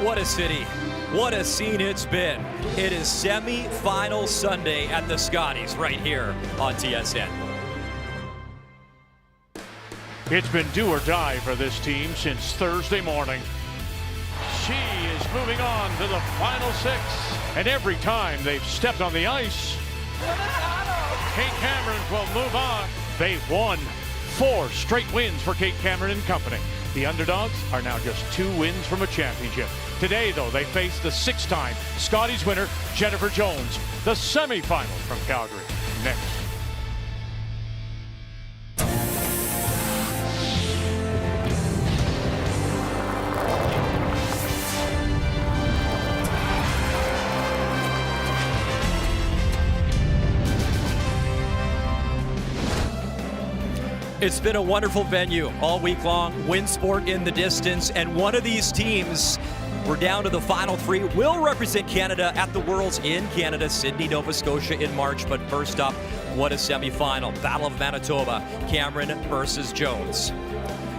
What a city. What a scene it's been. It is semi-final Sunday at the Scotties right here on TSN. It's been do or die for this team since Thursday morning. She is moving on to the final six. And every time they've stepped on the ice, Kate Cameron will move on. They've won 4 straight wins for Kate Cameron and company. The underdogs are now just 2 wins from a championship. Today, though, they face the 6-time Scotties winner, Jennifer Jones. The semifinal from Calgary. Next. It's been a wonderful venue all week long. Wind sport in the distance, and one of these teams, we're down to the final 3, will represent Canada at the Worlds in Canada, Sydney, Nova Scotia in March. But first up, what a semifinal. Battle of Manitoba, Cameron versus Jones.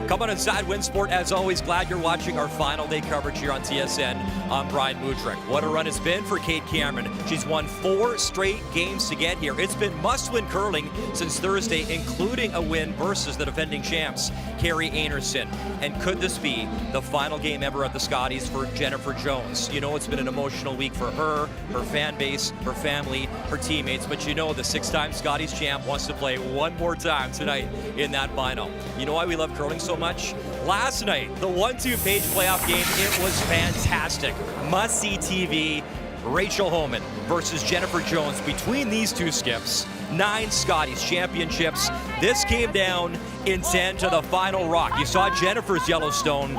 Come on inside Winsport. As always, glad you're watching our final day coverage here on TSN. I'm Brian Mudrick. What a run it's been for Kate Cameron. She's won 4 straight games to get here. It's been must-win curling since Thursday, including a win versus the defending champs, Carrie Anerson. And could this be the final game ever at the Scotties for Jennifer Jones? You know, it's been an emotional week for her fan base, her family, her teammates. But you know, the 6-time Scotties champ wants to play one more time tonight in that final. You know why we love curling so much? Last night, the 1-2 page playoff game, it was fantastic. Must-see TV. Rachel Homan versus Jennifer Jones. Between these two skips, 9 Scotties championships. This came down in 10 to the final rock. You saw Jennifer's Yellowstone.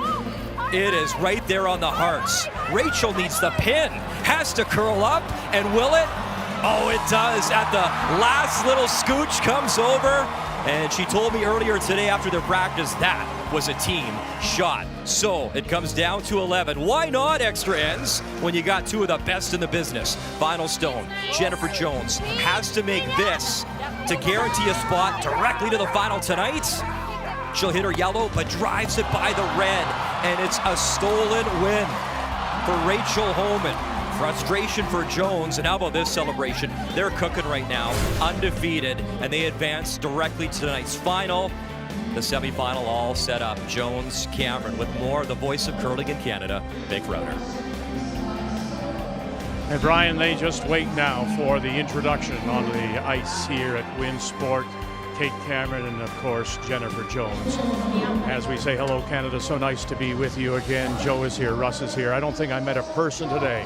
It is right there on the hearts. Rachel needs the pin, has to curl up, and will it? Oh, it does. At the last little scooch, comes over. And she told me earlier today after their practice that was a team shot. So it comes down to 11. Why not extra ends when you got 2 of the best in the business? Final stone. Jennifer Jones has to make this to guarantee a spot directly to the final tonight. She'll hit her yellow, but drives it by the red. And it's a stolen win for Rachel Homan. Frustration for Jones, and how about this celebration? They're cooking right now, undefeated, and they advance directly to tonight's final. The semifinal all set up. Jones, Cameron, with more of the voice of curling in Canada, Vic Rauter. And Brian, they just wait now for the introduction on the ice here at Winsport. Kate Cameron and, of course, Jennifer Jones. As we say hello, Canada, so nice to be with you again. Joe is here, Russ is here. I don't think I met a person today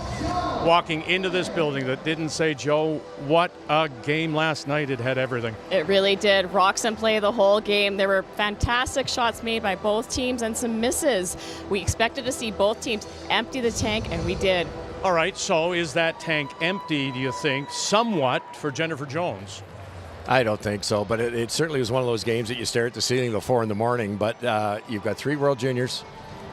walking into this building that didn't say, Joe, what a game last night. It had everything. It really did. Roxon play the whole game. There were fantastic shots made by both teams and some misses. We expected to see both teams empty the tank, and we did. All right, so is that tank empty, do you think, somewhat for Jennifer Jones? I don't think so, but it certainly was one of those games that you stare at the ceiling till 4 in the morning. But you've got 3 World Juniors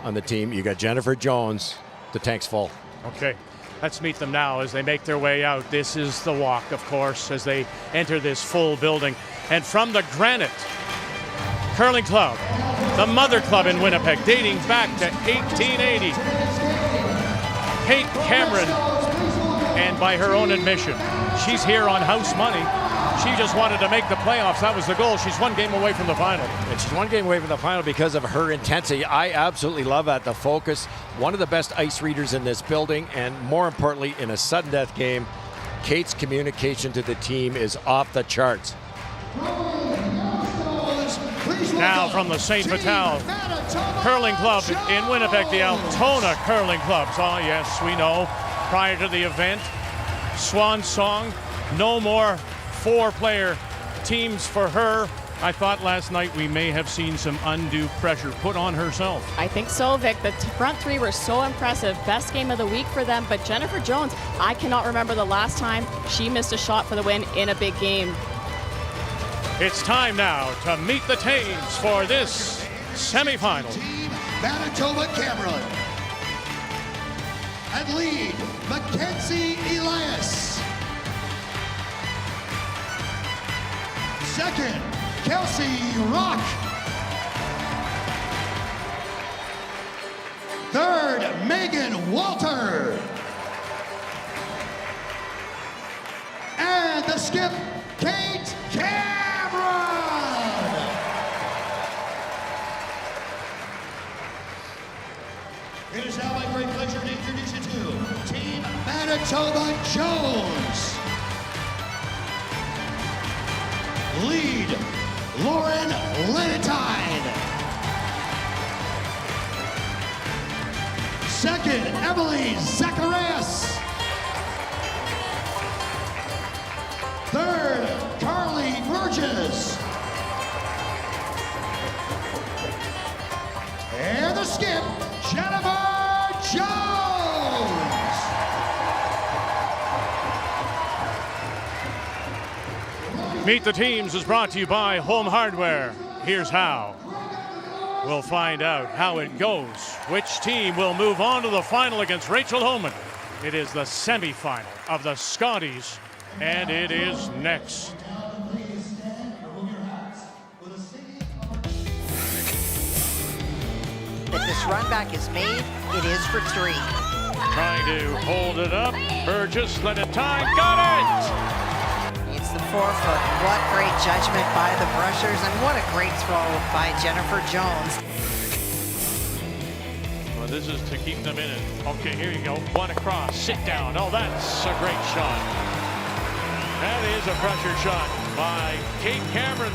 on the team. You got Jennifer Jones. The tank's full. Okay, let's meet them now as they make their way out. This is the walk, of course, as they enter this full building. And from the Granite Curling Club, the mother club in Winnipeg, dating back to 1880, Kate Cameron, and by her own admission, she's here on house money. She just wanted to make the playoffs. That was the goal. She's 1 game away from the final. And she's 1 game away from the final because of her intensity. I absolutely love that, the focus. One of the best ice readers in this building, and more importantly, in a sudden death game, Kate's communication to the team is off the charts. Now from the St. Vital Curling Club in Winnipeg, the Altona Curling Clubs. Oh, yes, we know. Prior to the event, swan song, no more 4-player teams for her. I thought last night we may have seen some undue pressure put on herself. I think so, Vic. The front 3 were so impressive. Best game of the week for them. But Jennifer Jones, I cannot remember the last time she missed a shot for the win in a big game. It's time now to meet the Tames for this semifinal. Team Manitoba Cameron. And lead, Mackenzie Elias. Second, Kelsey Rock. Third, Megan Walter. And the skip, Kate Cameron. It is now my great pleasure to introduce you to Team Manitoba Jones. Lead, Lauren Lenatine. Second, Emily Zacharias. Third, Carly Burgess. And the skip, Jennifer Jones. Meet the Teams is brought to you by Home Hardware. Here's how. We'll find out how it goes. Which team will move on to the final against Rachel Homan? It is the semifinal of the Scotties, and it is next. If this run back is made, it is for 3. Trying to hold it up. Burgess, let it time. Got it! It's the 4-foot. What great judgment by the brushers, and what a great throw by Jennifer Jones. Well, this is to keep them in it. Okay, here you go. One across. Sit down. Oh, that's a great shot. That is a pressure shot by Kate Cameron.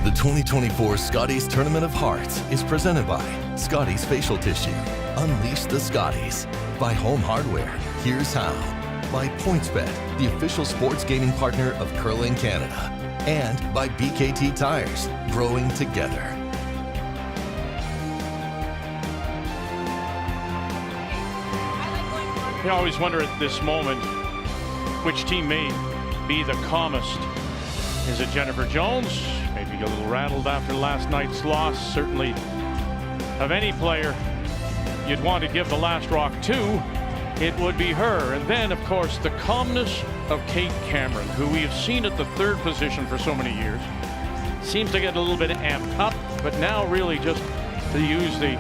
The 2024 Scotties Tournament of Hearts is presented by Scotties Facial Tissue. Unleash the Scotties. By Home Hardware. Here's how. By PointsBet, the official sports gaming partner of Curling Canada. And by BKT Tires. Growing together. You always wonder at this moment which team may be the calmest. Is it Jennifer Jones? Maybe a little rattled after last night's loss. Certainly, of any player you'd want to give the last rock to, it would be her. And then, of course, the calmness of Kate Cameron, who we have seen at the 3rd position for so many years. Seems to get a little bit amped up, but now really just to use the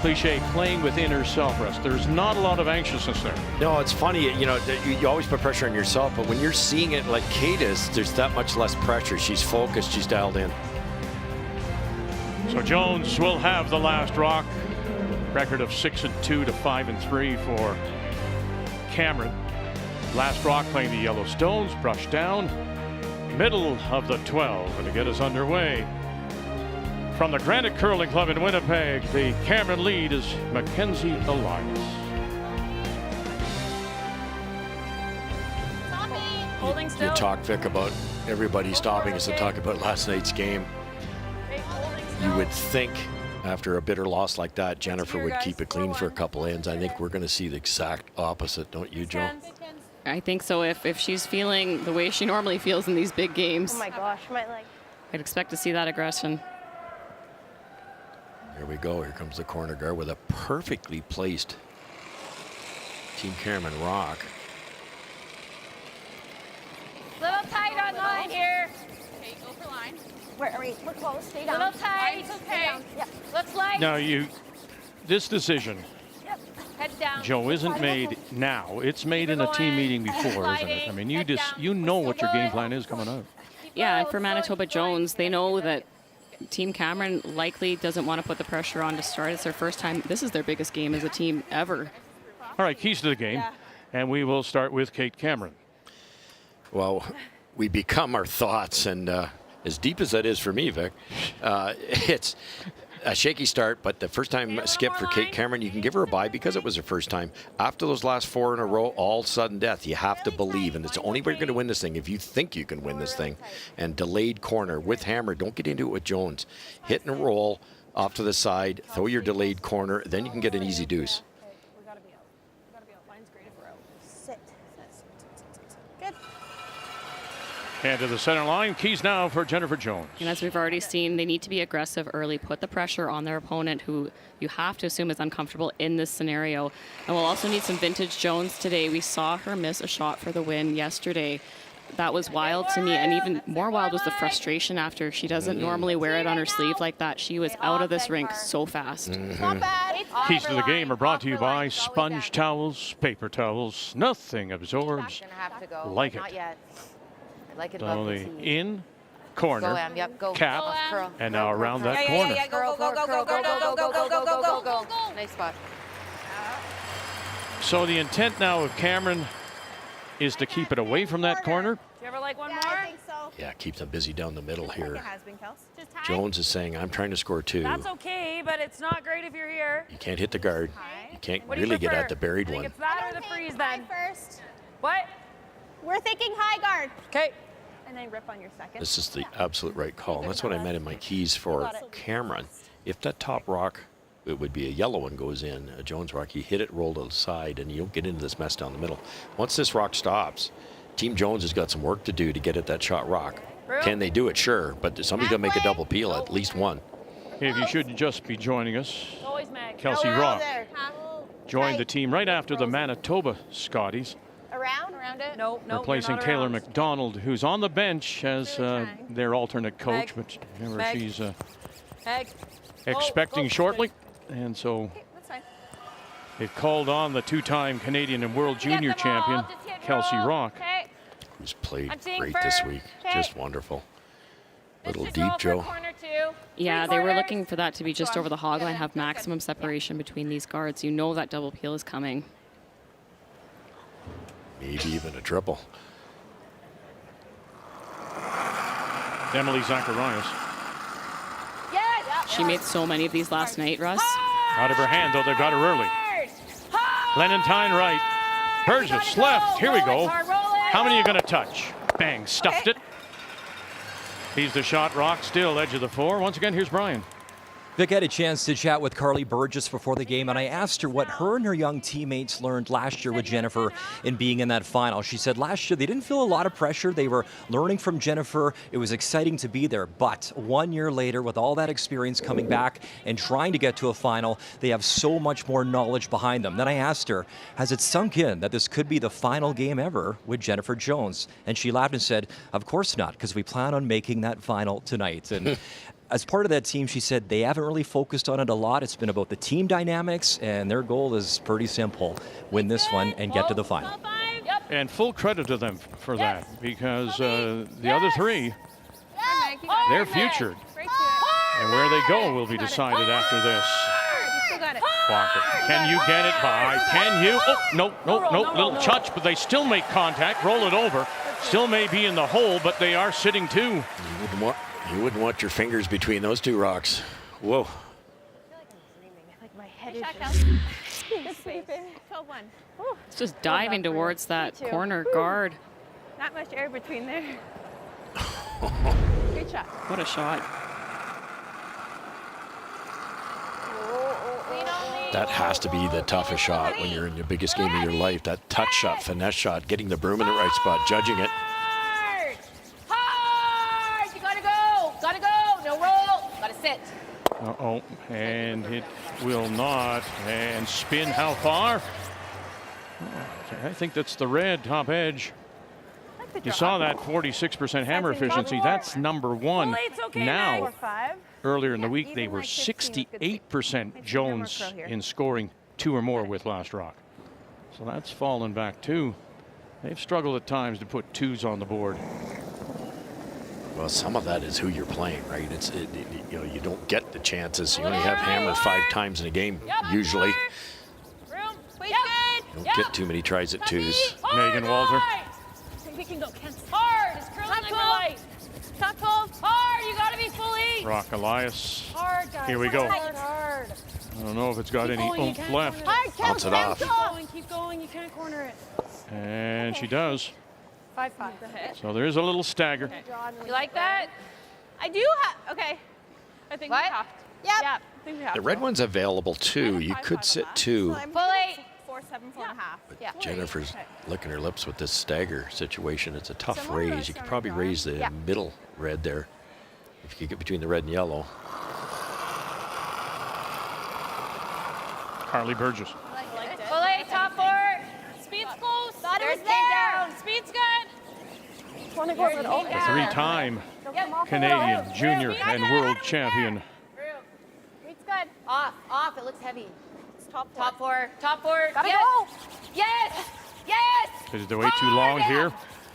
cliche, playing within herself, Russ. There's not a lot of anxiousness there. No, it's funny, you know, you always put pressure on yourself, but when you're seeing it like Kate is, there's that much less pressure. She's focused, she's dialed in. So Jones will have the last rock. Record of 6-2 to 5-3 for Cameron. Last rock playing the yellow stones, brushed down. Middle of the 12, and to get us underway. From the Granite Curling Club in Winnipeg, the Cameron lead is Mackenzie Elias. Holding still. You talk, Vic, about everybody stopping us to talk about last night's game. You would think after a bitter loss like that, Jennifer would keep it clean for a couple ends. I think we're going to see the exact opposite, don't you, Joe? I think so. If she's feeling the way she normally feels in these big games, Oh my gosh, my leg. I'd expect to see that aggression. Here we go. Here comes the corner guard with a perfectly placed Team Cameron rock. Little tight on line here. Okay, go for line. Where are we? We're close. Stay down. Little tight. It's okay. Yep. Looks like. Now this decision, Yep. Head down. Joe, isn't made now. It's made in a team meeting before, isn't it? I mean, you know what your game plan is coming out. Yeah, and for Manitoba Jones, they know that Team Cameron likely doesn't want to put the pressure on to start. It's their first time. This is their biggest game as a team ever. All right, keys to the game, and we will start with Kate Cameron. Well, we become our thoughts, and as deep as that is for me, Vic, it's a shaky start, but the first time skip for Kate Cameron, you can give her a bye because it was her first time. After those last 4 in a row, all sudden death. You have to believe, and it's the only way you're going to win this thing if you think you can win this thing. And delayed corner with hammer. Don't get into it with Jones. Hit and roll off to the side, throw your delayed corner, then you can get an easy deuce. We gotta be out. We gotta be out. Line's great if we're out. Sit. Good. And to the center line, keys now for Jennifer Jones. And as we've already seen, they need to be aggressive early, put the pressure on their opponent, who you have to assume is uncomfortable in this scenario. And we'll also need some vintage Jones today. We saw her miss a shot for the win yesterday. That was wild to me, and even more wild was the frustration after. She doesn't normally wear it on her sleeve like that. She was out of this rink so fast. Not bad. Keys to the game are brought to you by sponge towels, paper towels. Nothing absorbs Gonna have to go. like Not it. yet. I like it So above the the tee. in, corner, Go, Em. Yep, go. cap, Go, Em. Curl. and now around that Curl, corner. Go, go, go, go, go, go, go, go, go, go, go, go, go. Nice spot. So the intent now of Cameron is to keep it away from that corner. Do you ever like one more? I think so. Yeah, keep them busy down the middle here. It has been, Kels. Just high. Jones is saying, I'm trying to score 2. That's okay, but it's not great if you're here. You can't hit the guard. You can't What do you really get prefer? at the buried I think one. it's that or the freeze then. First, What? we're thinking high guard, Okay. and then rip on your second. This is the absolute right call. And that's what I meant in my keys for Cameron. If that top rock, it would be a yellow one, goes in, a Jones rock, you hit it, roll to the side, and you don't get into this mess down the middle. Once this rock stops, Team Jones has got some work to do to get at that shot rock. Can they do it? Sure, but somebody's going to make a double peel, at least one. If you shouldn't just be joining us, Always Meg. Kelsey We're all Rock there. joined the team right after the Manitoba Scotties, Around it. No, no. replacing you're not Taylor around. McDonald, who's on the bench as their alternate coach, Meg. but remember Meg. she's Meg. expecting go. shortly. And so That's fine. they've called on the 2-time Canadian and World Junior Get them all. champion, Just hit Kelsey roll. Rock. Okay. Who's played I'm seeing great this first. week. Okay. Just wonderful. Little Just deep, roll for Joe. corner 2. Yeah, Three they were quarters. looking for that to be just over the hog line, have maximum separation between these guards. You know that double peel is coming. Maybe even a triple. Emily Zacharias. Yes. She made so many of these last night, Russ. Out of her hand, though, they've got her early. Clementine right. Burgess left. Here we go. How many are you going to touch? Bang, stuffed it. He's the shot rock, still edge of the floor. Once again, here's Brian. Vic had a chance to chat with Carly Burgess before the game, and I asked her what her and her young teammates learned last year with Jennifer in being in that final. She said last year they didn't feel a lot of pressure. They were learning from Jennifer. It was exciting to be there. But 1 year later, with all that experience coming back and trying to get to a final, they have so much more knowledge behind them. Then I asked her, has it sunk in that this could be the final game ever with Jennifer Jones? And she laughed and said, of course not, because we plan on making that final tonight. And as part of that team, she said they haven't really focused on it a lot. It's been about the team dynamics, and their goal is pretty simple. Win this one and get to the final. And full credit to them for that, because the other three, they're futured. And where they go will be decided after this. You still got it. Blocked it. Can you get it by? Can you? Oh, no. Little touch, but they still make contact. Roll it over. Still may be in the hole, but they are sitting 2. You wouldn't want your fingers between those 2 rocks. Whoa. I feel like I'm dreaming. Like my head is just... Good space. 12-1. It's just diving towards that corner guard. Not much air between there. Great shot. What a shot. That has to be the toughest shot when you're in your biggest game of your life. That touch shot, finesse shot, getting the broom in the right spot, judging it. Hard! You gotta go! Gotta go! No roll! Gotta sit. Uh-oh, and it will not. And spin how far? I think that's the red top edge. You saw that 46% hammer efficiency. That's number 1 now. Earlier in the week, they were 68% Jones in scoring 2 or more with last rock. So that's fallen back too. They've struggled at times to put 2s on the board. Well, some of that is who you're playing, right? You know, you don't get the chances. You only have hammer 5 times in a game usually. You don't get too many tries at 2s. Megan Walter. We can go. Hard! It's curling like we're light. Top 12. Hard! You gotta be fully. Rock Elias. Hard, guys. Here we go. Hard. I don't know if it's got any oomph left. Hard, Bounce it off. Keep going. You can't corner it. And she does. 5-5. So there is a little stagger. Okay. You like that? I do have. Okay. I think we have. Yep. Yeah. I think we have. The red one's available too. You could sit 2. Fully. 4-7, 4.5. Yeah. Jennifer's licking her lips with this stagger situation. It's a tough raise. You could probably raise the middle red there if you could get between the red and yellow. Carly Burgess. Fully, top 4. Speed's close. Thought it was there. Speed's good. A 3-time Canadian junior and world champion. Speed's good. Off. It looks heavy. Top 4. Top 4. Gotta go. Yes. Is it way too long here?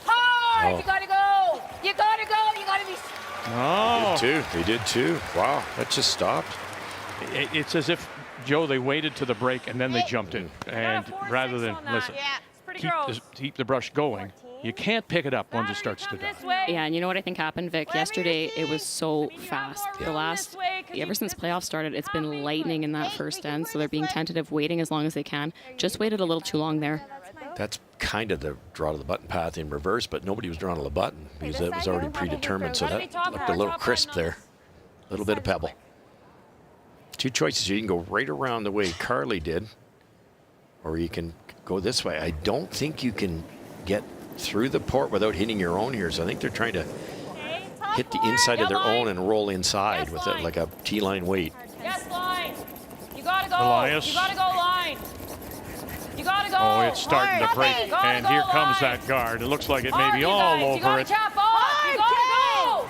Hard. You gotta go. You gotta go. You gotta be. Oh. They did too. Wow, that just stopped. It's as if, Joe, they waited to the break and then they jumped in. And rather than, listen, keep the brush going, you can't pick it up once it starts to die. Yeah, and you know what I think happened, Vic? Yesterday, it was so fast. Ever since playoffs started, it's been lightning in that first end, so they're being tentative, waiting as long as they can. Just waited a little too long there. That's kind of the draw to the button path in reverse, but nobody was drawing to the button because it was already predetermined, so that looked a little crisp there. A little bit of pebble. 2 choices. You can go right around the way Carly did, or you can go this way. I don't think you can get through the port without hitting your own here, so I think they're trying to hit the inside of their own and roll inside with it like a T-line weight. Yes, line. You gotta go. Elias. You gotta go line. You gotta go. Oh, it's starting to break, and here comes that guard. It looks like it may be all over it. You gotta go.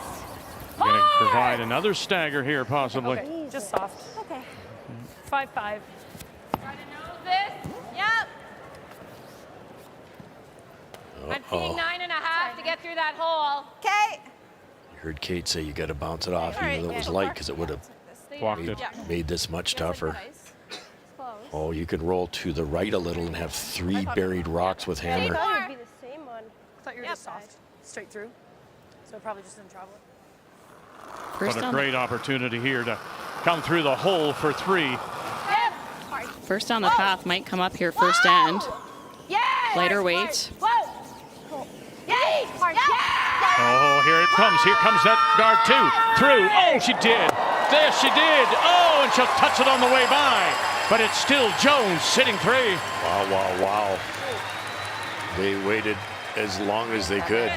Going to provide another stagger here, possibly. Okay. Just soft. Okay. 5-5. Try to nose this. Yep. I'm seeing 9.5 to get through that hole. Okay. You heard Kate say you got to bounce it off, even though it was light, because it would have made this much tougher. Oh, you can roll to the right a little and have 3 buried rocks with hammer. I thought it would be the same one. I thought you were just soft. Straight through. So it probably just didn't travel. What a great opportunity here to come through the hole for 3. First on the path might come up here first end. Lighter weight. Oh, here it comes. Here comes that guard too. Through. Oh, she did. There she did. Oh, and she'll touch it on the way by. But it's still Jones sitting 3. Wow. They waited as long as they could.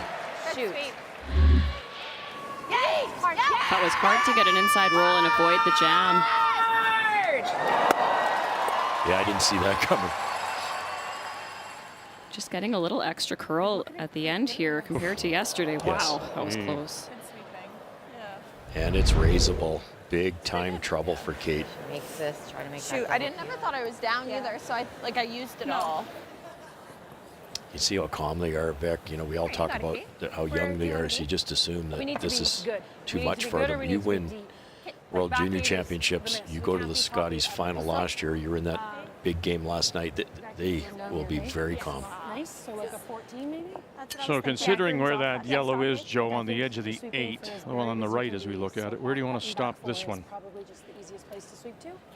Shoot. That was hard to get an inside roll and avoid the jam. Yeah, I didn't see that coming. Just getting a little extra curl at the end here compared to yesterday. Wow, that was close. And it's raisable. Big time trouble for Kate. Makes this, try to make Shoot, I never thought I was down either, so I used it all. You see how calm they are, Vic. You know, we all talk about how young they are, so you just assume that this is too much for them. You win World Junior Championships. You go to the Scotties final last year. You were in that big game last night. They will be very calm. Nice. So like a 14 maybe? So considering where that yellow is, Joe, on the edge of the 8, the one on the right as we look at it, where do you want to stop this one?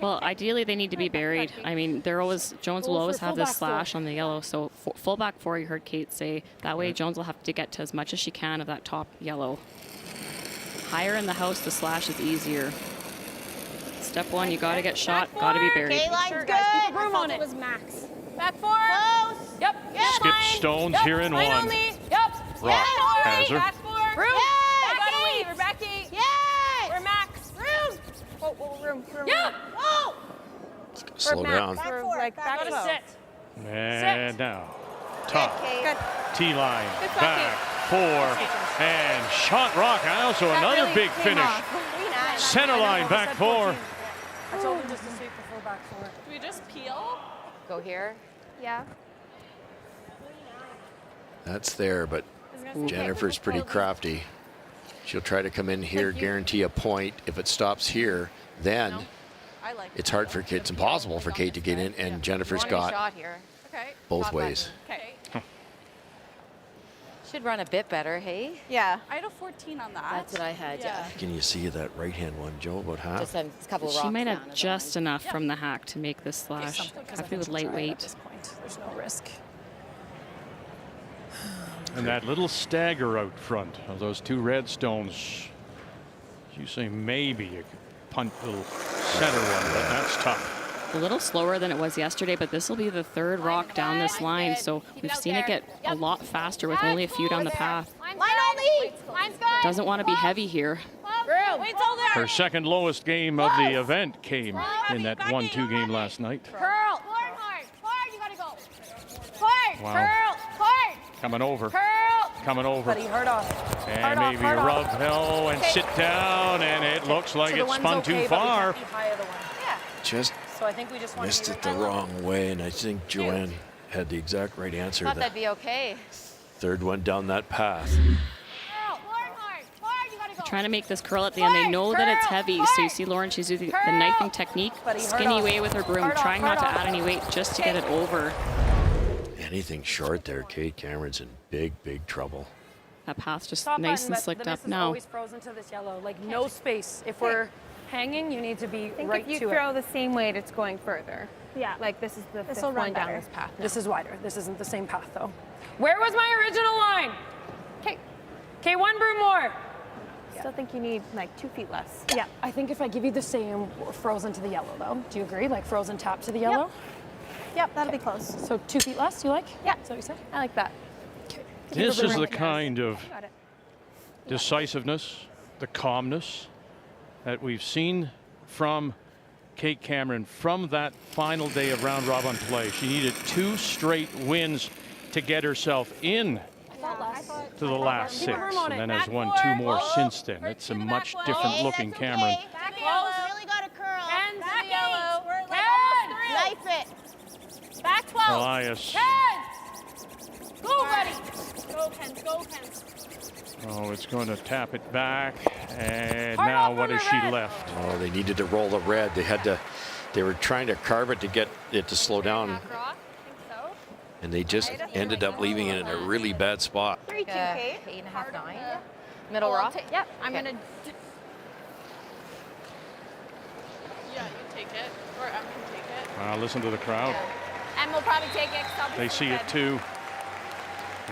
Well, ideally they need to be buried. I mean, Jones will always have this slash on the yellow. So fullback 4, you heard Kate say, that way Jones will have to get to as much as she can of that top yellow. Higher in the house, the slash is easier. Step 1, you got to get shot, got to be buried. K-line's good. Keep room on it. It was max. Back 4. Close. Yep. Skip Stones here in 1. Yep. Rock has her. Back 4. Room. Backing. We're backing. Yay. We're max. Room. Oh, room. Yeah. Oh. Slow down. We're like back to sit. And now, top. Good. T-line, back 4, and shot rock. Also another big finish. Center line, back 4. I told him just to sweep the full back 4. Do we just peel? Go here. Yeah. That's there, but Jennifer's pretty crafty. She'll try to come in here, guarantee a point. If it stops here, then it's hard for Kate. It's impossible for Kate to get in, and Jennifer's got both ways. Okay. Should run a bit better, hey? Yeah. I had a 14 on that. That's what I had, yeah. Can you see that right-hand one, Joe, about half? Just a couple of She rocks might down have is just enough from the hack to make this slash. Happy with lightweight. There's no risk. And that little stagger out front of those 2 red stones. You say maybe you could punt the little center one, but that's tough. A little slower than it was yesterday, but this will be the 3rd rock down this line, so we've seen it get a lot faster with only a few down the path. Line only. Line's good. Doesn't want to be heavy here. Wait till there. Her second lowest game of the event came in that 1-2 game last night. Curl. Hard. You gotta go. Hard. Wow. Curl. Hard. Coming over. Curl. Coming over. Buddy, hard off. And maybe a rub, and sit down, and it looks like it spun too far. Just So I think we just missed it the wrong way, and I think Joanne had the exact right answer. Thought that'd be okay. 3rd one down that path. Curl. Hard. You gotta go. Trying to make this curl at the end. They know that it's heavy, so you see Lauren, she's using the knifing technique, skinny way with her broom, trying not to add any weight just to get it over. Anything short there, Kate Cameron's in big trouble. That path's just nice and slicked up now. Always frozen to this yellow, like no space. If we're hanging, you need to be right to it. If you throw the same weight, it's going further. Yeah. Like this is the This fifth will run one down better. this path. This is wider. This isn't the same path though. Where was my original line? Okay, 1 broom more. Still think you need like 2 feet less. Yeah, I think if I give you the same frozen to the yellow though. Do you agree? Like frozen tap to the yellow? Yep, that'll be close. So 2 feet less, you like? Yeah. Is that what you said? I like that. This is the kind of Got it. decisiveness, the calmness that we've seen from Kate Cameron from that final day of round robin play. She needed 2 straight wins to get herself in to the last 6, and then has won 2 more since then. It's a much different looking Cameron. Back yellow. Really got to curl. Hands Back to the yellow. We're like almost through. Knife it. Back 12. Elias. Hands. Go, buddy. Go, Pens. Oh, it's going to tap it back, and now what has she left? Oh, they needed to roll the red. They were trying to carve it to get it to slow down, and they just ended up leaving it in a really bad spot. 3-2, Kate. 8.5, 9. Middle rock. Yep, I'm gonna. Yeah, you take it, or I can take it. Listen to the crowd. And we'll probably take it. 'Cause I'll be They see it too.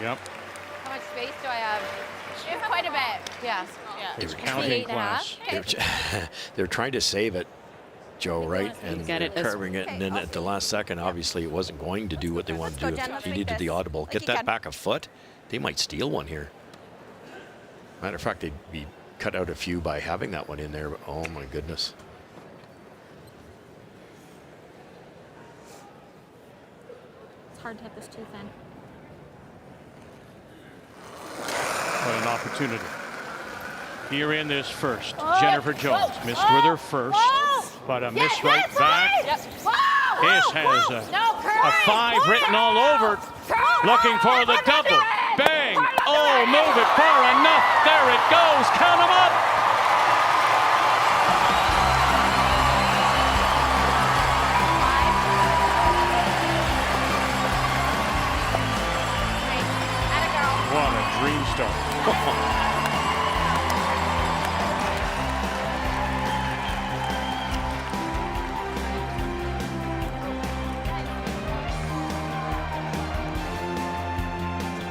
Yep. How much space do I have? Quite a bit. Yeah. It's counting class. They're trying to save it, Joe, right? And Get they're it. carving it, and then at the last second, obviously, it wasn't going to do what they wanted to do. If you needed the audible, get that back a foot. They might steal one here. Matter of fact, they'd be cut out a few by having that one in there. Oh my goodness. It's hard to hit this too thin. What an opportunity. Here in this first, Jennifer Jones missed with her first, but a miss right back. This has a 5 written all over, looking for the double. Bang! Oh, move it far enough. There it goes. Count them up.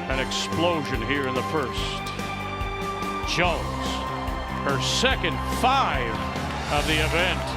An explosion here in the first. Jones, her second 5 of the event.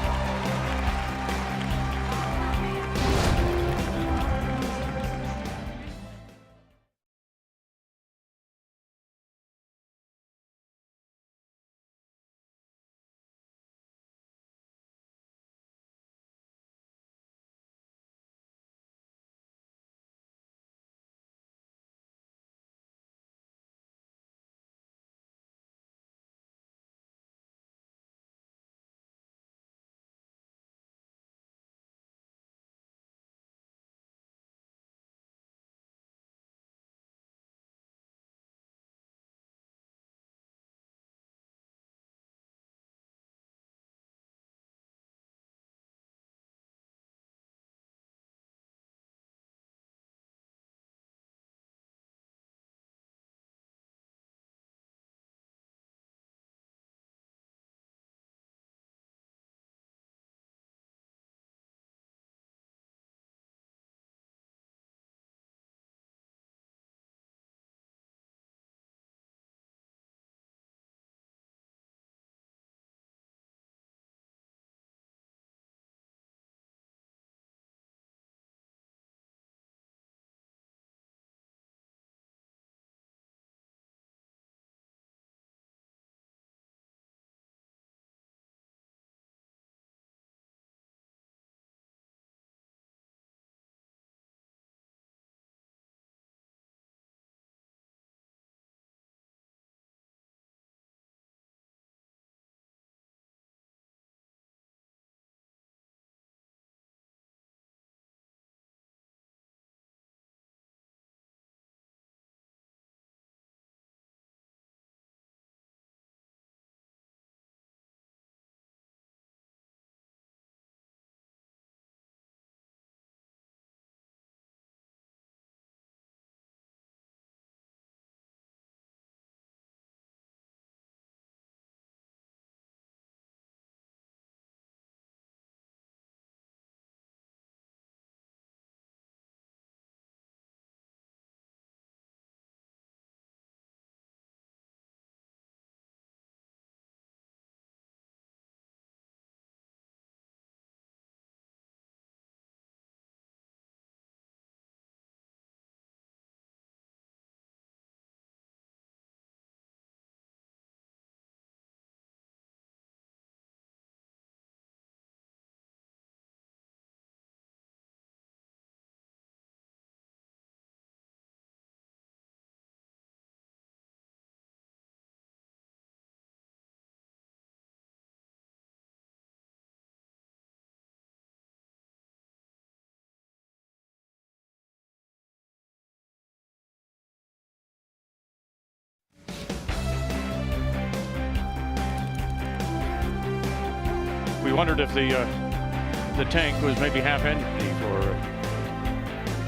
We wondered if the tank was maybe half empty for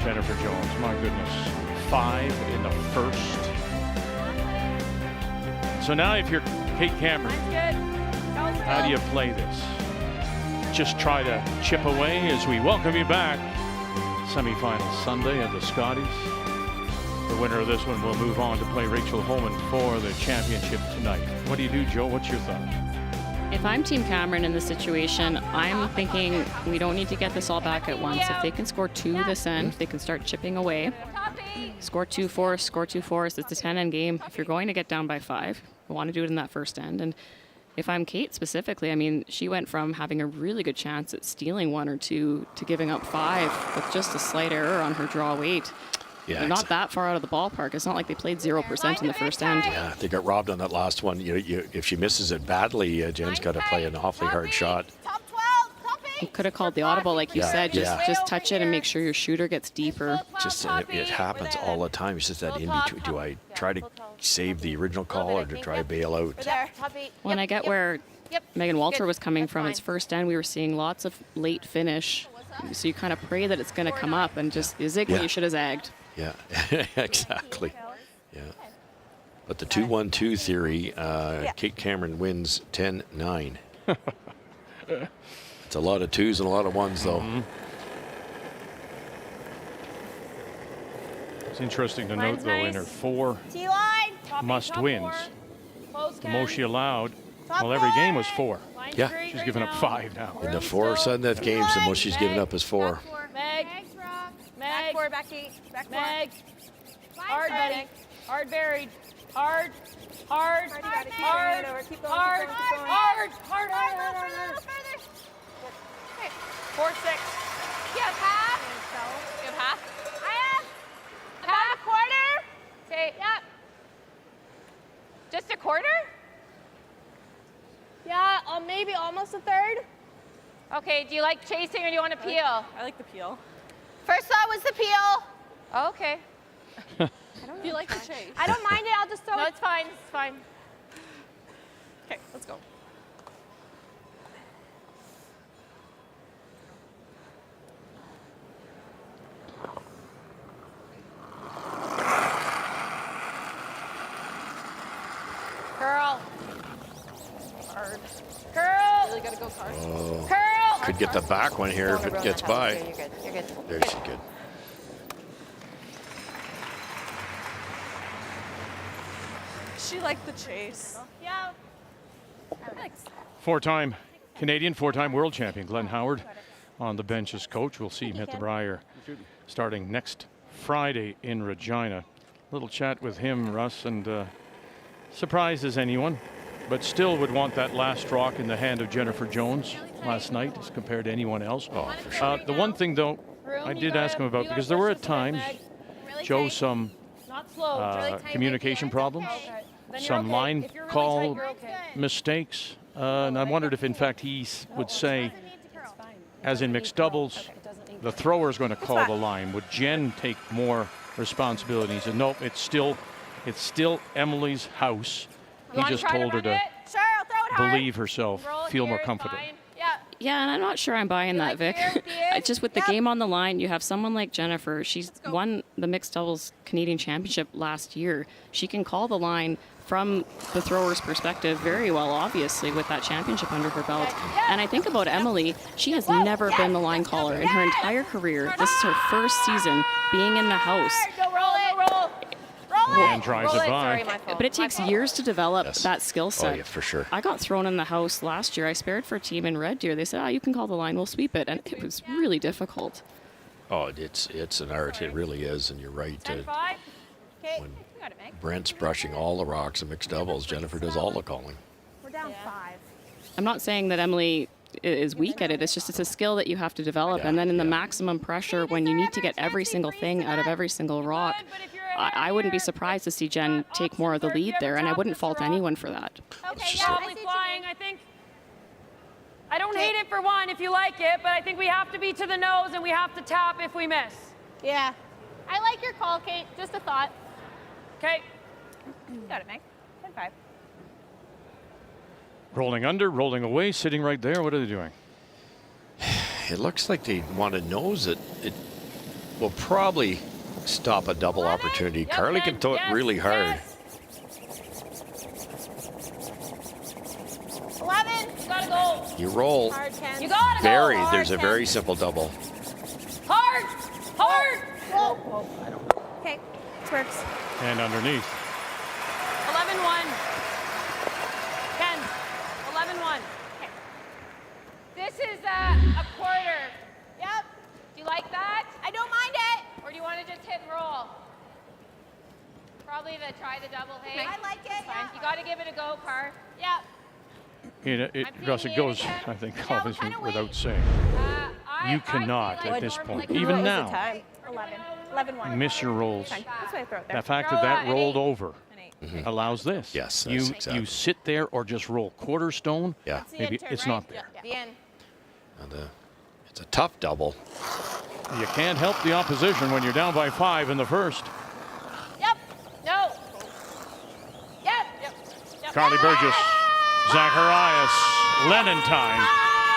Jennifer Jones. My goodness, 5 in the first. So now if you're Kate Cameron, how do you play this? Just try to chip away as we welcome you back. Semifinals Sunday at the Scotties. The winner of this one will move on to play Rachel Holman for the championship tonight. What do you do, Joe? What's your thought? If I'm Team Cameron in this situation, I'm thinking we don't need to get this all back at once. If they can score 2 this end, they can start chipping away. Score 2 force, score 2 force. It's a 10-end game. If you're going to get down by 5, you want to do it in that first end. And if I'm Kate specifically, I mean, she went from having a really good chance at stealing 1 or 2 to giving up 5 with just a slight error on her draw weight. Yeah, they're not that far out of the ballpark. It's not like they played 0% in the first end. Yeah, they got robbed on that last one. If she misses it badly, Jen's got to play an awfully hard shot. You could have called the audible, like you said. Just touch it and make sure your shooter gets deeper. Just it happens all the time. It's just that in between. Do I try to save the original call or to try to bail out? Well, and I get where Megan Walter was coming from. Its first end, we were seeing lots of late finish. So you kind of pray that it's going to come up and just zig when you should have zagged. Yeah, exactly. Yeah. But the 2-1-2 theory, Kate Cameron wins 10-9. It's a lot of twos and a lot of ones, though. It's interesting to note, though, in her 4 must-wins, the most she allowed, well, every game was 4. Yeah. She's given up 5 now. In the 4 sudden death games, the most she's given up is 4. Meg. Back 4, back 8, back 4. Meg. Hard, buddy. Hard buried. Hard. Hard. Hard. 4-6. You have half? You have half? I have. About a quarter? Okay, yep. Just a quarter? Yeah, maybe almost a third. Okay, do you like chasing or do you want to peel? I like the peel. First thought was the peel. Oh, okay. Do you like the chase? I don't mind it. I'll just throw No, it. it's fine. It's fine. Okay, let's go. Curl. Hard. Curl. Really gotta go hard. Oh. Curl. Could get the back one here if it gets by. You're good. You're good. There she's good. She liked the chase. Yeah. Thanks. 4-time Canadian, 4-time world champion Glenn Howard on the bench as coach. We'll see him hit the Briar starting next Friday in Regina. Little chat with him, Russ, and surprised as anyone, but still would want that last rock in the hand of Jennifer Jones last night as compared to anyone else. Oh, for sure. The one thing, though, I did ask him about, because there were at times, Joe, some Not slow. communication problems, some line call mistakes, and I wondered if, in fact, he would say, as in mixed doubles, the thrower is going to call the line. Would Jen take more responsibilities? And nope, it's still Emily's house. He just told her to Sure, I'll throw it hard. believe herself, Roll feel more here, confident. fine. Yeah. Yeah, and I'm not sure I'm buying that, Vic. Just with the game on the line, you have someone like Jennifer. She's won the mixed doubles Canadian Championship last year. She can call the line from the thrower's perspective very well, obviously, with that championship under her belt. And I think about Emily, she has never been the line caller in her entire career. This is her first season being in the house. Go roll it. Roll. And drives it by. But it takes years to develop that skill set. Oh, yeah, for sure. I got thrown in the house last year. I spared for a team in Red Deer. They said, you can call the line, we'll sweep it. And it was really difficult. Oh, it's an art. It really is, and you're right. Okay. When Brent's brushing all the rocks in mixed doubles, Jennifer does all the calling. We're down 5. I'm not saying that Emily is weak at it. It's just it's a skill that you have to develop. And then in the maximum pressure, when you need to get every single thing out of every single rock, I wouldn't be surprised to see Jen take more of the lead there, and I wouldn't fault anyone for that. Okay, Probably flying, I think. I don't hate it for one if you like it, but I think we have to be to the nose and we have to tap if we miss. Yeah. I like your call, Kate. Just a thought. Okay. Got it, Meg. 10-5. Rolling under, rolling away, sitting right there. What are they doing? It looks like they want to nose it. It will probably stop a double opportunity. Yep, Carly can throw it really hard. 11. You gotta go. You roll. Hard, Ken. You gotta go. Buried. Hard, There's a Ken. very simple double. Hard. Hard. Whoa. Okay, this works. And underneath. 11-1. Ken. 11-1. Okay. This is a quarter. Yep. Do you like that? I don't mind it. Or do you want to just hit and roll? Probably try the double, hey? I like it. Yeah. You got to give it a go, Car. Yep. Russ, it goes, I think, obviously, without saying. You cannot, at this point, even now, 11-1. miss your rolls. This way I throw it there. The fact that rolled over allows this. Yes, you that's exactly. you sit there or just roll quarter stone. Yeah. Maybe it's not there. The end. And, it's a tough double. You can't help the opposition when you're down by 5 in the first. Yep. No. Yep. Yep. Carly Burgess, Zacharias, Lennon time.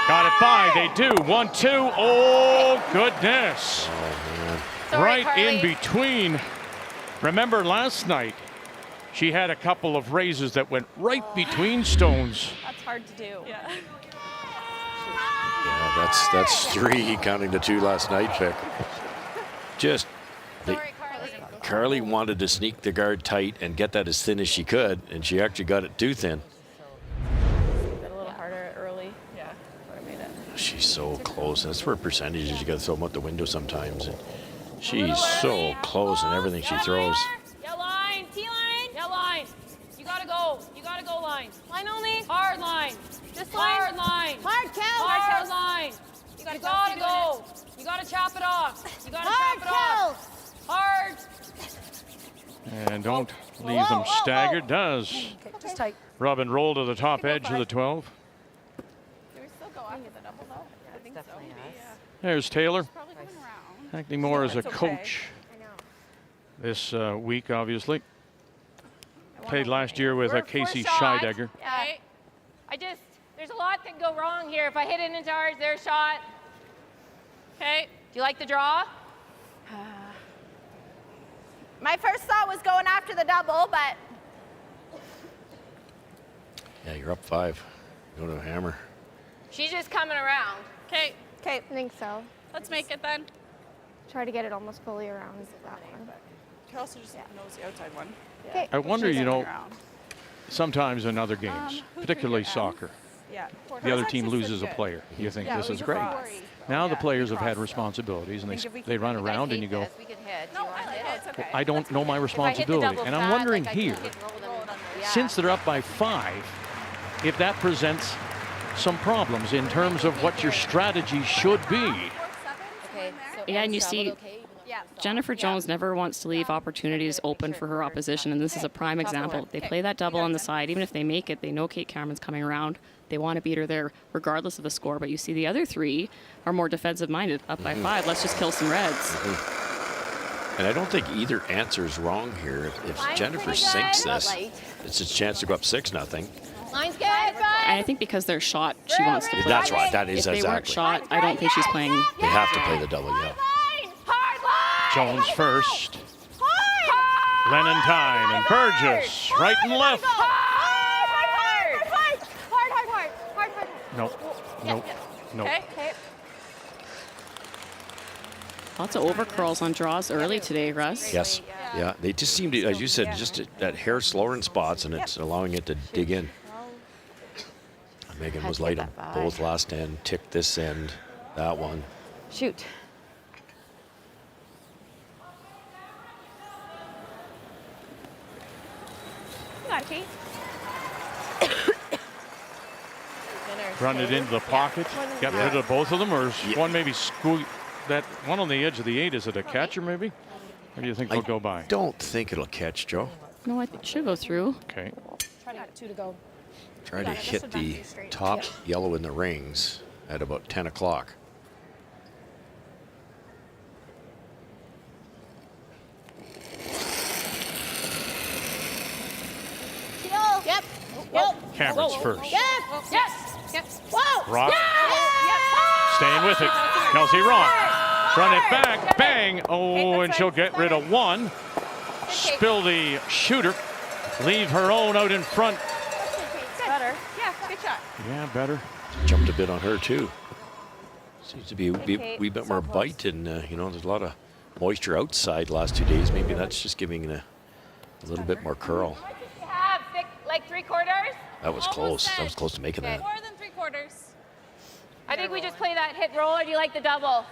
Got it by. They do. 1-2. Oh, goodness. Oh, man. Sorry, Right Carly. in between. Remember last night, She had a couple of raises that went right between stones. That's hard to do. Yeah. Yeah, that's 3, counting the 2 last night, Vic. Just, Carly wanted to sneak the guard tight and get that as thin as she could, and she actually got it too thin. A little harder early. Yeah. She's so close. That's where percentages, you got to throw them out the window sometimes. And she's so close in everything she throws. Yeah, line. T-line. Yeah, line. You gotta go. You gotta go line. Line only. Hard line. This line. Hard line. Hard kill. Hard line. You gotta go. You gotta chop it off. You gotta chop it off. Hard. And don't leave them staggered. Does. Okay, just tight. Robin roll to the top edge of the 12. Do we still go after the double though? I think so. There's Taylor. Probably coming around. Acting more as a It's okay. coach this week, obviously. Played last year with Casey Scheidegger. Yeah. There's a lot that can go wrong here. If I hit it into ours, their shot. Okay. Do you like the draw? My first thought was going after the double, but Yeah, you're up 5. Go to a hammer. She's just coming around. okay. I think so. Let's make it then. Try to get it almost fully around that one. You can also just nose the outside one. Okay. I wonder, She's you know, coming around. sometimes in other games, who particularly threw your soccer, Yeah. the other team loses a player. You think this is great. Now the players have had responsibilities and they run around and you go, No, I like it. It's okay. I don't know my responsibility. And I'm wondering here, since they're up by 5, if that presents some problems in terms of what your strategy should be. Yeah, and you see Yeah. Jennifer Jones never wants to leave opportunities open for her opposition, and this is a prime example. They play that double on the side. Even if they make it, they know Kate Cameron's coming around. They want to beat her there regardless of the score. But you see the other 3 are more defensive-minded, up by 5. Let's just kill some reds. And I don't think either answer is wrong here. If Jennifer sinks this, it's a chance to go up 6-0. Line's good. And I think because they're shot, she wants to play. That's right. That is If they weren't exactly. shot, I don't think she's playing. They have to play the double, yeah. Hard line. Jones first. Lennon time and Burgess right and left. Hard. No. Okay. Lots of over curls on draws early today, Russ. Yes. Yeah. They just seem to, as you said, just that hair slower in spots, and it's allowing it to dig in. Megan was light on both last end, ticked this end, that one. Shoot. You got it, Kate. Run it into the pocket. Get rid of both of them, or is one maybe squeak? That one on the edge of the 8, is it a catcher maybe? Or do you think they'll go by? Don't think it'll catch, Joe. No, I think it should go through. Okay. Two to go. Try to hit the top yellow in the rings at about 10 o'clock. Yep. Cameron's first. Yes. Whoa. Rock. Staying with it. Kelsey Rock. Run it back. Bang. Oh, and she'll get rid of 1. Spill the shooter. Leave her own out in front. Better. Yeah, good shot. Yeah, better. Jumped a bit on her, too. Seems to be a wee bit more bite, and, you know, there's a lot of moisture outside the last 2 days. Maybe that's just giving a little bit more curl. You have like 3/4. That was close. That was close to making that. More than 3/4. I think we just play that hit roll, or do you like the double?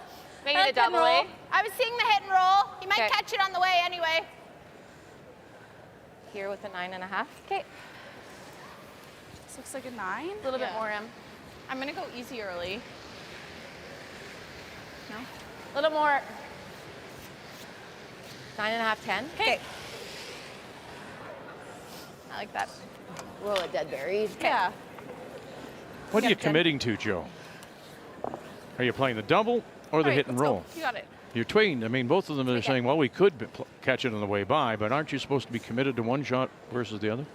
Maybe the double, roll. eh? I was seeing the hit and roll. You might Okay. catch it on the way anyway. Here with a 9.5. Okay. This looks like a 9. A little bit more, I'm gonna go easy early. No? A little more. 9.5, 10. Okay. I like that. Roll of dead berries. Yeah. What are you committing to, Joe? Are you playing the double or the hit and roll? You got it. You're tween. I mean, both of them are saying, well, we could catch it on the way by, but aren't you supposed to be committed to one shot versus the other?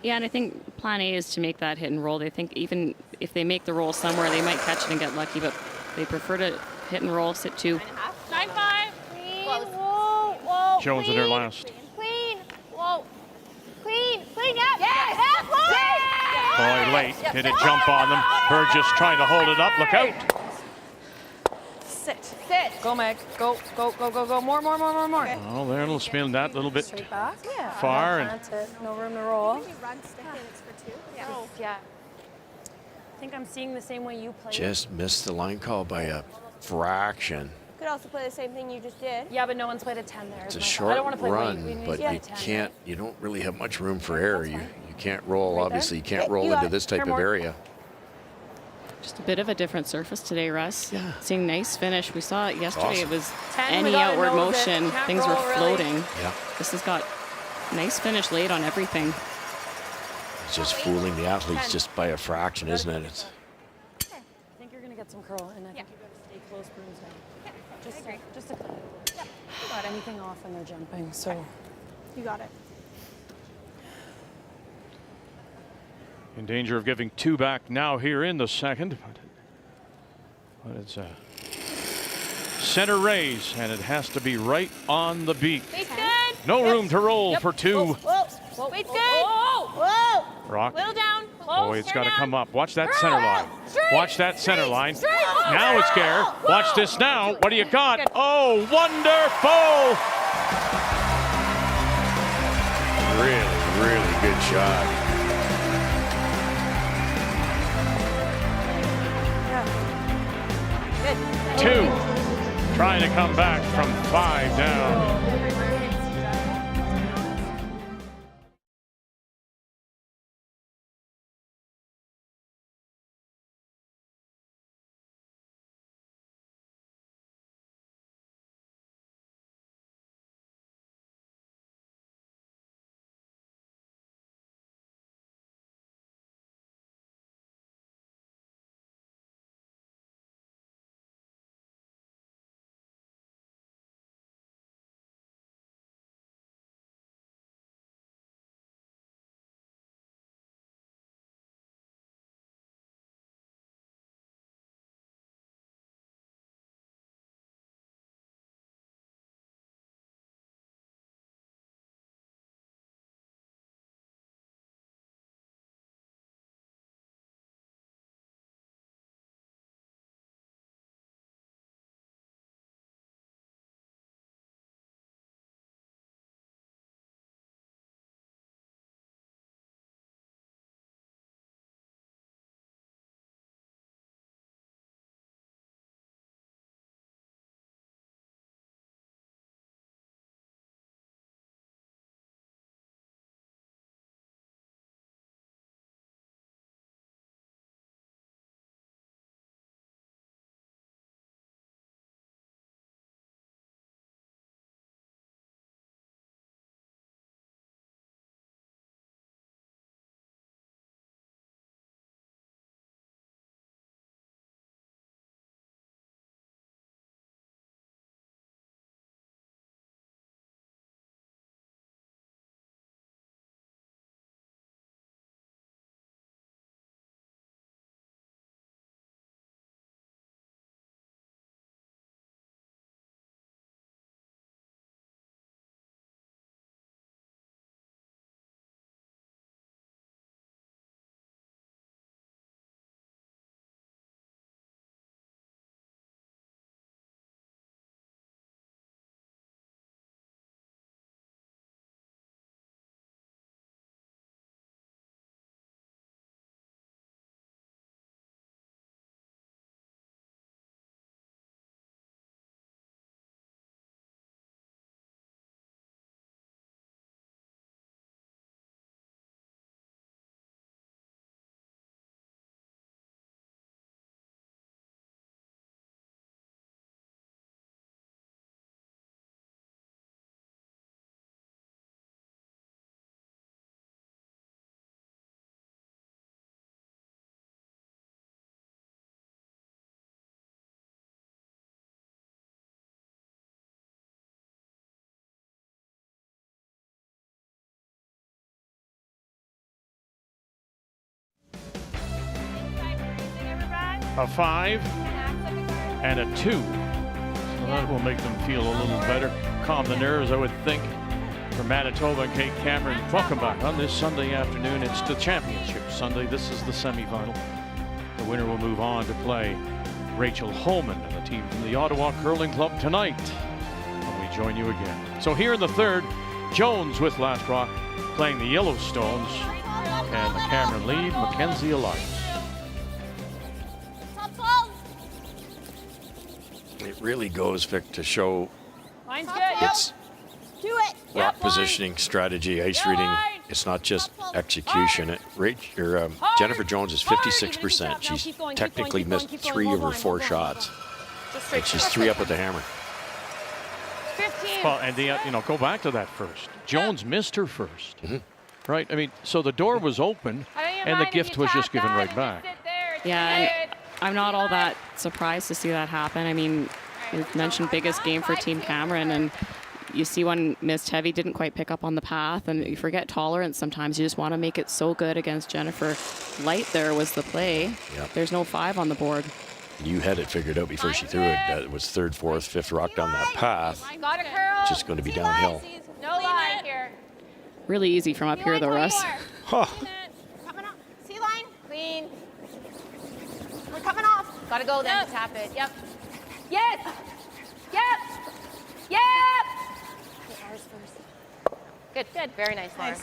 Yeah, and I think plan A is to make that hit and roll. They think even if they make the roll somewhere, they might catch it and get lucky, but they prefer to hit and roll, sit 2. 9-5. Clean. Whoa. Jones in her last. Clean. Whoa. Boy, late. Did it jump on them? Her just trying to hold it up. Look out. Sit. Go, Meg. Go. More. Okay. Oh, there, it'll spin that little bit Straight back. Yeah. far. And That's it. No room to roll. When you run stick and it's for two. Yeah. Yeah. I think I'm seeing the same way you play. Just missed the line call by a fraction. You could also play the same thing you just did. Yeah, but no one's played a 10 there. It's a I short don't want to play run, we need but to you play 10, can't. right? You don't really have much room for error. You can't roll. Right Obviously, you there? can't roll You got into it. this type Here, of more. area. Just a bit of a different surface today, Russ. Yeah. Seeing nice finish. We saw it yesterday. Awesome. It was 10, we any gotta outward nose it. motion. Can't Things were roll, really. floating. Yeah. This has got nice finish late on everything. It's just fooling the athletes just by a fraction, isn't it? It's I think you're going to get some curl, and I think you got to stay close, brooms down. Just a couple. Got anything off and they're jumping, so. You got it. in danger of giving 2 back now here in the second. But it's a center raise, and it has to be right on the beat. Weight's good. No room to roll for 2. Whoa. Weight's good. Whoa! Whoa. Rock. Little down. Oh, it's got to come up. Watch that Girl. center line. Straight. Watch that center Straight. line. Straight. Now it's there. Watch this now. What do you got? Oh, wonderful. really good shot. Two. Trying to come back from 5 down. A 5 and a 2. So that will make them feel a little better. Calm the nerves, I would think. From Manitoba and Kate Cameron, welcome back on this Sunday afternoon. It's the championship Sunday. This is the semifinal. The winner will move on to play Rachel Holman and the team from the Ottawa Curling Club tonight when we join you again. So here in the third, Jones with Last Rock playing the Yellowstones, and the Cameron lead, Mackenzie Elias. It really goes, Vic, to show Line's good. it's Do it. rock positioning, strategy, ice reading. It's not just execution. Jennifer Jones is 56%. She's technically missed 3 of her 4 shots. And she's 3 up with the hammer. 15. Well, and go back to that first. Jones missed her first. Right? I mean, so the door was open, and the gift was just given right back. Yeah, and I'm not all that surprised to see that happen. I mean, you mentioned biggest game for Team Cameron, and you see one missed heavy, didn't quite pick up on the path, and you forget tolerance sometimes. You just want to make it so good against Jennifer. Light there was the play. Yep. There's no 5 on the board. You had it figured out before she threw it. That it was 3rd, 4th, 5th rock down that path. Got it, Curl. It's just going to be downhill. No line here. Really easy from up here, though, Russ. Huh. Coming up. Sea line. Clean. We're coming off. Gotta go then to tap it. Yep. Yes. Yep. Yep. Ours first. Good, good. Very nice, Lauren.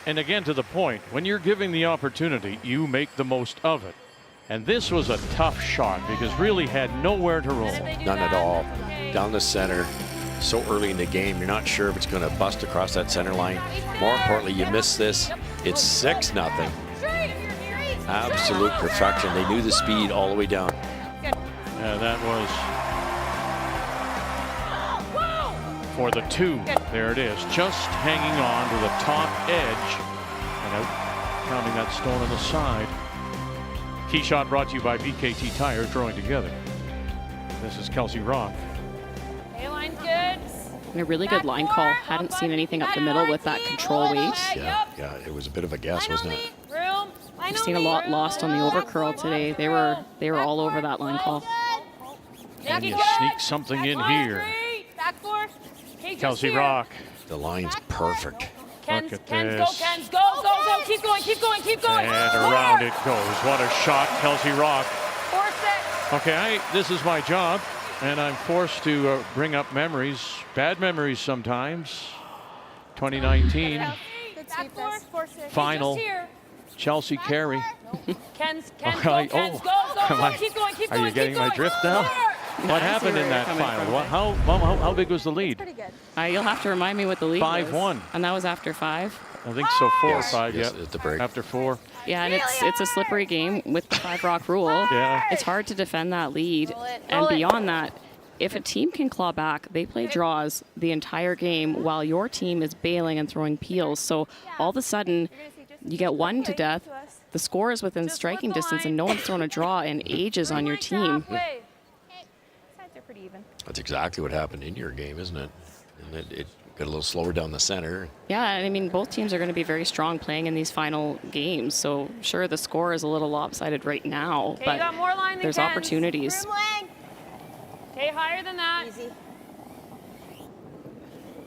And again, to the point, when you're giving the opportunity, you make the most of it. And this was a tough shot because really had nowhere to roll. None at all. Down the center. So early in the game, you're not sure if it's going to bust across that center line. More importantly, you miss this. It's 6-0. Absolute perfection. They knew the speed all the way down. Yeah, that was for the 2. There it is, just hanging on to the top edge and out, counting that stone on the side. Key shot brought to you by BKT Tires, growing together. This is Kelsey Rock. Okay, line's good. And a really good line call. Hadn't seen anything up the middle with that control weight. Yeah, it was a bit of a guess, wasn't it? Room. I've seen a lot lost on the overcurl today. They were all over that line call. And you sneak something in here. Back 4. Kelsey Rock. The line's perfect. Ken's, Look at Ken's this. go, Ken's go, go, go. Keep going, keep going, keep going. And around it goes. What a shot, Kelsey Rock. Force it. Okay, this is my job, and I'm forced to bring up memories, bad memories sometimes. 2019 Back 4. Force it. final, Chelsea Carey. Ken's go, Okay, Ken's go, go, go. Keep going, keep going. Are you getting my drift now? What happened in that final? How big was the lead? Pretty good. You'll have to remind me what the lead was. 5-1. And that was after 5. I think so, 4 or Yes, 5, yes, yeah. at the break. After 4. Yeah, and it's a slippery game with the 5 rock rule. Yeah. It's hard to defend that lead. Roll it, And roll it. beyond that, if a team can claw back, they play draws the entire game while your team is bailing and throwing peels. So all of a sudden, you get 1 to death. The score is within striking distance, and no one's thrown a draw in ages on your team. Halfway. Sides are pretty even. That's exactly what happened in your game, isn't it? And it got a little slower down the center. Yeah, and I mean, both teams are going to be very strong playing in these final games. So sure, the score is a little lopsided right now, Okay, but you got more line than there's Ken's. opportunities. Room leg. Okay, higher than that. Easy.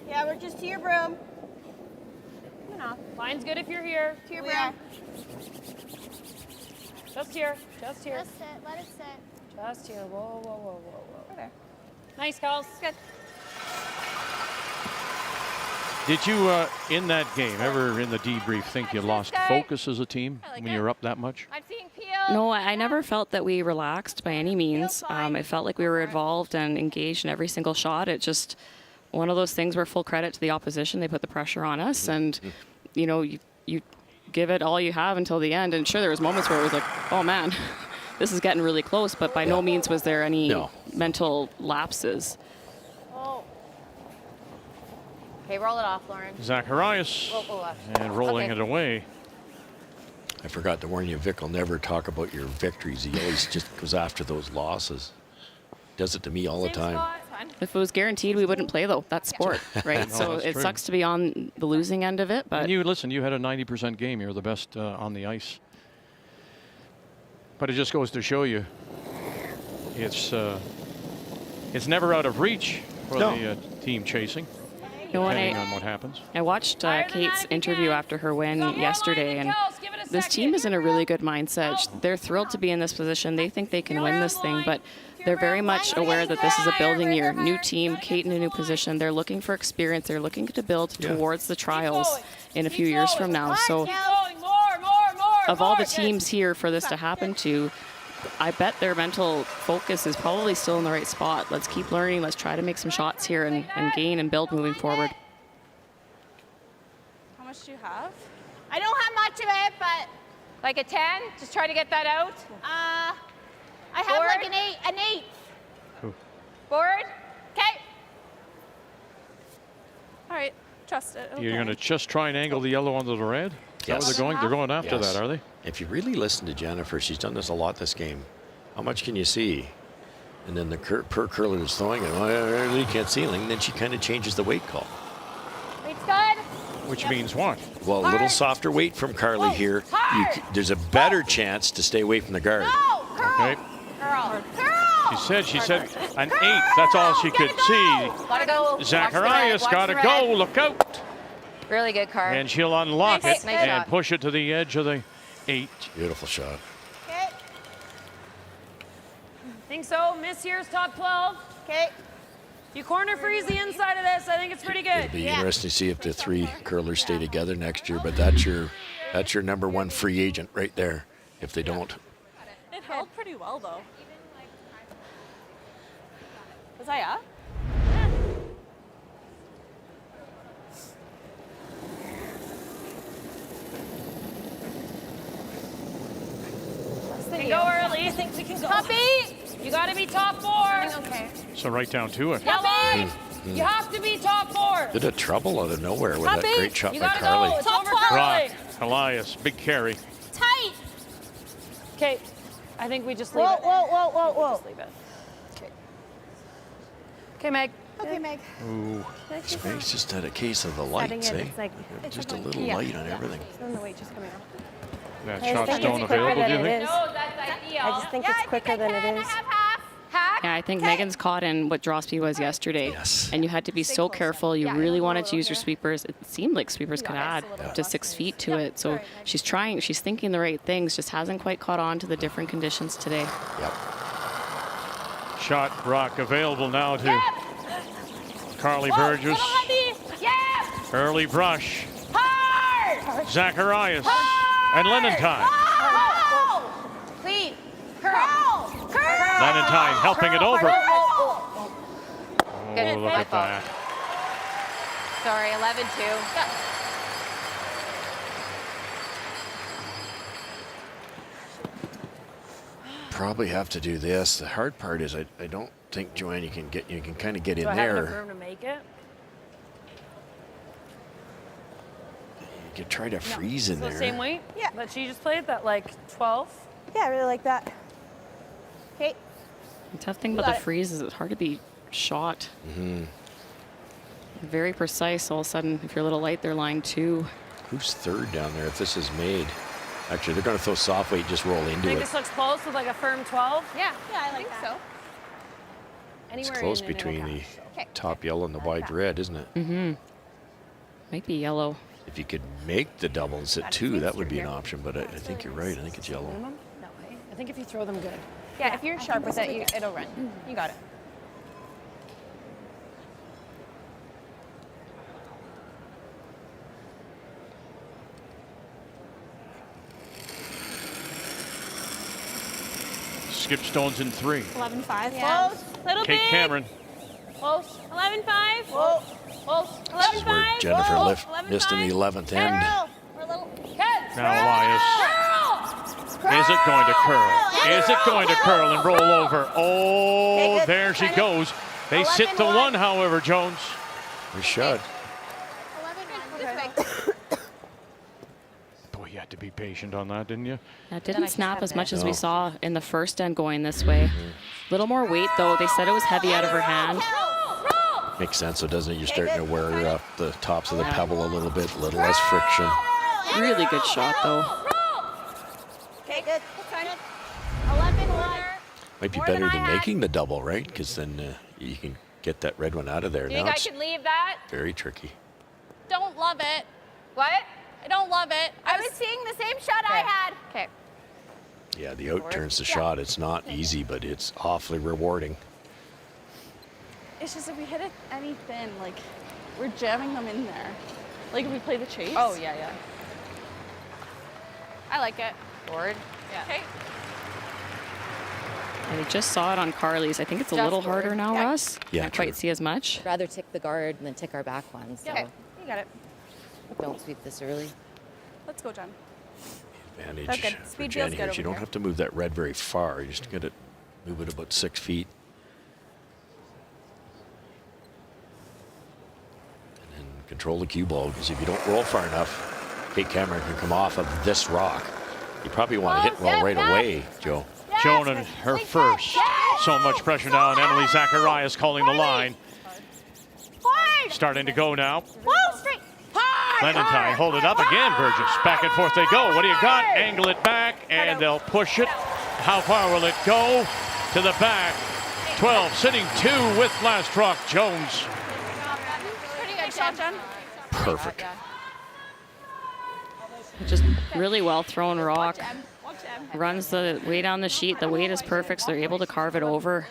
Yeah, we're just to your broom. Line's good if you're here. To your We broom. are. Just here. Just here. Just sit. Let it sit. Just here. Whoa, whoa, whoa, whoa, whoa. Okay. Nice, Kels. Good. Did you, in that game, ever in the debrief, think you lost focus as a team when you were up that much? I'm seeing peel. No, I never felt that we relaxed by any means. It felt like we were involved and engaged in every single shot. It just one of those things where full credit to the opposition. They put the pressure on us, and you give it all you have until the end. And sure, there was moments where it was like, oh man, this is getting really close. But by no means was there any mental lapses. Oh. Okay, roll it off, Lauren. Zacharias and rolling it away. I forgot to warn you, Vic will never talk about your victories. He always just goes after those losses. Does it to me all the time. If it was guaranteed, we wouldn't play, though. That's sport, right? No, so that's it true. sucks to be on the losing end of it. But And you had a 90% game. You're the best on the ice. But it just goes to show you, it's never out of reach for the team chasing. depending on what happens. I watched Kate's interview after her win yesterday, and this team is in a really good mindset. They're thrilled to be in this position. They think they can win this thing, but they're very much aware that this is a building year. New team, Kate in a new position. They're looking for experience. They're looking to build towards the trials in a few years from now. So of all the teams here for this to happen to, I bet their mental focus is probably still in the right spot. Let's keep learning. Let's try to make some shots here and gain and build moving forward. How much do you have? I don't have much of it, but like a 10. Just try to get that out. I have like an 8. Cool. Board. Okay. All right. Trust it. You're going to just try and angle the yellow onto the red? Is that where they're going? They're going after that, are they? If you really listen to Jennifer, she's done this a lot this game. How much can you see? And then the per curler is throwing it. I really can't see anything. And then she kind of changes the weight call. Weight's good. Which means what? Well, a little softer weight from Carly here. There's a better chance to stay away from the guard. Okay. Curl. She said an 8. That's all she could see. Gotta go. Zacharias got to go. Look out. Really good card. And she'll unlock it Nice and shot. push it to the edge of the 8. Beautiful shot. Okay. Think so. Miss here's top 12. Okay. You corner freeze the inside of this. I think it's pretty good. It'll be interesting to see if the 3 curlers stay together next year. But that's your #1 free agent right there. If they don't. It held pretty well though. Was I up? We can go early. I think we can go. Puppy. You got to be top 4. Okay. So right down to it. Puppy. You have to be top 4. Bit of trouble out of nowhere with that great shot You by gotta Carly. go. It's Top over 12. Carly. Elias, big carry. Tight. Okay. I think we just leave Whoa, it. whoa. Just leave it. Okay. Okay, Meg. Okay, Meg. Ooh. Space just had a case of the lights, eh? Just a little light on everything. The weight just coming up. That shot stone available, do you think? No, that's ideal. I just think it's quicker than it is. I have half. Hack. Yeah, I think Megan's caught in what draw speed was yesterday. Yes. And you had to be so careful. You really wanted to use your sweepers. It seemed like sweepers could add up to 6 feet to it. So she's trying, she's thinking the right things, just hasn't quite caught on to the different conditions today. Yep. Shot rock available now to Carly Burgess. Yeah. Early brush. Hard. Zacharias and Lenentine. Clean. Curl. Lenentine helping it over. Oh, Good. look at that. Sorry, 11-2. Probably have to do this. The hard part is I don't think, Joanne, you can kind of get in Do I have enough there. room to make it? You could try to freeze in So there. same weight? Yeah. But she just played that like 12. Yeah, I really like that. Okay. The tough thing about the freeze is it's hard to be shot. Very precise. All of a sudden, if you're a little light, they're line 2. Who's third down there if this is made? Actually, they're going to throw soft weight, just roll I into think it. this looks close with like a firm 12. Yeah, I think so. It's Anywhere close in and it'll between the count. top yellow and the wide red, isn't it? Might be yellow. If you could make the doubles at 2, that would be an option, but I think you're right. I think it's yellow. No way. I think if you throw them good. Yeah, if you're sharp with it, it'll run. You got it. Skip stones in 3. 11-5. Yeah. Close. Little Kate bit. Cameron. Close. 11-5. Whoa. Close. This is where 11-5. Jennifer Whoa. missed in the 11th end. Curl. We're a little. Good. Now Elias. Curl. Is it going to curl? Is it going to curl and roll over? Oh, there she goes. They sit to 1, however, Jones. We should. 11-1. Boy, you had to be patient on that, didn't you? That didn't snap as much as we saw in the first end going this way. A little more weight, though. They said it was heavy out of her hand. Makes sense, so doesn't it? You're starting to wear up the tops of the pebble a little bit, a little less friction. Really good shot, though. Okay, good. 11-1. Might be better than making the double, right? Because then you can get that red one out of there. Do you Now think I it's can leave that? very tricky. Don't love it. What? I don't love it. I was seeing the same shot I had. Okay. Yeah, the out turns the shot. It's not easy, but it's awfully rewarding. It's just if we hit it any thin, like we're jamming them in there. Like if we play the chase. Oh, yeah, yeah. I like it. Forward. Yeah. Okay. And we just saw it on Carly's. I think it's a little harder now, Russ. Yeah, Can't true. quite see as much. I'd rather tick the guard than tick our back ones. So Okay. You got it. don't sweep this early. Let's go, Jen. Advantage That's good. for Speed Jen feels here good is you over don't here. have to move that red very far. You just got to move it about 6 feet. And then control the cue ball, because if you don't roll far enough, Kate Cameron can come off of this rock. You probably want to hit well right away, Joe. Joan and her first. So much pressure now, and Emily Zacharias calling the line. Starting to go now. Whoa, straight. Clementine hold it up again, Burgess. Back and forth they go. What do you got? Angle it back, and they'll push it. How far will it go? To the back. 12, sitting 2 with last rock. Jones. Pretty good shot, Jen. Perfect. Just really well thrown rock. Watch them. Runs the way down the sheet. The weight is perfect, so they're able to carve it over.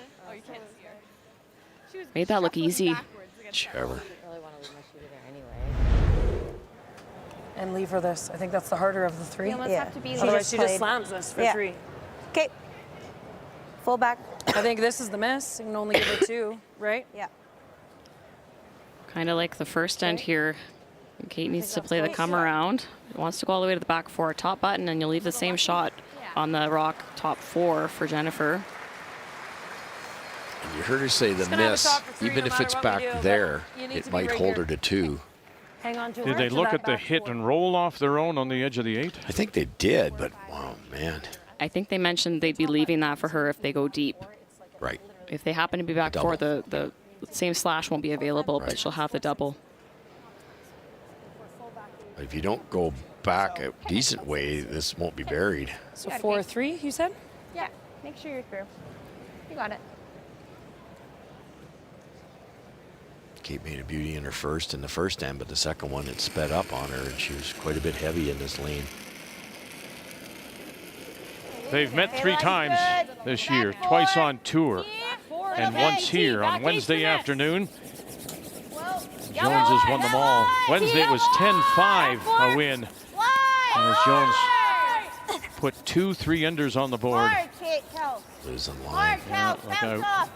Made that look easy. Whichever. Really want to leave my shooter there anyway. And leave her this. I think that's the harder of the three. You almost have to be Otherwise, she just played. slams us for Yeah. 3. Okay. Full back. I think this is the miss. You can only give her 2, right? Yeah. Kind of like the first end here. Kate needs to play the come around. Wants to go all the way to the back 4. Top button, and you'll leave the same shot on the rock top 4 for Jennifer. You heard her say the gonna have a miss, shot for 3 even no if matter it's what we back do, but there, you need it to be might right hold here. her to 2. Hang on to her. Did they to look that at the back hit four. and roll off their own on the edge of the 8? I think they did, but wow, man. I think they mentioned they'd be leaving that for her if they go deep. Right. If they happen to be back 4, the same slash won't be available, but Right. she'll have the double. If you don't go back a decent way, this won't be buried. So 4-3, you said? Yeah. Make sure you're through. You got it. Kate made a beauty in her first in the first end, but the second one it sped up on her, and she was quite a bit heavy in this lane. They've met 3 Line's times good. this Back year, 4. twice on tour, and Okay, once here back on eight Wednesday to this. afternoon. Whoa. Jones has won them all. Wednesday it was 10-5 a win, as Jones put 2 3-unders on the board. Hard, Kate, Kel. Losing line. Hard, Kel. look Bounce out. off.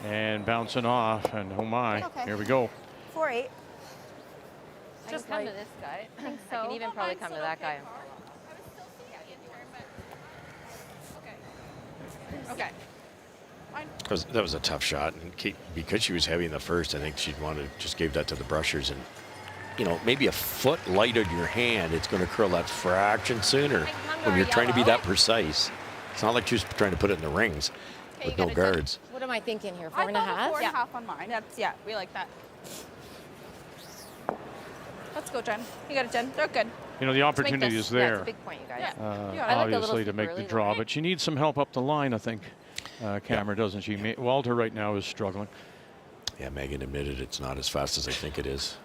And bouncing off, and oh my, Okay. here we go. 4-8. Just come to this guy. I think so. I can even probably come to that guy. Okay. That was a tough shot, and Kate, because she was heavy in the first, I think she'd want to just gave that to the brushers, and you know, maybe a foot light on your hand, it's going to curl that fraction sooner when you're trying to be that precise. It's not like she was trying to put it in the rings with no guards. What am I thinking here? I 4.5? thought 4.5 on mine. That's, yeah, we like that. Let's go, Jen. You got it, Jen. They're good. You know, the opportunity is Yeah, it's there, a big point, you guys. Yeah. You got it. I like the little obviously, to sweep make early the though. draw, but she needs some help up the line, I think. Cameron, doesn't she? Walter right now is struggling. Yeah, Megan admitted it's not as fast as I think it is.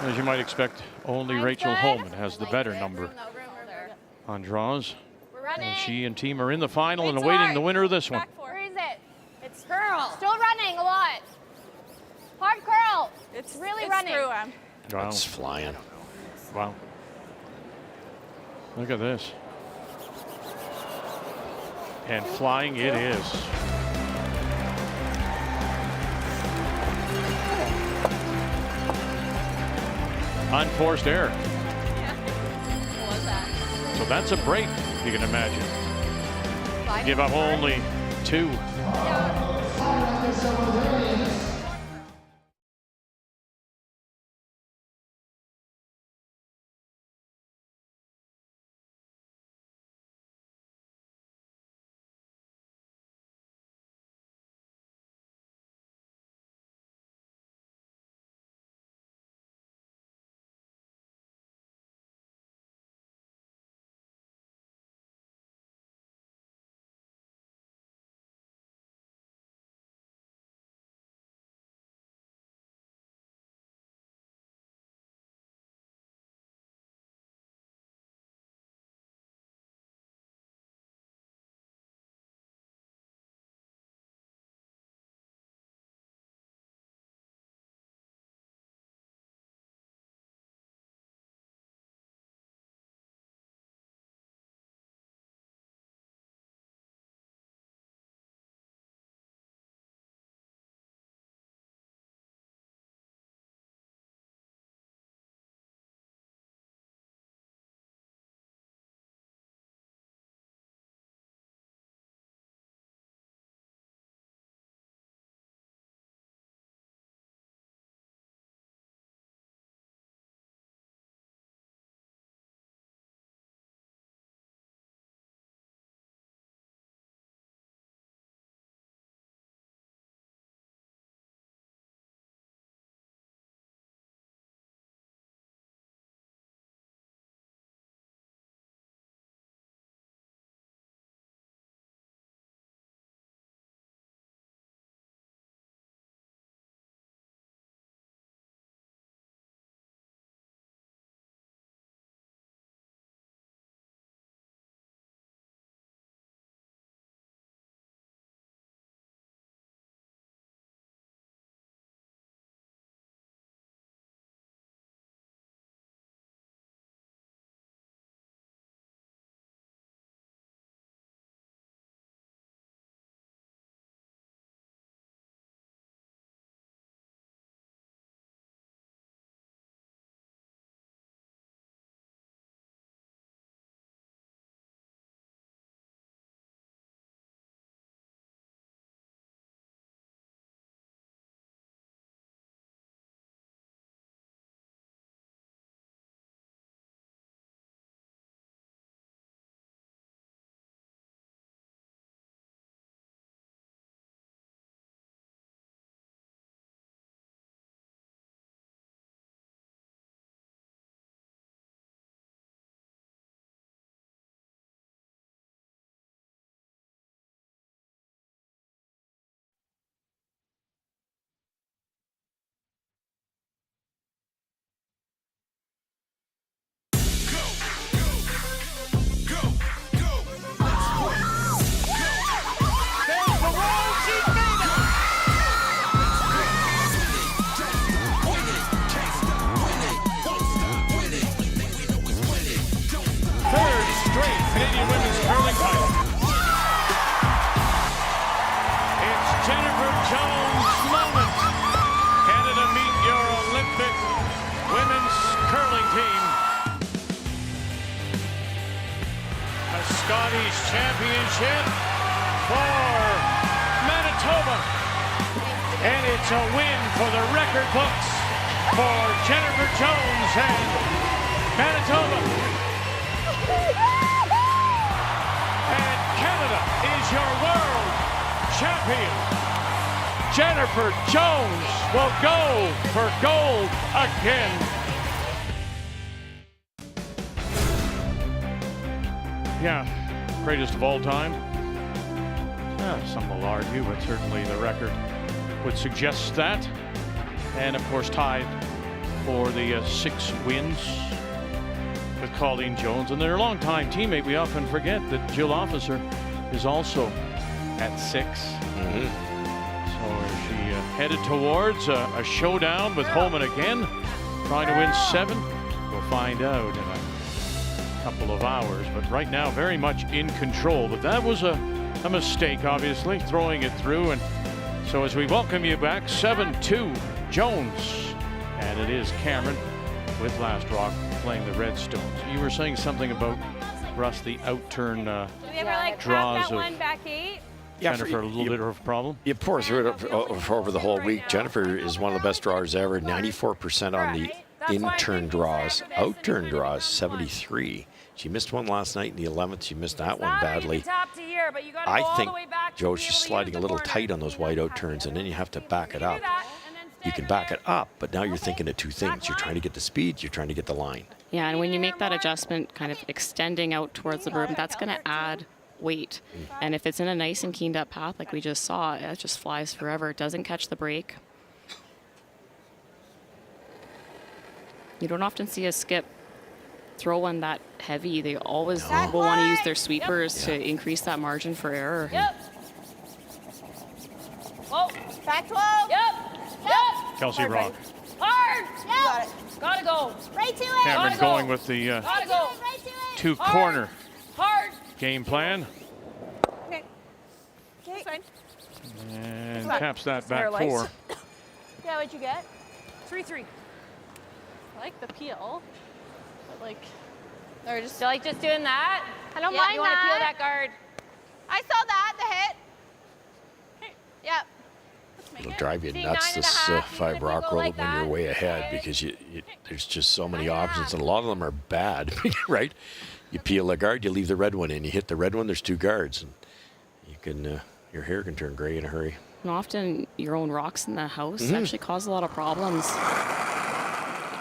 As you might expect, only Rachel Holman has the better number on draws. We're running. And she and team are in the final and awaiting the winner of this one. Where is it? It's curl. Still running a lot. Hard curl. It's really running. Through, Wow. That's flying. Wow. Look at this. And flying it is. Unforced error. So that's a break, you can imagine. Give up only 2. Scotties Championship for Manitoba. And it's a win for the record books for Jennifer Jones and Manitoba. And Canada is your world champion. Jennifer Jones will go for gold again. Yeah, greatest of all time. Some will argue, but certainly the record would suggest that. And of course tied for the 6 wins with Colleen Jones and their longtime teammate. We often forget that Jill Officer is also at 6. So is she headed towards a showdown with Holman again, trying to win 7? We'll find out in a couple of hours, but right now very much in control. But that was a mistake, obviously, throwing it through. And so as we welcome you back, 7-2 Jones, and it is Cameron with Last Rock playing the Redstones. You were saying something about, Russ, the outturn draws of Jennifer, a little bit of a problem. You pour through it over the whole week. Jennifer is one of the best drawers ever, 94% on the in-turn draws. Out-turn draws, 73. She missed one last night in the 11th. She missed that one badly. I think, Joe, she's sliding a little tight on those wide out turns, and then you have to back it up. You can back it up, but now you're thinking of 2 things. You're trying to get the speed, you're trying to get the line. Yeah, and when you make that adjustment, kind of extending out towards the berm, that's going to add weight. And if it's in a nice and keened up path like we just saw, it just flies forever. It doesn't catch the break. You don't often see a skip throw one that heavy. They always will want to use their sweepers to increase that margin for error. Whoa, back 12. Kelsey Rock. Hard. Got it. Gotta go. Right to it. Cameron going with the Gotta go. Right to it. 2 corner Hard. game plan. Okay. Fine. And taps that back 4. Yeah, what'd you get? 3-3. I like the peel, but like, Or just do you like just doing that? I don't Yeah, mind you want to peel that. that guard. I saw that, the hit. Yep. It'll drive you See, nuts, 9.5, this even if 5 you rock go roll like when you're that. way ahead, because there's just so many options, and a lot of them are bad, right? You peel a guard, you leave the red one in. You hit the red one, there's 2 guards, and you can your hair can turn gray in a hurry. And often your own rocks in the house actually cause a lot of problems.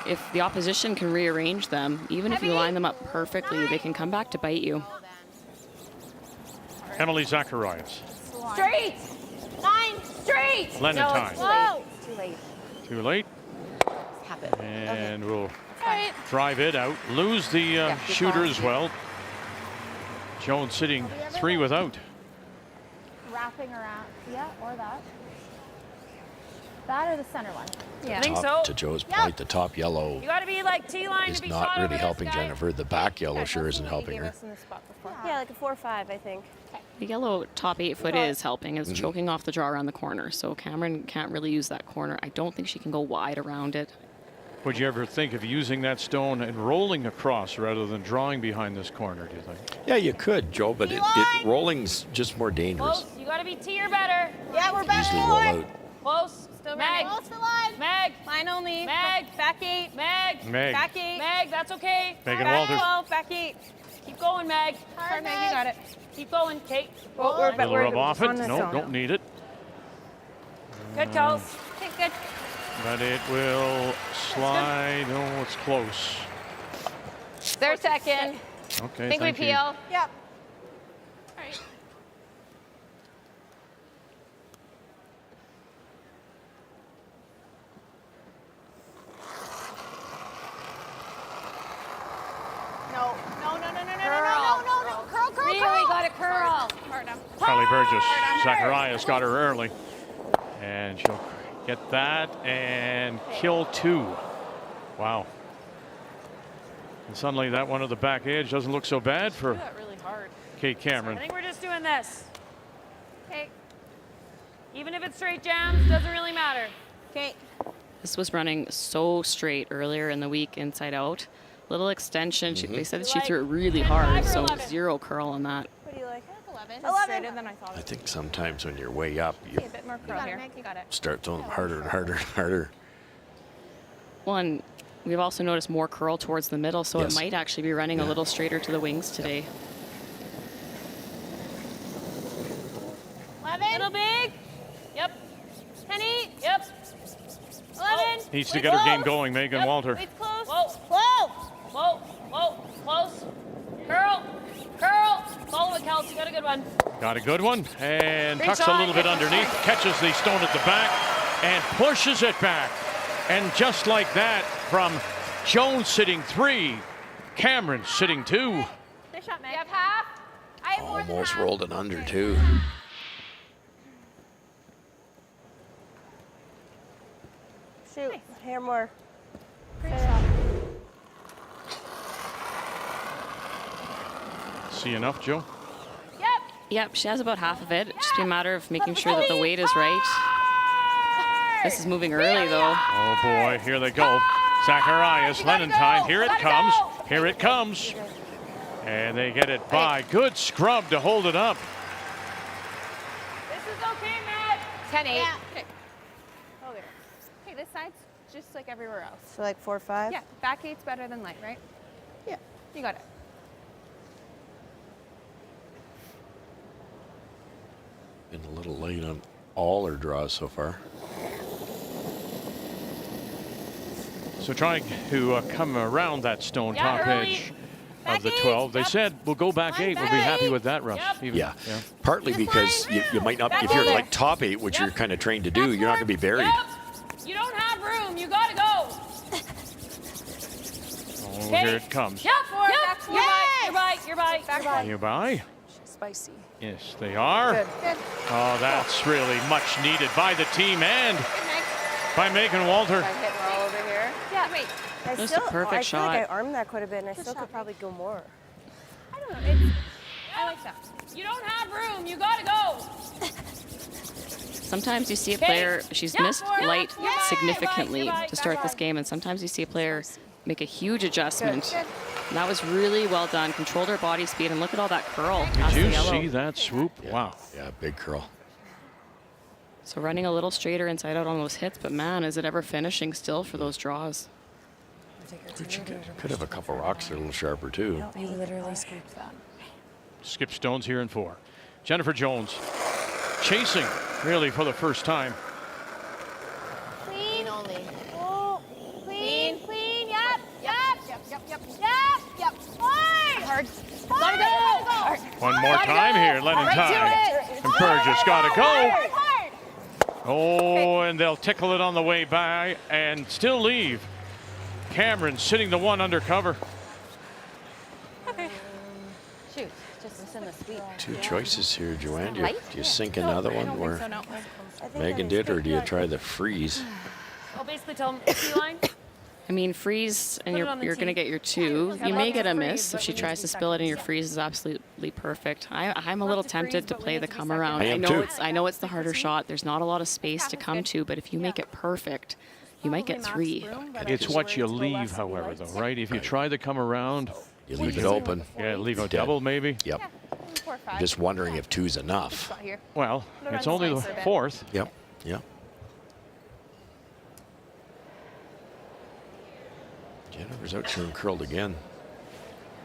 If the opposition can rearrange them, even if you line them up perfectly, they can come back to bite you. Emily Zacharias. Straight. 9 straight. Lending time. Whoa. Too late. Tap it. And we'll drive it out. Lose the shooter as well. Jones sitting 3 without. Wrapping around. Yeah, or that. That or the center one. Yeah. I think Top, so. to Joe's point, the top yellow You got to be like T-line is to be not shot really over helping this guy. Jennifer. The back yellow sure isn't helping her. Yeah, like a 4-5, I think. The yellow top 8 foot is helping, is choking off the draw around the corner. So Cameron can't really use that corner. I don't think she can go wide around it. Would you ever think of using that stone and rolling across rather than drawing behind this corner, do you think? Yeah, you could, Joe, but rolling's just more dangerous. Close. You got to be T or better. Yeah, we're better. Easily roll out. Close. Still Meg. Close to line. Meg. Line only. Meg. Back 8. Meg. Meg. Back 8. Meg, that's okay. Megan back Walters. 12. Back 8. Keep going, Meg. Hard, Meg. You got it. Keep going, Kate. Little rub off it. No, don't need it. Good, Kels. Okay, good. But it will slide. Oh, it's close. They're second. Okay, Think we thank you. peel. Yep. All right. No. No. Curl. Really got a curl. Kylie Burgess. Zacharias got her early. And she'll get that and kill 2. Wow. And suddenly that one at the back edge doesn't look so bad for Really hard. Kate Cameron. I think we're just doing this. Okay. Even if it's straight jams, doesn't really matter. Okay. This was running so straight earlier in the week inside out. Little extension. They said she threw it really hard, so 0 curl on that. What do you like? 11. 11. Than I thought. I think sometimes when you're way up, you A bit more curl here. You got it. start throwing them harder and harder and harder. One, we've also noticed more curl towards the middle, so Yes. it might actually be running a little straighter to the wings today. 11. Little big. Yep. 10-8. Yep. 11. Needs to get her game going, Megan Walter. It's close. Whoa. Whoa. Whoa. Whoa. Close. Curl. Curl. Follow it, Kels. You got a good one. Got a good one, and Great tucks a shot. little bit underneath, catches the stone at the back, and pushes it back. And just like that, from Jones sitting 3, Cameron sitting 2. Nice shot, Meg. You have half. I have more than Almost half. rolled it under too. Shoot. Nice. Hair more. Great shot. See enough, Joe? Yep. Yep, she has about half of it. Just be a matter of making sure that the weight is right. This is moving early, though. Oh boy, here they go. Zacharias, Lenentine, here it comes. Here it comes. And they get it by. Good scrub to hold it up. This is okay, Matt. 10-8. Yeah. Okay. Oh, there. Okay, this side's just like everywhere else. So like 4-5. Yeah, back 8's better than light, right? Yeah. You got it. Been a little late on all her draws so far. So trying to come around that stone Yeah, top early. edge Back of the 8. 12. They Yep. said we'll go back 8. We'll be happy with that, Russ. Yep. Even- Yeah, partly because you might not, if you're like top 8, which you're kind of trained to do, you're not going to be buried. Yep. You don't have room. You gotta go. Oh, here it comes. Yep. Yep. You're by. You're by. You're by. You buy? Spicy. Yes, they are. Good. Oh, that's really much needed by the team and by Megan Walter. Try hitting her all over here. Yeah. Wait. I That's a perfect I feel shot. like I armed that quite a bit, and I still could probably go more. I don't know. I like that. You don't have room. You gotta go. Sometimes you see a player, she's missed light Yeah. significantly You're right. to start this game, and sometimes you see a player make a huge adjustment. Good. And that was really well done. Controlled her body speed, and look at all that curl Did past the you yellow. see that swoop? Wow. Yeah, big curl. So running a little straighter inside out on those hits, but man, is it ever finishing still for those draws. Could have a couple rocks that are a little sharper too. He literally scooped that. Skip stones here in 4. Jennifer Jones chasing really for the first time. Clean only. Oh, clean. Clean. Yep. Yep. Hard. Let go. One more time here, Lenentine. And Burgess got to go. Oh, and they'll tickle it on the way by and still leave. Cameron sitting the 1 under cover. Shoot, just listen to the sweep. 2 choices here, Joanne. Do you sink another one where So no. Megan did, or do you try the freeze? I'll basically tell him T line. I mean, freeze, and Put it on the you're going to tee. get your 2. Yeah, You love may to get a freeze, miss but if she we need tries to to be spill it, and your seconds. freeze is absolutely perfect. I'm a little to tempted freeze, to but we play need the to be come seconds. around. I am know too. I know it's the harder shot. There's not a lot of space to come to, but if you make it perfect, you might get 3. It's what you leave, however, though, right? If you try to come around, You leave it open. yeah, leave a Dead. double maybe. Yep. 4, 5. Just wondering if 2's enough. Spot here. Well, Put it it's on only the slicer then. 4th. Yep. Yep. Jennifer's out shooting curled again.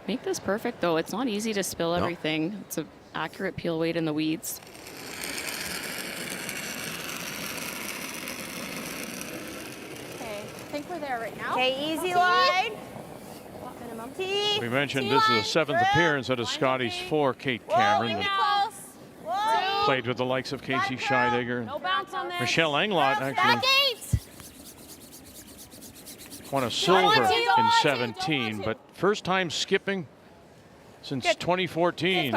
Make this perfect, though. It's not easy to spill No. everything. It's an accurate peel weight in the weeds. Okay. I think we're there right now. Okay, easy line. Minimum. T. We mentioned this is the 7th appearance at a Scotties for Kate Cameron. Close. Whoa. Played with the likes of Casey Scheidegger. No bounce on this. Michelle Anglot Back actually 8. won a silver in 17, but first time skipping since 2014.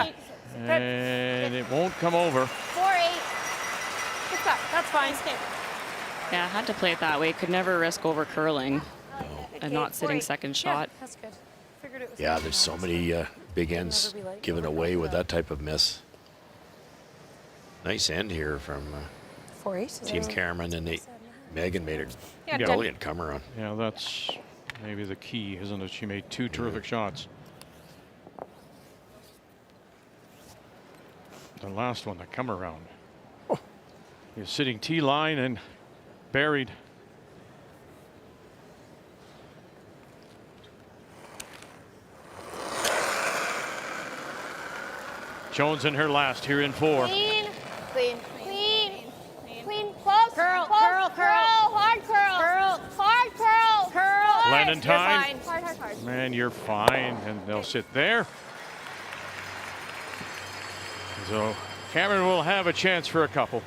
And it won't come over. 4-8. Good stuff. That's fine. Yeah, I had to play it that way. Could never risk over curling and not sitting second shot. That's good. Figured it was Yeah, there's so many big ends given away with that type of miss. Nice end here from 4-8. Team Cameron, and Megan made a Yeah. brilliant come around. Yeah, that's maybe the key, isn't it? She made 2 terrific shots. The last one, the come around. He's sitting T line and buried. Jones in her last here in 4. Clean. Clean. Clean. Clean. Close. Curl, close, curl, curl. Hard curl. Hard curl. Curl. Clementine. Hard, hard, hard. Man, you're fine. And they'll sit there. So Cameron will have a chance for a couple.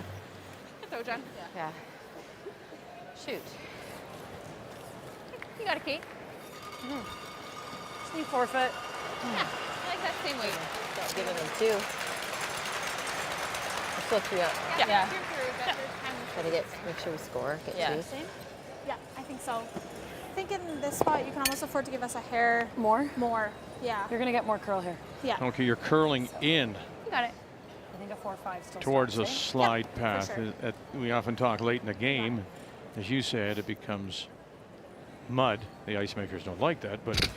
Go, Jen. Yeah. Shoot. You got a key. Just need forfeit. Yeah, I like that same weight. Don't give them 2. We're still 3 up. Yeah. You're through. Got your time. Try to make sure we score. Get 2. Same? Yeah, I think so. I think in this spot you can almost afford to give us a hair More? more. Yeah. You're going to get more curl here. Yeah. Okay, you're curling in You got it. I think a 4-5 still towards the stops, eh? slide Yeah, path. for sure. We often talk late in the game. As you said, it becomes mud. The ice makers don't like that, but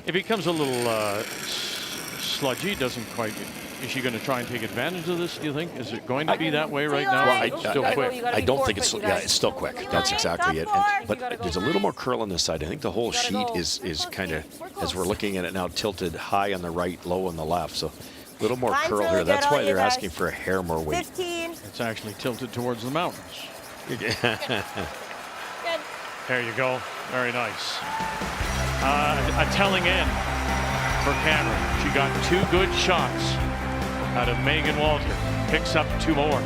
it becomes a little sludgy. Doesn't quite. Is she going to try and take advantage of this, do you think? Is it going to be that way right now? Well, Still quick. I don't think it's still quick. That's exactly it. But there's a little more curl on this side. I think the whole sheet is kind of, as we're looking at it now, tilted high on the right, low on the left. So a little more curl here. That's why they're asking for a hair more weight. 15. It's actually tilted towards the mountains. Good. There you go. Very nice. A telling end for Cameron. She got 2 good shots out of Megan Walter. Picks up 2 more.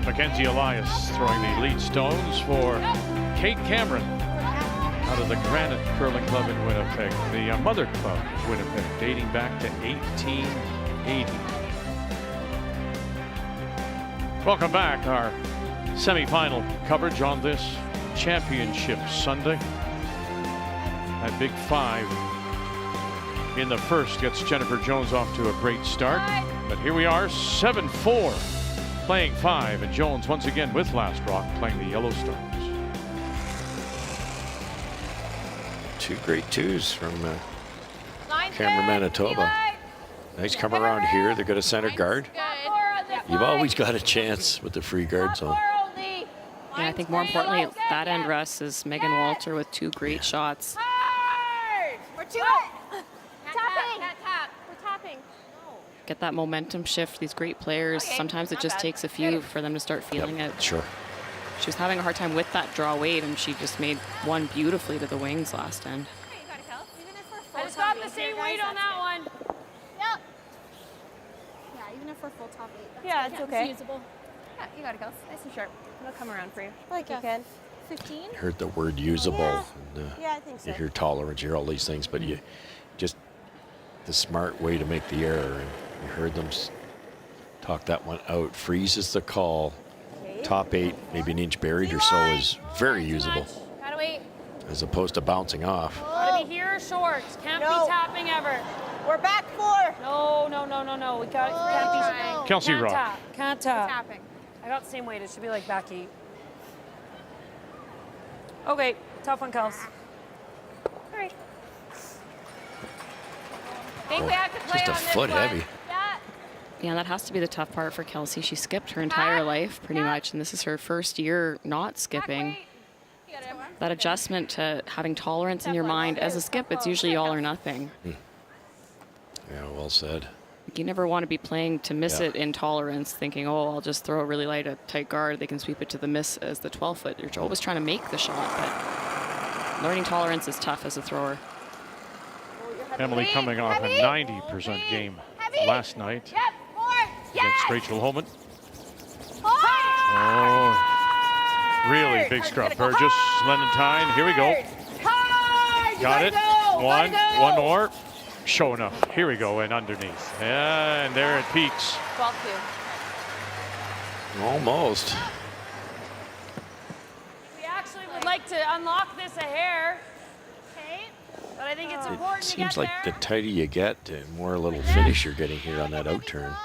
Mackenzie Elias throwing the lead stones for Kate Cameron out of the Granite Curling Club in Winnipeg, the Mother Club of Winnipeg, dating back to 1880. Welcome back. Our semifinal coverage on this championship Sunday. That big 5 in the first gets Jennifer Jones off to a great start. But here we are, 7-4, playing 5, and Jones once again with Last Rock playing the Yellowstones. 2 great 2s from Cameron, Manitoba. Nice come around here. They're going to center guard. You've always got a chance with the free guard zone. Yeah, I think more importantly, that end, Russ, is Megan Walter with 2 great shots. We're tapping. We're tapping. Get that momentum shift, these great players. Sometimes it just takes a few for them to start feeling it. Sure. She was having a hard time with that draw weight, and she just made one beautifully to the wings last end. I just got the same weight on that one. Yep. Yeah, even if we're full top 8. Yeah, it's okay. It's usable. Yeah, you got it, Kels. Nice and sharp. It'll come around for you. Like you can. 15? You heard the word usable. Yeah. And, Yeah, I think so. You hear tolerance, you hear all these things, but you just the smart way to make the error. And you heard them talk that one out. Freezes the call. Top 8, maybe an inch buried or so, is very usable. Gotta wait. As opposed to bouncing off. Gotta be here or short. Can't be tapping ever. We're back 4. No. We got can't be Kelsey can't Rock. tap. Can't tap. Tapping. I got the same weight. It should be like back 8. Okay, tough one, Kels. All right. I think we have to play Just a on this foot one. heavy. Yeah, that has to be the tough part for Kelsey. She skipped her entire life pretty much, and this is her first year not skipping. That adjustment to having tolerance in your mind. As a skip, it's usually all or nothing. Yeah, well said. You never want to be playing to miss Yeah. it in tolerance, thinking, oh, I'll just throw a really light, a tight guard. They can sweep it to the miss as the 12-foot. You're always trying to make the shot, but learning tolerance is tough as a thrower. Emily coming off a 90% game last night against Rachel Holman. Oh, really big scrub. Burgess, Lenentine, here we go. Got it. One more. Show enough. Here we go, and underneath. And there it peaks. 12-2. Almost. We actually would like to unlock this a hair. Okay. But I think it's important It to get seems like the there. tighter you get, the more a little finish you're getting here on that outturn.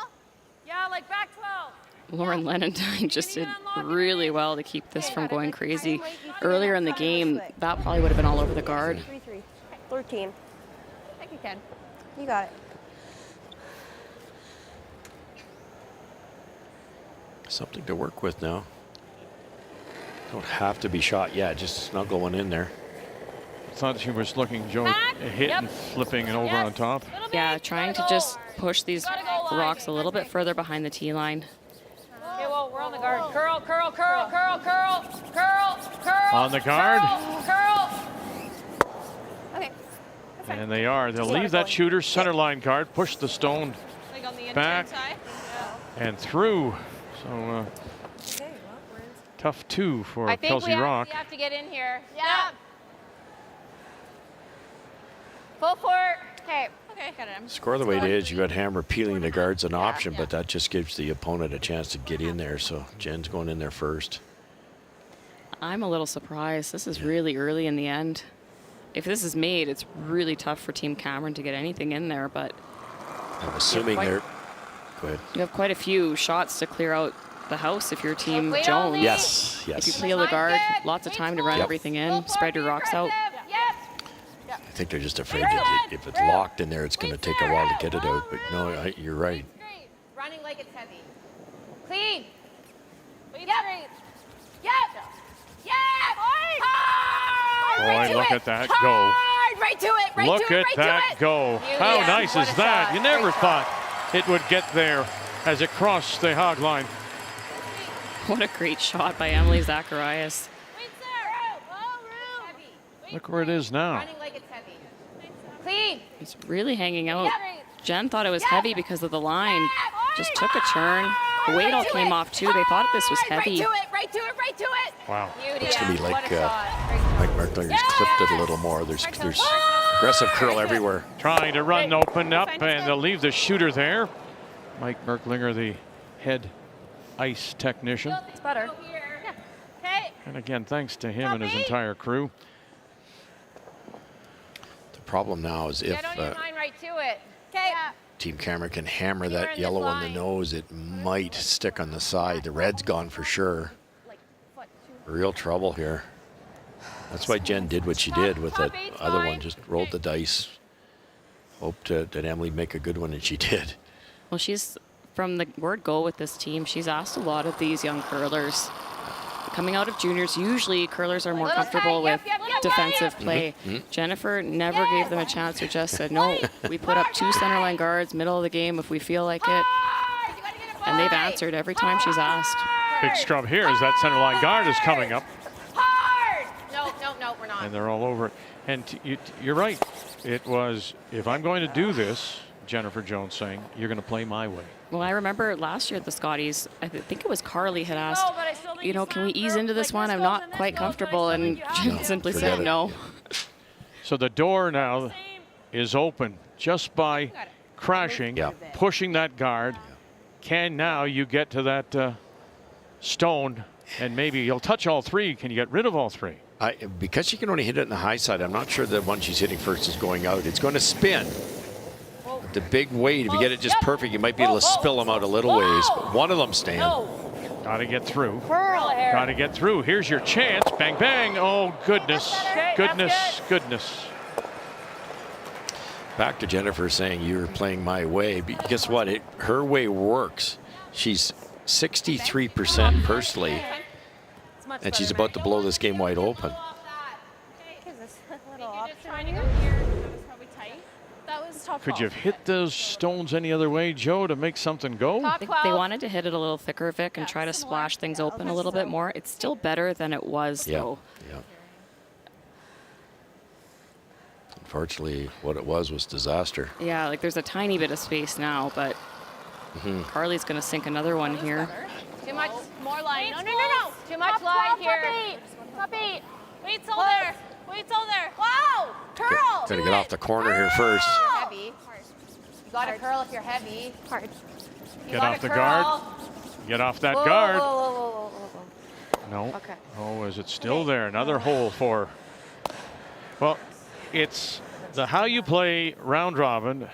Yeah, like back 12. Lauren Lenentine just did really well to keep this from going crazy. Earlier in the game, that probably would have been all over the guard. 3-3. 13. I think you can. You got it. Something to work with now. Don't have to be shot yet, just snuggle one in there. Thought she was looking, Joe, hitting, flipping, and over on top. Yeah, trying to just push these rocks a little bit further behind the tee line. Okay, well, we're on the guard. Curl. On the guard. Curl. Okay. And they are. They'll leave that shooter center line guard, push the stone Like on the back side. and through. So tough 2 for I think Kelsey Rock. we have to get in here. Yeah. Full fort. Okay. Got it. Score the way it is, you got Hammer peeling the guards an option, but that just gives the opponent a chance to get in there. So Jen's going in there first. I'm a little surprised. This is really early in the end. If this is made, it's really tough for Team Cameron to get anything in there, but I'm assuming they're. Go ahead. you have quite a few shots to clear out the house if you're Team Wait Jones. only. Yes. If you peel the guard, lots of time to run everything in, spread your rocks out. I think they're just afraid that if it's locked in there, it's going to take a while to get it out. But no, you're right. Great. Running like it's heavy. Clean. Yep. Boy, look at that go. Hard. Right to it. Right Look to it. at Right that to it. go. How nice is that? You never thought it would get there as it crossed the hog line. What a great shot by Emily Zacharias. Look where it is now. Running like it's heavy. Clean. It's really hanging out. Jen thought it was heavy because of the line. just took a turn. The weight all came off too. They thought this was heavy. Right to it. Wow. It's going to be like Mike Merklinger's clipped it a little more. There's aggressive curl everywhere. Trying to run open up, and they'll leave the shooter there. Mike Merklinger, the head ice technician. It's better. And again, thanks to him and his entire crew. The problem now is if right to it. Team Camera can hammer that yellow on the nose, it might stick on the side. The red's gone for sure. Real trouble here. That's why Jen did what she did with that other one, just rolled the dice. Hoped that Emily'd make a good one, and she did. Well, she's, from the word go with this team, she's asked a lot of these young curlers. Coming out of juniors, usually curlers are more comfortable with defensive play. Jennifer never gave them a chance, or just said, no, we put up 2 centerline guards, middle of the game if we feel like it. And they've answered every time she's asked. Big scrub here as that centerline guard is coming up. No, we're not. And they're all over it. And you're right. It was, if I'm going to do this, Jennifer Jones saying, you're going to play my way. Well, I remember last year at the Scotties, I think it was Carly had asked, you know, can we ease into this one? I'm not quite comfortable. And Jen simply said no. So the door now is open just by crashing, pushing that guard. Can now you get to that stone, and maybe you'll touch all 3. Can you get rid of all 3? Because she can only hit it on the high side, I'm not sure the one she's hitting first is going out. It's going to spin. The big weight, if you get it just perfect, you might be able to spill them out a little ways, but one of them staying. Got to get through. Got to get through. Here's your chance. Bang, bang. Oh, goodness. Goodness. Back to Jennifer saying you're playing my way. But guess what? Her way works. She's 63% personally, and she's about to blow this game wide open. Could you have hit those stones any other way, Joe, to make something go? I think they wanted to hit it a little thicker, Vic, and try to splash things open a little bit more. It's still better than it was, though. Yeah. Unfortunately, what it was disaster. Yeah, like there's a tiny bit of space now, but Carly's going to sink another one here. Too much, more line. No. Too much line here. Puppy. Wait's over there. Wow, curl. Got to get off the corner here first. Heavy. You got to curl if you're heavy. Hard. Get off the guard. Get off that guard. Whoa. No. Okay. Oh, is it still there? Another hole for. Well, it's the how you play round robin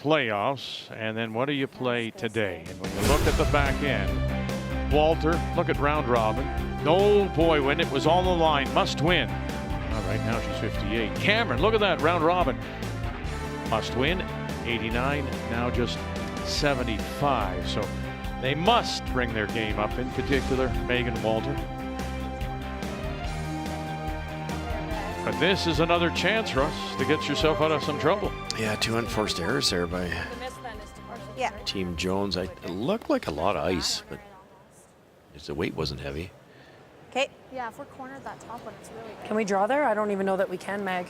playoffs, and then what do you play today? And when you look at the back end, Walter, look at round robin. Oh boy, when it was on the line, must win. Right now she's 58. Cameron, look at that, round robin. Must win, 89, now just 75. So they must bring their game up, in particular, Megan and Walter. But this is another chance, Russ, to get yourself out of some trouble. Yeah, 2 unforced errors there by Team Jones. It looked like a lot of ice, but the weight wasn't heavy. Okay. Yeah, if we're cornered that top one, it's really good. Can we draw there? I don't even know that we can, Meg.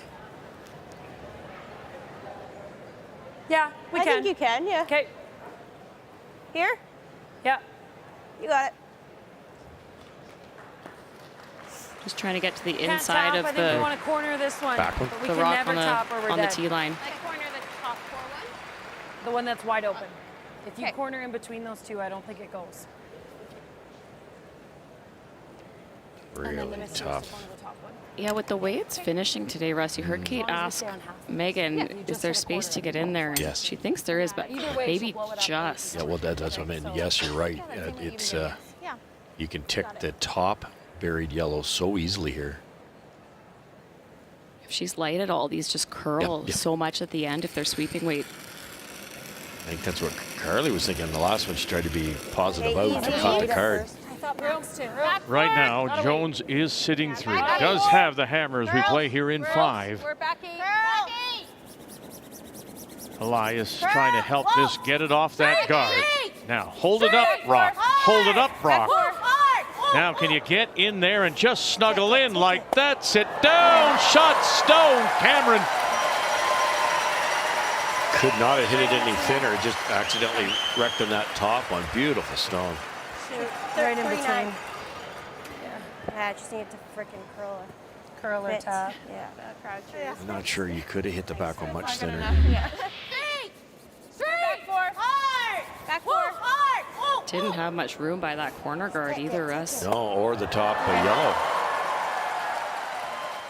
Yeah, we can. I think you can, yeah. Okay. Here? Yeah. You got it. Just trying to get to the Can't inside top. of I think we the want to corner this one. Back one. But we the can rock never top or we're on the dead. tee line. Like corner the top 4 one. The one that's wide open. If you corner in between those 2, I don't think it goes. Really tough. Yeah, with the way it's finishing today, Russ, you heard Kate ask Megan, is there space to get in there? Yes. She thinks there is, but maybe just. Yeah, well, that's what I mean. Yes, you're right. It's you can tick the top buried yellow so easily here. If she's light at all, these just curl so much at the end if they're sweeping weight. I think that's what Carly was thinking. The last one, she tried to be positive out to caught the card. Right now, Jones is sitting 3. Does have the hammer as we play here in 5. Elias trying to help this get it off that guard. Now, hold it up, Brock. Hold it up, Brock. Now, can you get in there and just snuggle in like that? Sit down, shot, stone, Cameron. Could not have hit it any thinner. Just accidentally wrecked in that top one. Beautiful stone. Right in between. Yeah. I just need to freaking curl it. Curl or tap. Yeah. I'm not sure you could have hit the back one much thinner. Yeah. Back four. Hard. Back four. Hard. Didn't have much room by that corner guard either, Russ. No, or the top yellow.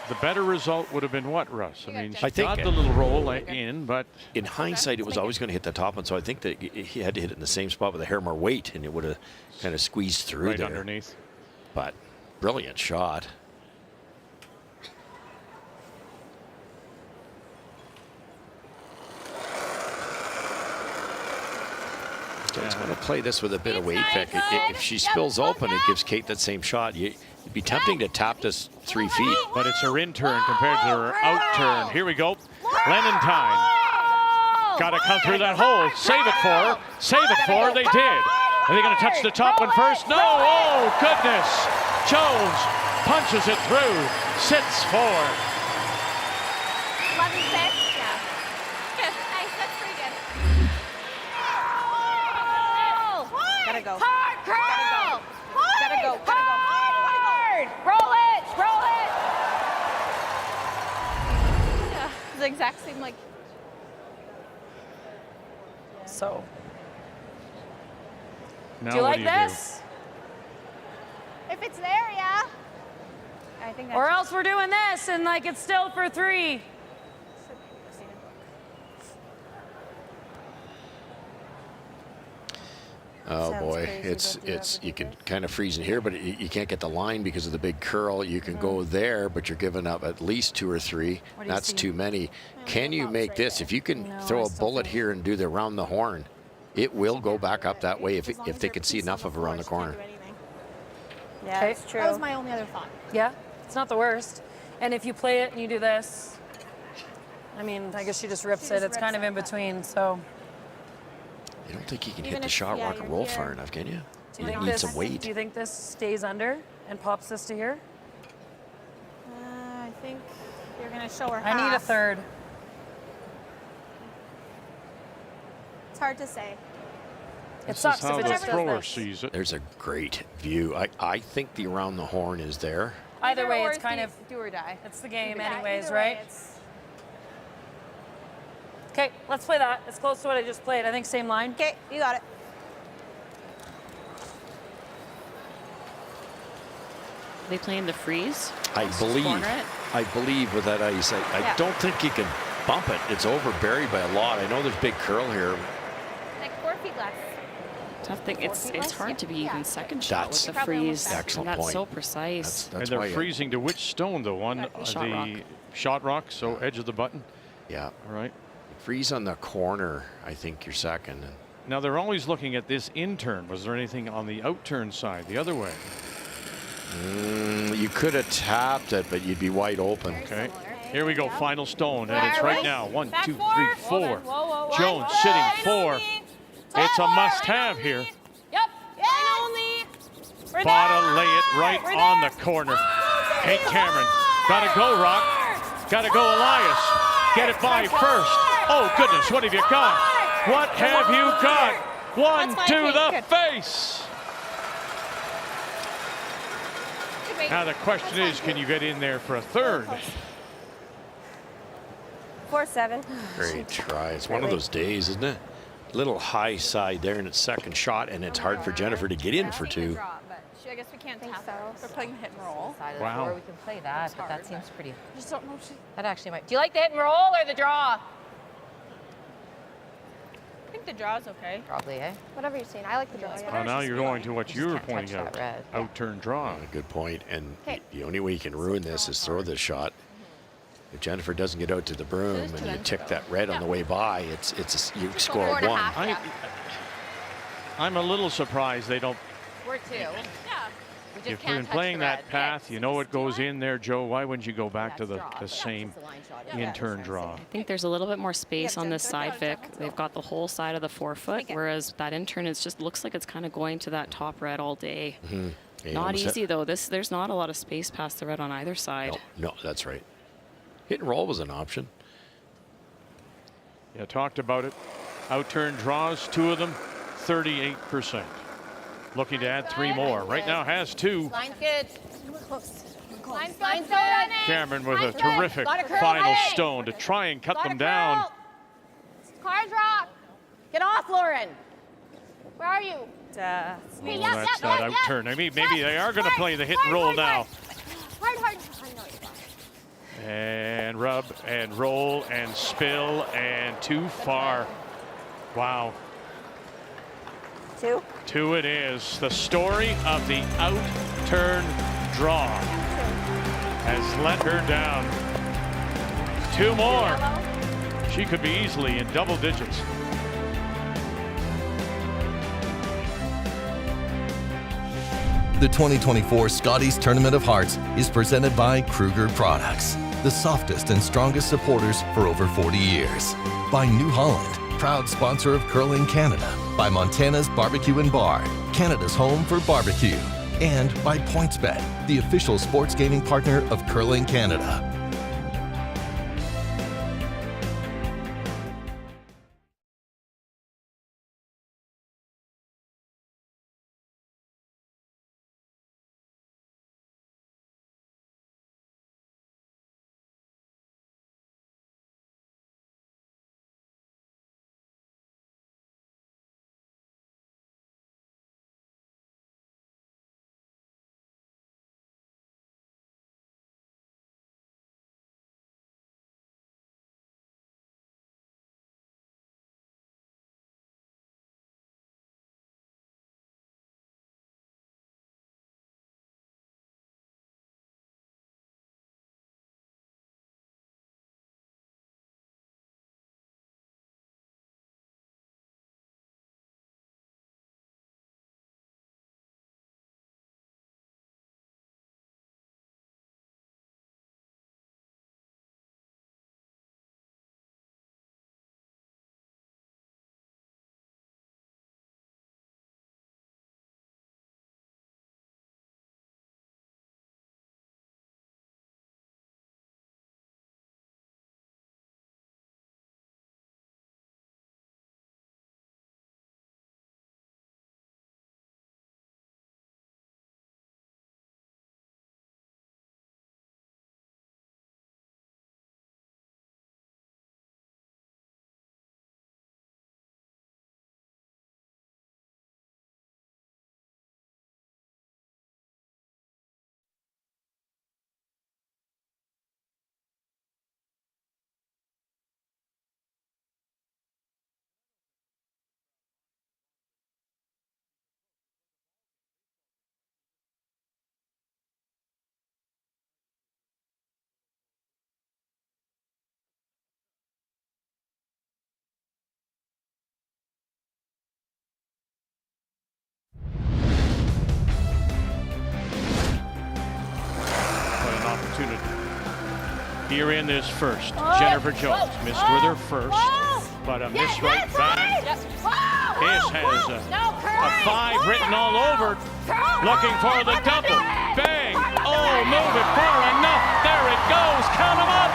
The better result would have been what, Russ? I mean, I think got the little roll in, but in hindsight, it was always going to hit the top one. So I think that he had to hit it in the same spot with a hair more weight, and it would have kind of squeezed through right there. underneath. But brilliant shot. Kate's going to play this with a bit of weight. If she spills open, it gives Kate that same shot. It'd be tempting to tap this 3 feet. But it's her in turn compared to her out turn. Here we go. Clementine. Got to come through that hole. Save it for her. Save it for her. They did. Are they going to touch the top one first? No. Oh, goodness. Jones punches it through. Sits for. 11-6. Yeah. Good. Nice. That's pretty good. Gotta go. Hard, curl. Gotta go. Gotta go. Hard. Roll it. Roll it. Yeah. It's the exact same, like. So. Now Do you what like do you this? If it's there, yeah. I think that's Or else we're doing this and like it's still for 3. Oh Sounds boy, crazy, you can kind of freeze in here, but you can't get the line because of the big curl. You can go there, but you're giving up at least 2 or 3. That's too many. Can you make this? If you can throw a bullet here and do the around the horn, it will go back up that way if they can see enough of around the corner. Yeah, it's true. That was my only other thought. Yeah, it's not the worst. And if you play it and you do this, I mean, I guess she just rips it. It's kind of in between, so. I don't think you can hit Even the if, shot yeah, rock and you're roll here. far enough, can you? Do you You think need this, some weight. Do you think this stays under and pops this to here? I think you're going to show her I need a half. third. It's hard to say. It This sucks is how if it the just does thrower this. sees it. There's a great view. I think the around the horn is there. Either way, or it's kind of, do or die. it's the game Yeah, anyways, either way, right? it's- Okay, let's play that. It's close to what I just played. I think same line. Okay, you got it. They playing the freeze? I Corner it? believe with that ice, I don't think you can bump it. It's over buried by a lot. I know there's big curl here. Like 4 feet less. Tough thing. It's hard to be even second shot That's with the freeze. excellent That's point. so precise. That's And they're why freezing to which stone, the one, Shot rock. the shot rock, so edge of the button. yeah. All right. Freeze on the corner, I think you're second. Now they're always looking at this in turn. Was there anything on the out turn side, the other way? You could have tapped it, but you'd be wide open. Okay. Here we go, final stone, and it's right now. 1, Back 2, four. 3, 4. Whoa, whoa, whoa. Jones Whoa, sitting 4. It's a must-have here. Yep. Line only. We're Bada there. lay it right We're on there. the corner. Kate Cameron. Gotta go, Rock. Gotta go, Elias. Get it by first. Oh, goodness, what have you got? What have you got? One That's fine, to Kate. the Good. face. Wait. Now the question is, can you get in there for a third? 4-7. Great try. It's one of those days, isn't it? Little high side there in its second shot, and it's hard for Jennifer to get in for 2. I guess we can't Think tap so. it. We're playing hit and roll. Side of the Wow. floor, we can play that, but that seems pretty. I just don't know if she. That actually might. Do you like the hit and roll or the draw? I think the draw's okay. Probably, eh? Whatever you've seen. I like the draw. Yeah. Well, now you're going to what you were can't touch pointing out. that red. Out turn draw. Good point. And Okay. the only way you can ruin this is throw this shot. If Jennifer doesn't get out to the broom There's two and you ends tick though. that red on the way by, you score 4 and a 1. half, yeah. I'm a little surprised they don't. We're 2. Yeah. We just If you've can't been touch playing the that red. path, you know what goes in there, Joe. Why wouldn't you go back to the same It's a line shot. in turn draw? I think there's a little bit more space on this side, Vic. They've got the whole side of the 4 foot, whereas that in turn is just looks like it's kind of going to that top red all day. Yeah, Not almost easy though. There's not a lot of space past the red on either side. No, that's right. Hit and roll was an option. You talked about it. Outturn draws, 2 of them, 38%. Looking to add 3 more. Right now has 2. Line's good. Line's good. Cameron with a terrific final stone to try and cut them down. Cards rock. Get off, Lauren. Where are you? Oh, that's not outturn. I mean, maybe they are going to play the hit and roll now. Hard. And rub and roll and spill and too far. Wow. 2. 2 it is. The story of the outturn draw has let her down. 2 more. She could be easily in double digits. The 2024 Scotties Tournament of Hearts is presented by Kruger Products, the softest and strongest supporters for over 40 years. By New Holland, proud sponsor of Curling Canada. By Montana's Barbecue and Bar, Canada's home for barbecue. And by PointsBet, the official sports gaming partner of Curling Canada. Here in this first, Jennifer Jones missed with her first, but a miss right back. This has a 5 written all over, looking for the double. Bang! Oh, move it far enough. There it goes. Count them up.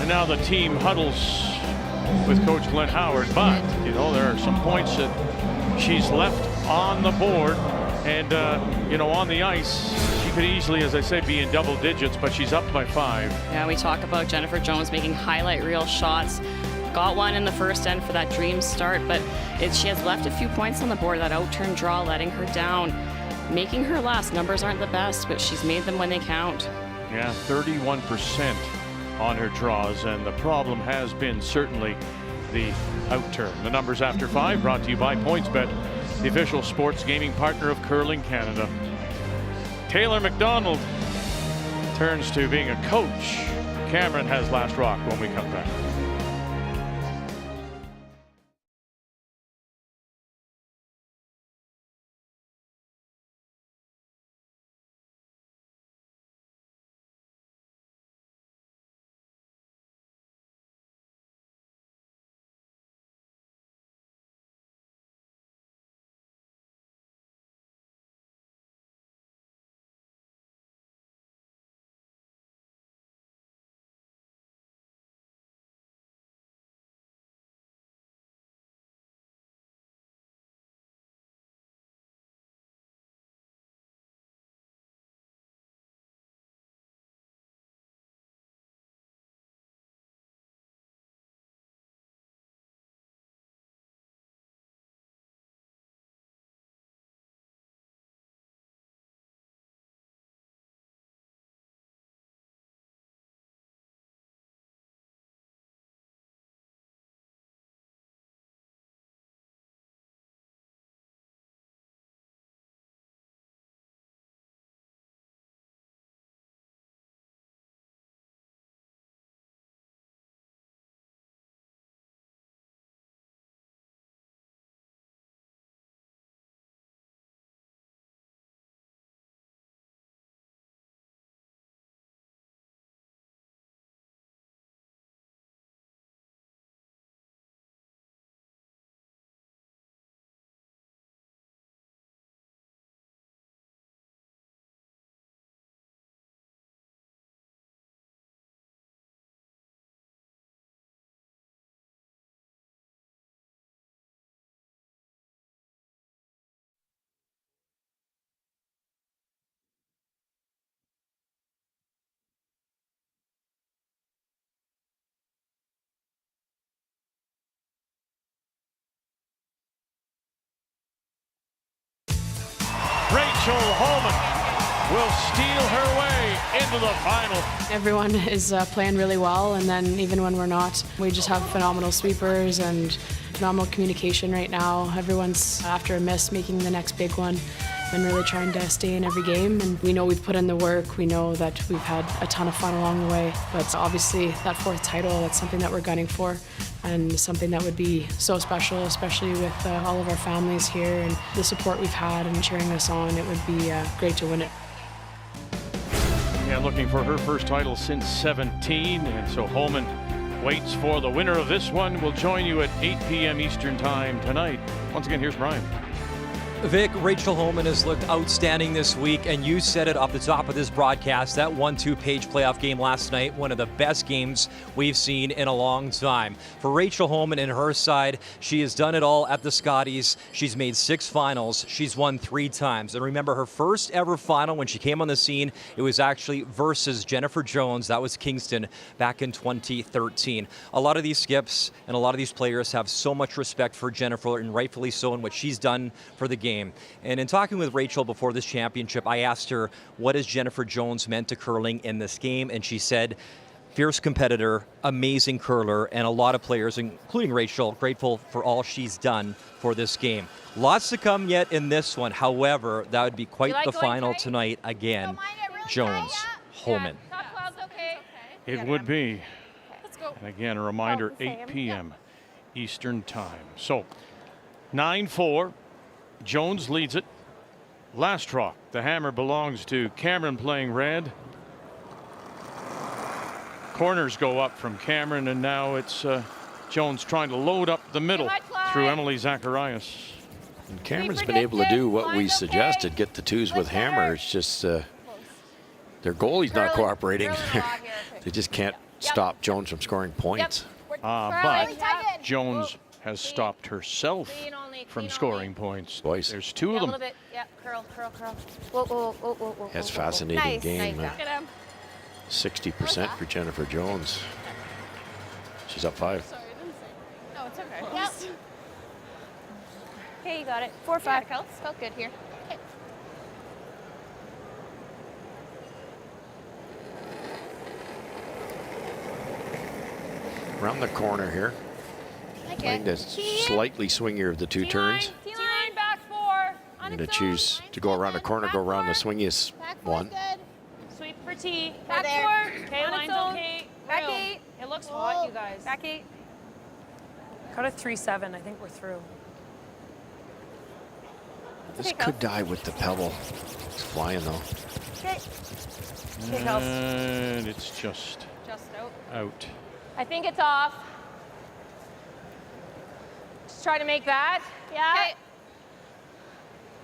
And now the team huddles with Coach Glenn Howard, but you know there are some points that she's left on the board, and you know, on the ice she could easily, as I say, be in double digits, but she's up by 5. Yeah, we talk about Jennifer Jones making highlight reel shots. Got one in the first end for that dream start, but she has left a few points on the board. That outturn draw letting her down, making her last. Numbers aren't the best, but she's made them when they count. Yeah, 31% on her draws, and the problem has been certainly the outturn. The numbers after 5 brought to you by PointsBet, the official sports gaming partner of Curling Canada. Taylor McDonald turns to being a coach. Cameron has last rock when we come back. Rachel Holman will steal her way into the final. Everyone is playing really well, and then even when we're not, we just have phenomenal sweepers and phenomenal communication right now. Everyone's, after a miss, making the next big one and really trying to stay in every game. And we know we've put in the work. We know that we've had a ton of fun along the way. But obviously, that fourth title, that's something that we're gunning for and something that would be so special, especially with all of our families here and the support we've had and cheering us on. It would be great to win it. Yeah, looking for her first title since 17, and so Holman waits for the winner of this one. We'll join you at 8 p.m. Eastern Time tonight. Once again, here's Brian. Vic, Rachel Holman has looked outstanding this week, and you said it off the top of this broadcast. That 1-2-page playoff game last night, one of the best games we've seen in a long time. For Rachel Holman and her side, she has done it all at the Scotties. She's made 6 finals. She's won 3 times. And remember, her first ever final when she came on the scene, it was actually versus Jennifer Jones. That was Kingston back in 2013. A lot of these skips and a lot of these players have so much respect for Jennifer, and rightfully so, in what she's done for the game. And in talking with Rachel before this championship, I asked her, what has Jennifer Jones meant to curling in this game? And she said, fierce competitor, amazing curler, and a lot of players, including Rachel, grateful for all she's done for this game. Lots to come yet in this one. However, that would be quite the final tonight again. Jones, Holman. It would be. And again, a reminder, 8 p.m. Eastern Time. So, 9-4. Jones leads it. Last rock, the hammer belongs to Cameron playing red. Corners go up from Cameron, and now it's Jones trying to load up the middle through Emily Zacharias. And Cameron's been able to do what we suggested, get the twos with hammer. It's just their goalie's not cooperating. They just can't stop Jones from scoring points. But Jones has stopped herself from scoring points. Boys. There's 2 of them. A little bit. Yeah, curl. Whoa, whoa, whoa, whoa, whoa. That's a fascinating game. Nice. 60% for Jennifer Jones. She's up 5. Sorry, I didn't say. No, it's okay. Yep. Okay, you got it. 4-5. Yeah, felt good here. Okay. Around the corner here. Playing the slightly swingier of the 2 turns. T-line back 4. I'm going to choose to go around the corner, go around the swingiest one. Sweep for T. Back 4. Okay, line's okay. Back 8. It looks hot, you guys. Back 8. Cut a 3-7. I think we're through. This could die with the pebble. It's flying though. Okay. And it's just out. I think it's off. Just try to make that. Yeah.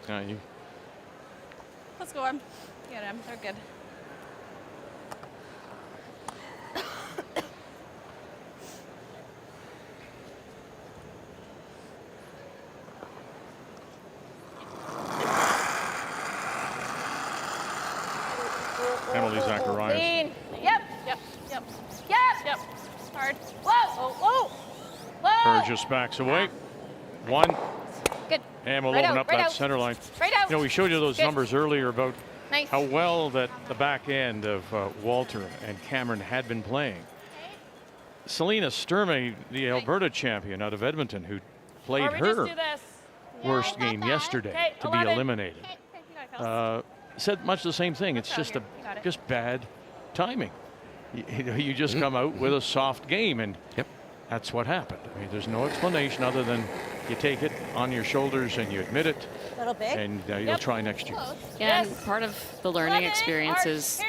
Okay. You. Let's go on. Get him. They're good. Emily Zacharias. Lean. Yep. Hard. Whoa. Whoa. Burgess backs away. 1. Good. And we'll open up that center line. Right out. You know, we showed you those numbers earlier about Nice. how well that the back end of Walter and Cameron had been playing. Selena Sturmey, the Alberta champion out of Edmonton, who played her worst game yesterday to be eliminated, said much the same thing. It's just just bad timing. You just come out with a soft game, and that's what happened. I mean, there's no explanation other than you take it on your shoulders and you admit it, and you'll try next year. Yeah, and part of the learning experience is,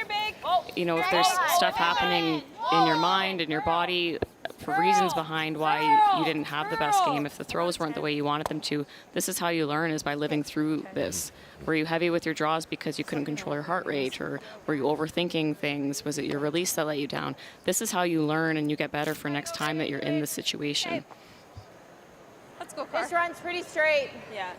you know, if there's stuff happening in your mind, in your body, for reasons behind why you didn't have the best game, if the throws weren't the way you wanted them to, this is how you learn, is by living through this. Were you heavy with your draws because you couldn't control your heart rate, or were you overthinking things? Was it your release that let you down? This is how you learn and you get better for next time that you're in this situation. Let's go, Car. This run's pretty straight. Yeah.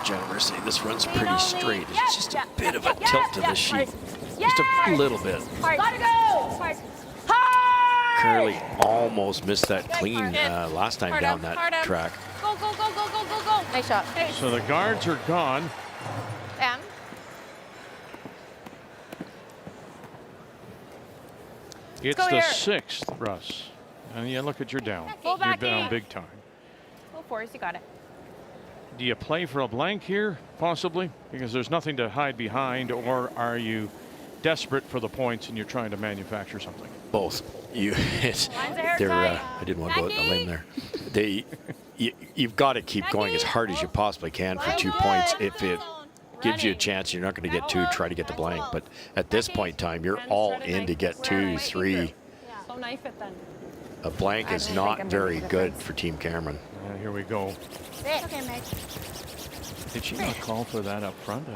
Jennifer say this runs pretty straight. It's just a bit of a tilt to the sheet. Just a little bit. Hard. Gotta go. Hard. Curly almost missed that clean last time down that track. Go, go, go, go, go, go, go. Nice shot. So the guards are gone. M. It's go the here. 6th, Russ. And yeah, look at you're down. Go back You're down in. big time. Go, Forrest, you got it. Do you play for a blank here, possibly? Because there's nothing to hide behind, or are you desperate for the points and you're trying to manufacture something? Both. I didn't want to go out on a limb there. You've got to keep going as hard as you possibly can for 2 points. If it gives you a chance, you're not going to get 2, try to get the blank. But at this point in time, you're all in to get 2, 3. So knife it then. A blank is not very good for Team Cameron. Here we go. Okay, Meg. Did she not call for that up front?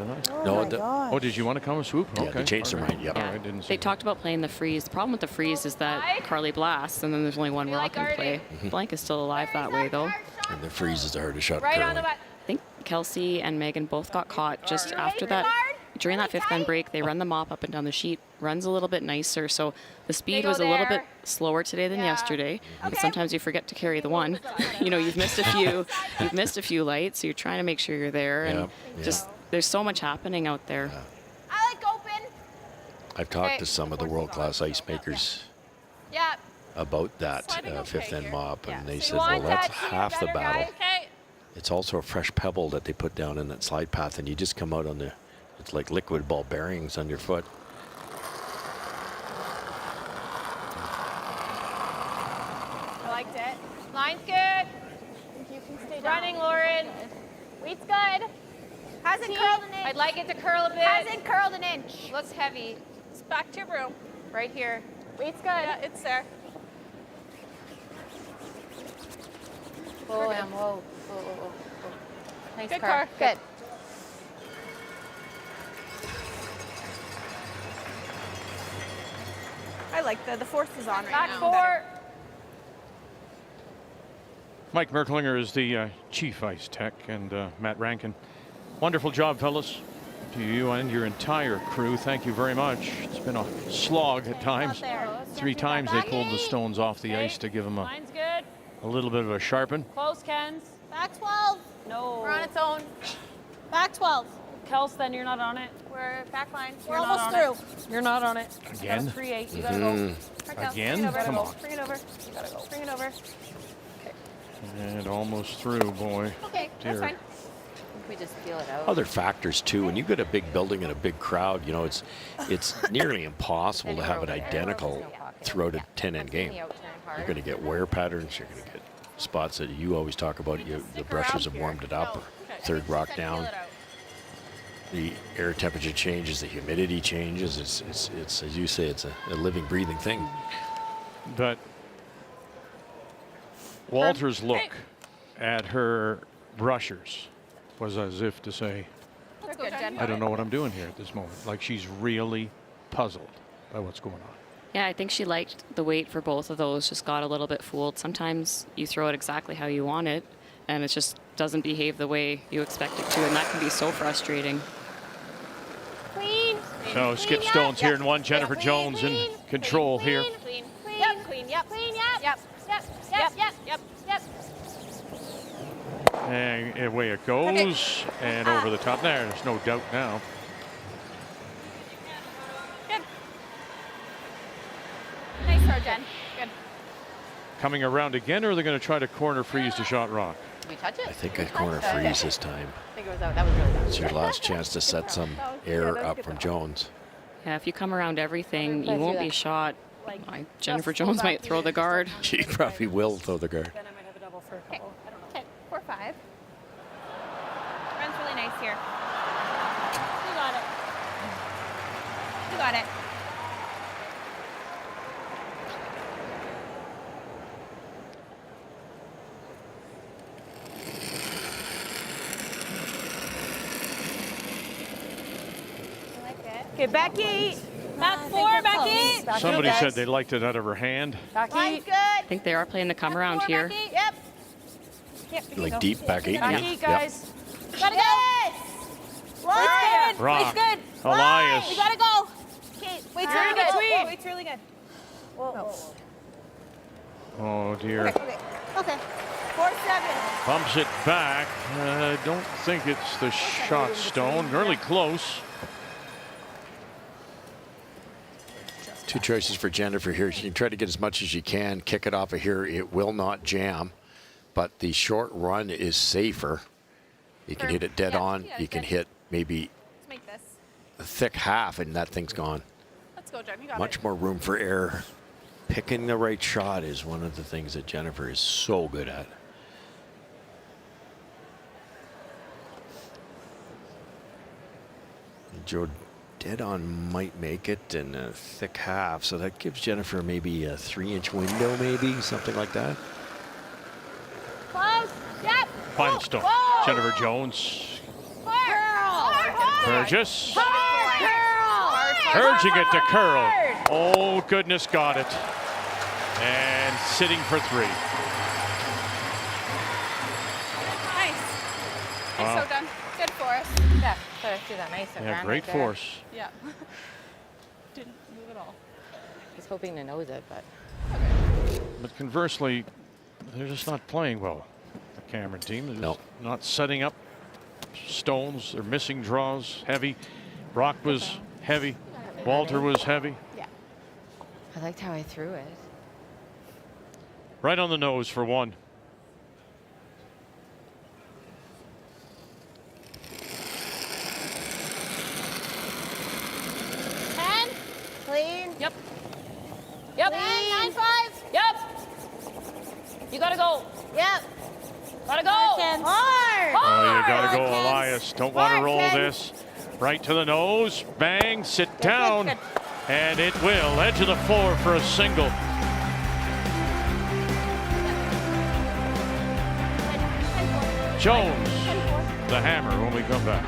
No, Did you want to come and swoop? Yeah, Okay. they changed their mind. Yep. Yeah, they talked about playing the freeze. The problem with the freeze is that Carly blasts, and then there's only one rock in play. Blank is still alive that way, though. And the freeze is the hardest shot. Right on the butt. I think Kelsey and Megan both got caught just after that. During that 5th end break, they run the mop up and down the sheet. Runs a little bit nicer, so the speed was a little bit slower today than yesterday. But sometimes you forget to carry the one. You know, you've missed a few lights, so you're trying to make sure you're there. And just there's so much happening out there. I like open. I've talked to some of the world-class ice makers about that 5th end mop, and they said, well, that's half the battle. It's also a fresh pebble that they put down in that slide path, and you just come out on it's like liquid ball bearings on your foot. I liked it. Line's good. You can stay Running, Lauren. Wheat's good. Hasn't curled an inch. I'd like it to curl a bit. Hasn't curled an inch. Looks heavy. It's back to your broom. Right here. Wheat's good. Yeah, it's there. Whoa, Em, whoa, whoa, whoa, whoa. Nice Good car. car. Good. I like the force is on right Back now. 4. Mike Merklinger is the chief ice tech, and Matt Rankin. Wonderful job, fellas. To you and your entire crew, thank you very much. It's been a slog at times. 3 times they pulled the stones off the ice to give them Line's good. a little bit of a sharpen. Close, Kens. Back 12. No. We're on its own. Back 12. Kels, then you're not on it. We're back line. You're We're not almost on through. it. You're not on it. Again? You gotta create. You gotta go. Again? Come on. Bring it over. You gotta go. Bring it over. And almost through, boy. Okay, Dear. that's fine. We just feel it out. Other factors too. When you get a big building and a big crowd, you know, it's nearly impossible to have it identical throughout a 10-end game. You're going to get wear patterns. You're going to get spots that you always talk about. The brushes have warmed it up, or 3rd rock down. The air temperature changes, the humidity changes. It's as you say, it's a living, breathing thing. But Walter's look at her brushers was as if to say, That's good, Jen. I don't know what I'm doing here at this moment. Like she's really puzzled by what's going on. Yeah, I think she liked the weight for both of those, just got a little bit fooled. Sometimes you throw it exactly how you want it, and it just doesn't behave the way you expect it to, and that can be so frustrating. Clean. So Skip Stone's here in one. Jennifer Jones in control here. Clean. Yep. Clean. Yep. Clean. Yep. Yep. Yep. Yep. Yep. Yep. Yep. And away it goes, and over the top there. There's no doubt now. Good. Nice throw, Jen. Good. Coming around again, or are they going to try to corner freeze to shot rock? Did we touch it? I think a corner freeze this time. I think it was out. That was really bad. It's your last chance to set some air up from Jones. Yeah, if you come around everything, you won't be shot. Jennifer Jones might throw the guard. She probably will throw the guard. Then I might have a double for a couple. I don't know. Okay. 4-5. Runs really nice here. You got it. You got it. I like it. Okay, Becky. Back 4, Becky. Somebody said they liked it out of her hand. Becky. Good. I think they are playing to come around here. Becky. Yep. Like deep back 8. Becky, guys. Gotta go. It's good. Rock. It's good. Elias. We gotta go. Okay. Wait's really good. Whoa, Wait's really good. Whoa, whoa, whoa. Oh dear. Okay. 4-7. Bumps it back. I don't think it's the shot stone. Really close. Two choices for Jennifer here. She can try to get as much as you can, kick it off of here. It will not jam, but the short run is safer. You can hit it dead on. You can hit maybe a thick half, and that thing's gone. Let's go, Jen. You got it. Much more room for error. Picking the right shot is one of the things that Jennifer is so good at. Joe dead on might make it, and a thick half, so that gives Jennifer maybe a 3-inch window, maybe something like that. Close. Yep. Final stone. Jennifer Jones. Burgess. Urging it to curl. Oh goodness, got it. And sitting for 3. Nice. Wow. Nice, so done. Good for us. Yeah, so do that nice. Yeah, great force. Yeah. Didn't move at all. He's hoping to nose it, but. But conversely, they're just not playing well. The Cameron team. They're just not setting up stones. They're missing draws. Heavy. Brock was heavy. Walter was heavy. Yeah. I liked how I threw it. Right on the nose for 1. Clean. Yep. Yep. 9-5. Yep. You gotta go. Yep. Gotta go. Hard. Oh, you gotta go, Elias. Don't want to roll this. Right to the nose. Bang. Sit down. And it will. Edge of the floor for a single. Jones, the hammer when we come back.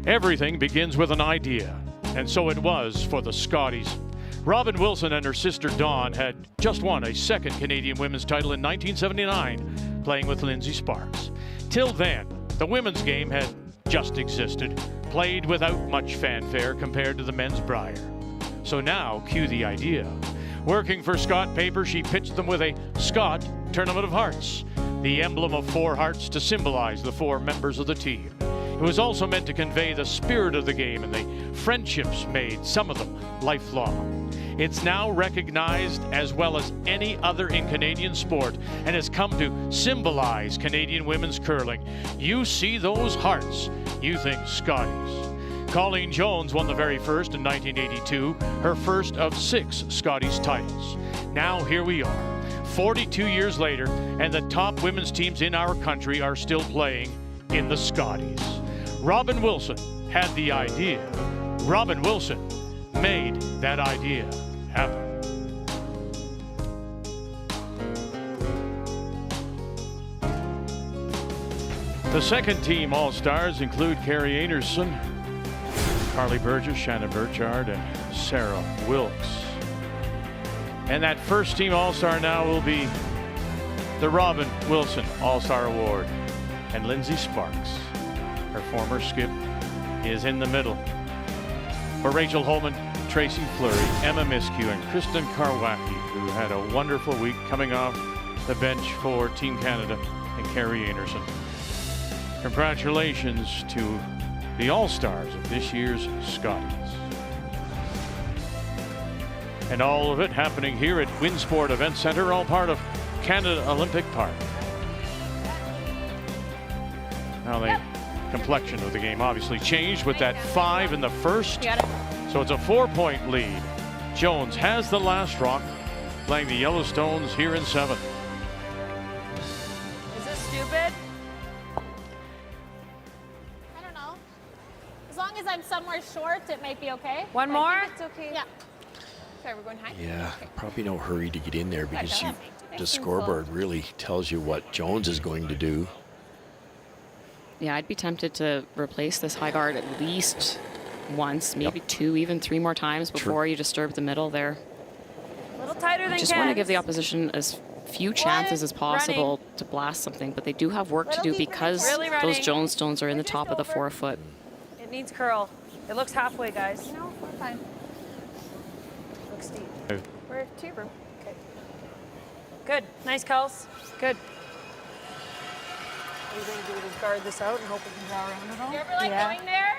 Everything begins with an idea, and so it was for the Scotties. Robin Wilson and her sister Dawn had just won a second Canadian women's title in 1979, playing with Lindsay Sparks. Till then, the women's game had just existed, played without much fanfare compared to the men's Brier. So now, cue the idea. Working for Scott Paper, she pitched them with a Scott Tournament of Hearts, the emblem of 4 hearts to symbolize the 4 members of the team. It was also meant to convey the spirit of the game and the friendships made, some of them lifelong. It's now recognized as well as any other in Canadian sport and has come to symbolize Canadian women's curling. You see those hearts, you think Scotties. Colleen Jones won the very first in 1982, her first of 6 Scotties titles. Now here we are, 42 years later, and the top women's teams in our country are still playing in the Scotties. Robin Wilson had the idea. Robin Wilson made that idea happen. The second team All-Stars include Carrie Anderson, Carly Burgess, Shannon Burchard, and Sarah Wilkes. And that first team All-Star now will be the Robin Wilson All-Star Award. And Lindsay Sparks, her former skip, is in the middle. For Rachel Holman, Tracy Fleury, Emma Miskew, and Kristen Karwacki, who had a wonderful week coming off the bench for Team Canada, and Carrie Anderson. Congratulations to the All-Stars of this year's Scotties. And all of it happening here at Winsport Event Center, all part of Canada Olympic Park. Now the complexion of the game obviously changed with that 5 in the first. So it's a 4-point lead. Jones has the last rock, playing the Yellowstones here in 7th. Is this stupid? I don't know. As long as I'm somewhere short, it might be okay. One more? It's okay. Yeah. Sorry, we're going high? Yeah, probably no hurry to get in there because the scoreboard really tells you what Jones is going to do. Yeah, I'd be tempted to replace this high guard at least once, maybe 2, even 3 more times before you disturb the middle there. A little tighter than I just want to give the opposition as few chances as possible to blast something, but they do have work to do because those Jones stones are in the top of the 4-foot. It needs curl. It looks halfway, guys. No, we're fine. Looks steep. We're 2 room. Okay. Good. Nice calls. Good. What are you going to do is guard this out and hope we can draw around it all? You ever like going there?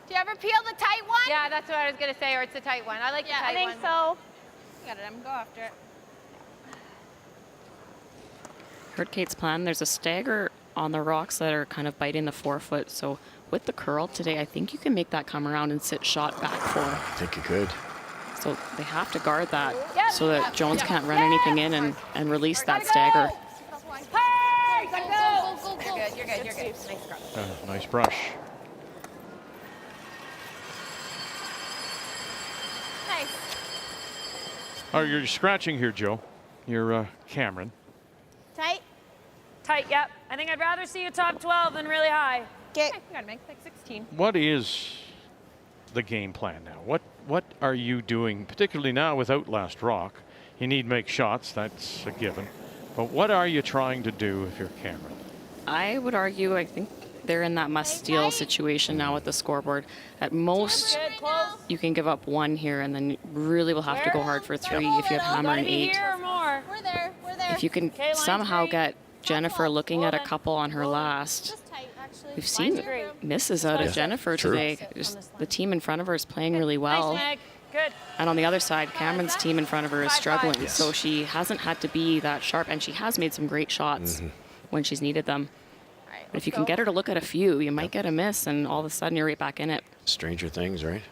Do you ever peel the tight one? Yeah, that's what I was going to say, or it's a tight one. I like the tight one. I think so. Got it. I'm going to go after it. Heard Kate's plan. There's a stagger on the rocks that are kind of biting the 4-foot. So with the curl today, I think you can make that come around and sit shot back 4. I think you could. So they have to guard that so that Jones can't run anything in and release that stagger. Hey, gotta go. You're good. Nice brush. Nice. Oh, you're scratching here, Joe. You're Cameron. Tight? Tight, yep. I think I'd rather see you top 12 than really high. Okay. You gotta make like 16. What is the game plan now? What are you doing, particularly now without last rock? You need to make shots, that's a given. But what are you trying to do if you're Cameron? I would argue, I think they're in that must-steal situation now with the scoreboard. At most, you can give up 1 here, and then you really will have to go hard for 3 if you have hammer and 8. We're there. If you can somehow get Jennifer looking at a couple on her last. We've seen misses out of Jennifer today. Just the team in front of her is playing really well. Good. And on the other side, Cameron's team in front of her is struggling. So she hasn't had to be that sharp, and she has made some great shots when she's needed them. But if you can get her to look at a few, you might get a miss, and all of a sudden you're right back in it. Stranger things, right?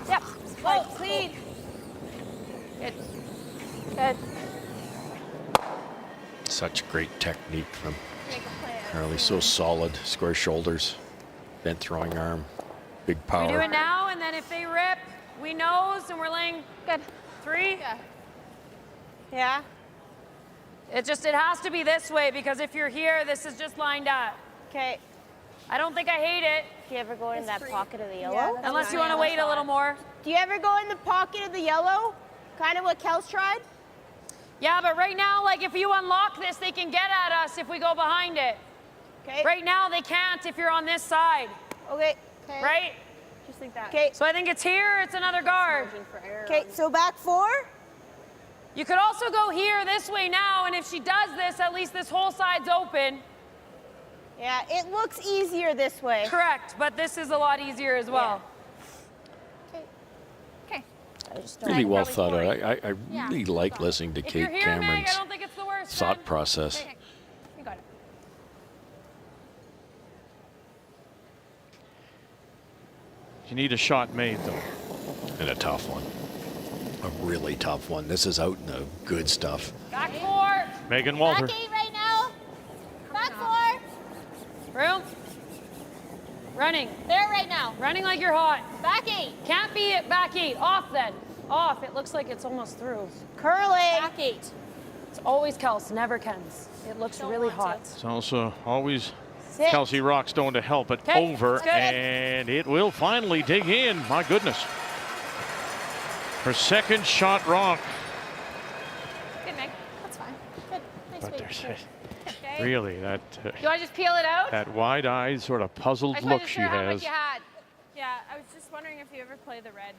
Yep. Oh, clean. Good. Such great technique from Carly. So solid, square shoulders, bent throwing arm, big power. We do it now, and then if they rip, We nose and we're laying Good. 3. Yeah. Yeah. It has to be this way because if you're here, this is just lined up. Okay. I don't think I hate it. Do you ever go in that pocket of the yellow? Yeah, unless you want to wait a little more. Do you ever go in the pocket of the yellow? Kind of what Kel's tried? Yeah, but right now, like if you unlock this, they can get at us if we go behind it. Okay. Right now, they can't if you're on this side. Okay. Right? Just like that. Okay. So I think it's here, it's another guard. Okay, so back 4. You could also go here this way now, and if she does this, at least this whole side's open. Yeah, it looks easier this way. Correct, but this is a lot easier as well. Okay. Really well thought out. I really like listening to Kate Meg, Cameron's I don't think it's the worst. thought process. Okay. You got it. You need a shot made, though. And a tough one. A really tough one. This is out in the good stuff. Back 4. Megan Walter. Back 8 right now. Back 4. Room. Running. There right now. Running like you're hot. Back 8. Can't be at back 8. Off then. Off. It looks like it's almost through. Curling. Back 8. It's always Kels, never Ken's. It looks really hot. It's also always 6. Kelsey Rockstone to help it 'Kay, over, that's good. and it will finally dig in. My goodness. Her second shot wrong. Good, Meg. That's fine. Good. Nice But weight. there's Okay. really that Do you want to just peel it out? that wide-eyed sort of I puzzled just look wanted to she hear how much has. you had. Yeah, I was just wondering if you ever play the red,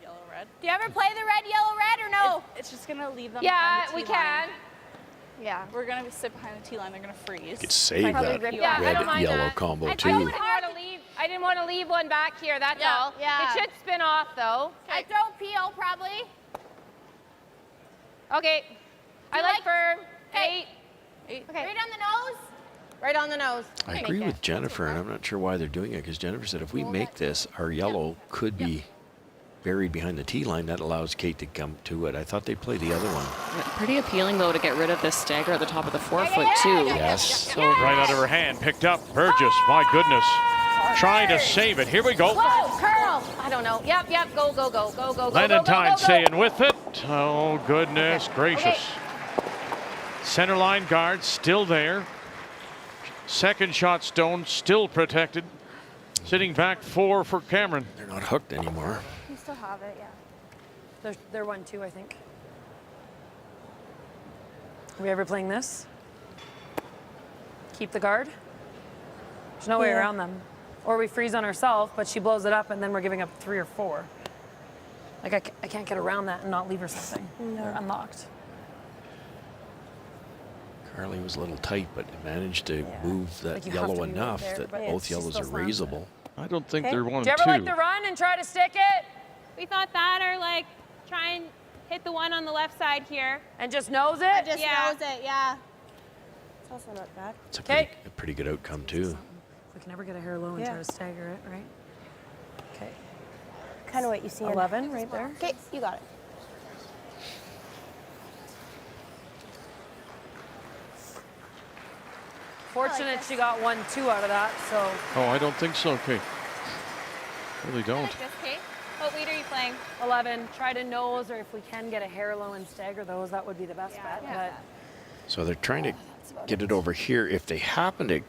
yellow, red. Do you ever play the red, yellow, red, or no? It's just gonna leave them. Yeah, behind the we tee line. can. Yeah. We're gonna sit behind the tee line. They're gonna freeze. You could save Probably that rip you Yeah, off. I don't red mind yellow that. combo I too. didn't want to leave one back here. That's Yeah, all. yeah. It should spin off though. I don't peel probably. Okay. I like firm. 8. Eight. Okay. Right on the nose. Right on the nose. I agree with Jennifer, and I'm not sure why they're doing it, because Jennifer said if we make this, our yellow could be buried behind the tee line. That allows Kate to come to it. I thought they'd play the other one. Pretty appealing, though, to get rid of this stagger at the top of the forefoot, too. Yes. So Right out of her hand, picked up. Burgess, my goodness. Trying to save it. Here we go. Whoa, curl. I don't know. Yep. Go, go, go, go, go, go, Lennentine go. staying with it. Oh, goodness gracious. Center line guard still there. Second shot stone still protected. Sitting back 4 for Cameron. They're not hooked anymore. You still have it, yeah. They're 1-2, I think. Are we ever playing this? Keep the guard? There's no way around them. Or we freeze on ourselves, but she blows it up, and then we're giving up 3 or 4. Like, I can't get around that and not leave her something. They're unlocked. Carly was a little tight, but managed to move that Like you have yellow to move enough there, that but both she yellows still are slams it. raisable. I don't think they're 1 Do you and ever 2. like to run and try to stick it? We thought that, or like try and hit the one on the left side here. And just nose it? Just knows it, yeah. It's also not bad. It's a Okay. pretty good outcome too. We can never get a hair low and try to stagger it, right? Okay. Kind of what you see. 11 right there. Okay, you got it. Fortunate she got 1-2 out of that, so. Oh, I don't think so, Kate. Really don't. Like this, Kate. What lead are you playing? 11, try to nose, or if we can get a hair low and stagger those, that would be the best bet. But So they're trying to get it over here. If they happen to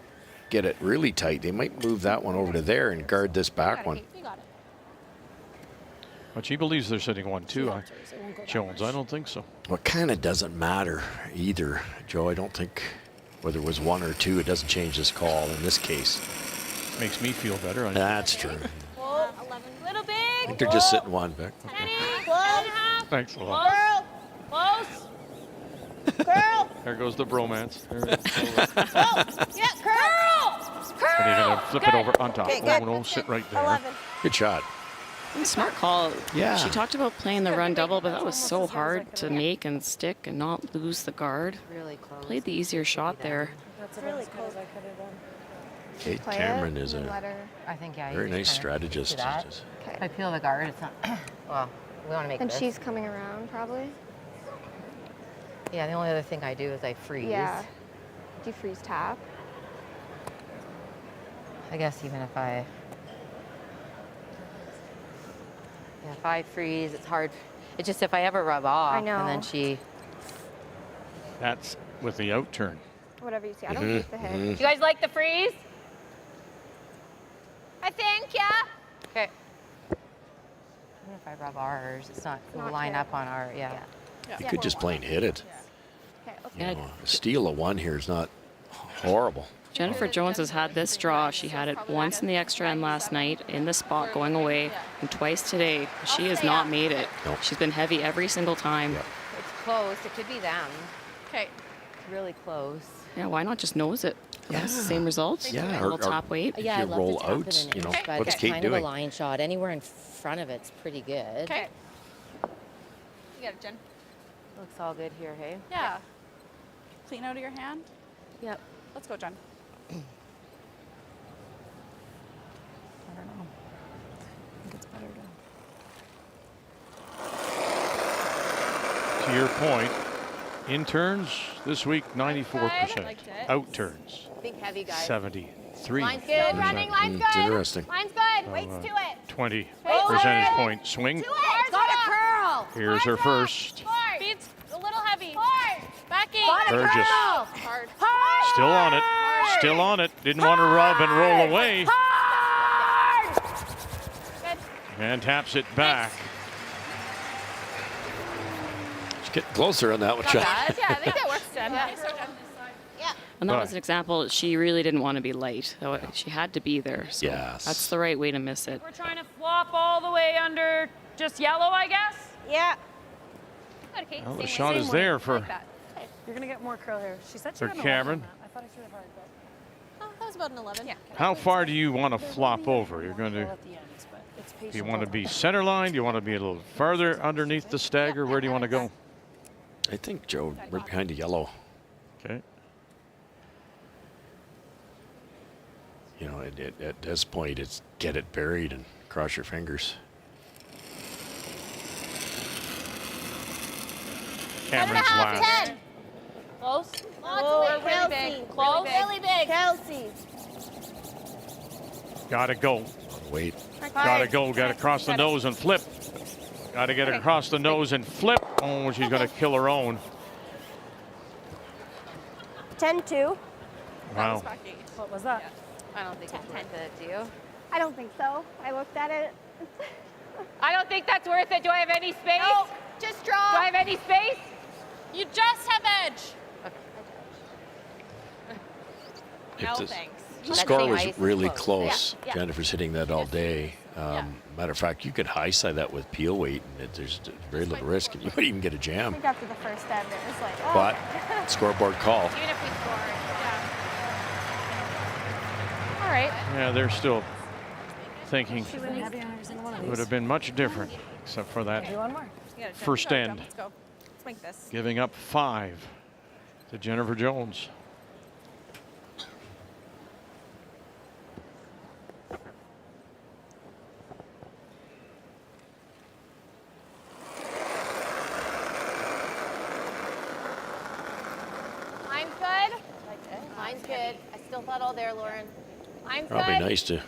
get it really tight, they might move that one over to there and guard this back one. You got it. But she believes they're sitting 1-2. Jones, I don't think so. Well, it kind of doesn't matter either, Joe. I don't think whether it was 1 or 2, it doesn't change this call in this case. Makes me feel better. That's true. Whoa, 11. Little big. I think they're just sitting 1, Vic. Penny. Close. Thanks a lot. Girl. Close. Girl. There goes the bromance. There it goes. Yeah, curl. And you're going to flip it over on top. Okay, Oh, good. no, sit right there. 11. Good shot. smart call. Yeah. She talked about playing the run double, but that was so hard to make and stick and not lose the guard. Really close. Played the easier shot there. That's really close. I could have done. Kate Cameron is a I think, yeah, very you nice just kinda strategist. do that. If I peel the guard, it's not. Well, we want to make And this. she's coming around, probably. Yeah, the only other thing I do is I freeze. Yeah. Do you freeze tap? I guess even if I. Yeah, 5 frees. It's hard. It's just if I ever rub off, I know. and then she. That's with the out turn. Whatever you see. I don't keep the hit. You guys like the freeze? I think, yeah. Okay. Even if I rub ours, it's not going to line up on our. Yeah. You could just plain hit it. Okay, let's Yeah. go. A steal of 1 here is not horrible. Jennifer Jones has had this draw. She had it once in the extra end last night in the spot going away, and twice today. She has not made it. Nope. She's been heavy every single time. Yeah. It's close. It could be them. Okay. It's really close. Yeah, why not just nose it? Yes, same results. Yeah, A little or- top weight. Yeah, you I'd love roll to tap outs, it in you know, but what's it's Kate kind doing? of a line shot. Anywhere in front of it's pretty good. Okay. You got it, Jen. Looks all good here, hey? Yeah. Clean out of your hand. Yep. Let's go, Jen. I don't know. I think it's better to. To your point, in turns this week, 94%. Liked it. Out turns, Think heavy, guys. 73. Line's good. Running, line's It's good. interesting. Line's good. Weights to it. 20 Oh, percentage good. point swing. To it. Got a curl. Here's her first. Hard. Feet's a little heavy. Hard. Backing. Got a Burgess. curl. Hard. Hard. Still on it. Still on it. Didn't want to rub and roll away. Hard. Good. And taps it back. Just get closer on that one, Not Chuck. bad. Yeah, I think that works, Jen. Okay, so Jen. Yeah. And that Right. was an example. She really didn't want to be light. So she had to be there. So Yes. that's the right way to miss it. We're trying to flop all the way under just yellow, I guess. Yeah. Good, Kate. Well, the Same shot way. is there for Like that. You're gonna get more curl here. She said she For had an Cameron. 11 on that. I thought I threw it hard, but Oh, that was about an 11. Yeah. How far do you want to flop over? You're going to. at the ends, but it's patient. Do you want to be center line? Do you want to be a little farther underneath the stagger? Where do you want to go? I think, Joe, right behind the yellow. Okay. You know, at this point, it's get it buried and cross your fingers. Cameron's last. 10. Close. Oh, really big. Close. Really big. Kelsey. Gotta go. Wait. Gotta go. Gotta cross the nose and flip. Gotta get across the nose and flip. Oh, she's gonna kill her own. 10-2. Wow. What was that? I don't think it's worth it, do you? I don't think so. I looked at it. I don't think that's worth it. Do I have any space? No, just draw. Do I have any space? You just have edge. If No, the- thanks. The That score thing was ice is really close. close. Yeah. Jennifer's hitting that all day. Matter of fact, you could high side that with peel weight, and there's very little risk, and you might even get a I jam. think after the first end, it was like, oh. But scoreboard call. Even if we score. All right. Yeah, they're still thinking She wouldn't have you on every single one of it these. would have been much different, except for Do that one more. You got it, Jen. first Go, end. Jen. Let's go. Let's make this. Giving up 5 to Jennifer Jones. Line's good. Line's good. I still thought all there, Lauren. Line's Probably good. nice to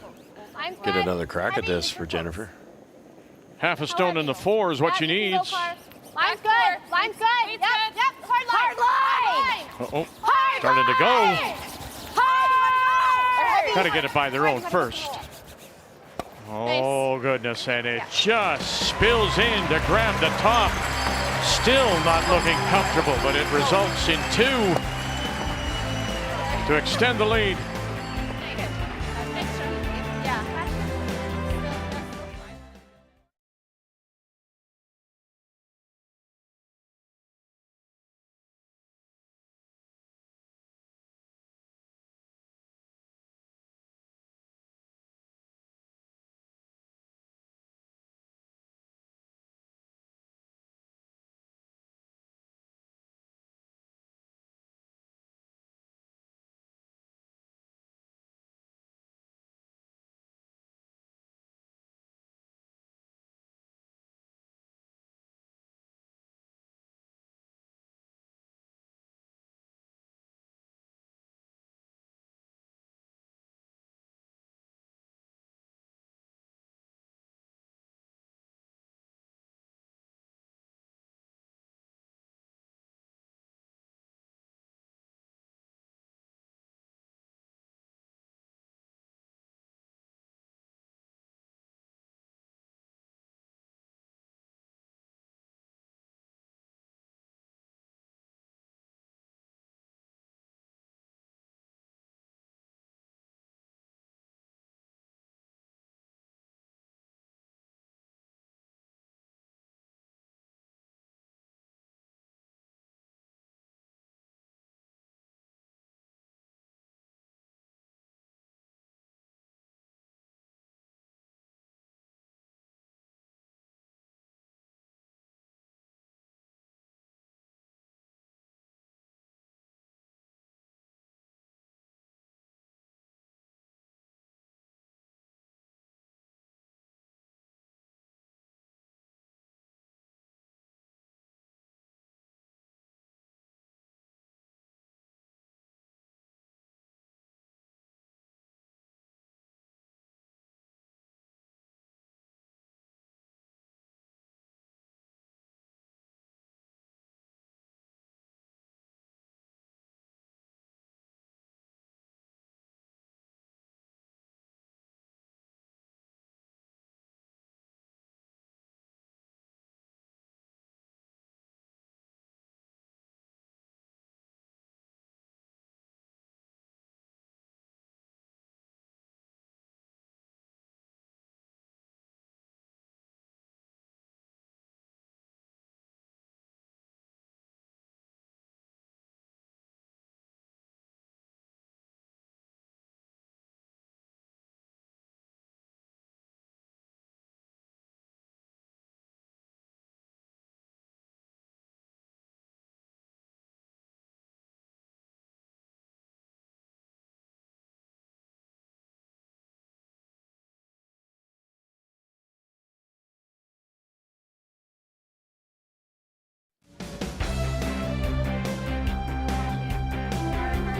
Line's get good. another crack at Heavy. this for Jennifer. Half a stone in the 4 is what she Yeah, you can go needs. far. Line's good. Line's good. Yep, yep. Hard line. Uh-oh. Hard Started to go. line. Hard. Got to get it by their own first. Oh, goodness. And it just spills in to grab the top. Still not looking comfortable, but it results in 2 to extend the lead.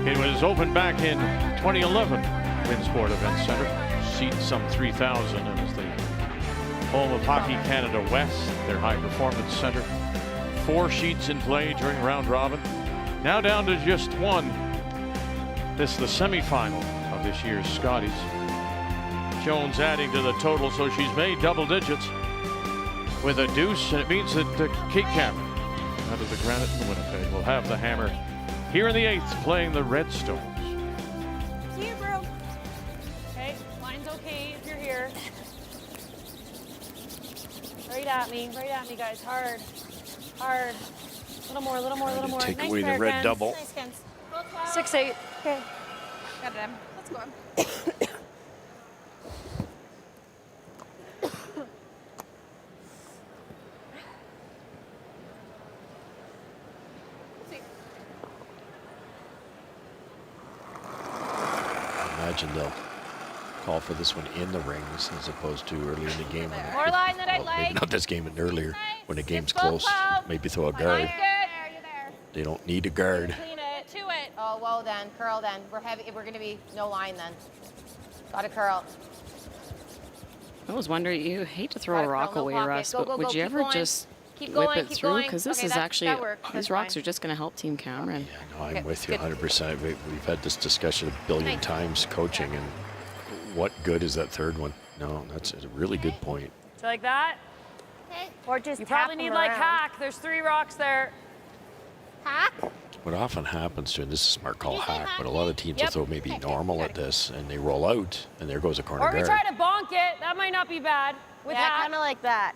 It was opened back in 2011, Winsport Event Center. Seats some 3,000 and is the home of Hockey Canada West, their high performance center. 4 sheets in play during round robin. Now down to just 1. This is the semifinal of this year's Scotties. Jones adding to the total, so she's made double digits with a deuce, and it means that Kate Cameron out of the Granite in Winnipeg will have the hammer here in the 8th, playing the Redstones. See you, bro. Okay, line's okay if you're here. Right at me, guys. Hard. A little more, a little more. Take nice away the pair, red Ken. double. Nice, Ken. 6-8. Okay. Got it, Em. Let's go. Imagine they'll call for this one in the rings as opposed to earlier in the game. More line that I Maybe like. not this game, but earlier when the game's Full close. club. Maybe throw a Line's guard. good. You're there. They don't need a guard. Clean it. To it. Oh, whoa then, curl then. We're going to be no line then. Got to curl. I was wondering, you hate to throw Gotta a rock curl, no away, pocket. Russ, Go, but go, would go. you Keep ever going. just Keep whip going, it keep through? going. Because this Okay, is that actually, worked. these That's rocks fine. are just going to help Team Cameron. No, I'm Okay, with you good. 100%. We've had this discussion a billion Nice. times coaching, and what good is that third one? No, that's a really good point. So like that. Okay. Or just You tap probably need them like around. hack. There's 3 rocks there. Hack? What often happens to, and this is a smart call Did you say hack, but a hack lot me? of teams Yep. will throw maybe normal at this, and they roll out, and there goes a corner Or we guard. try to bonk it. That might not be bad. With Yeah, hack. kind of like that.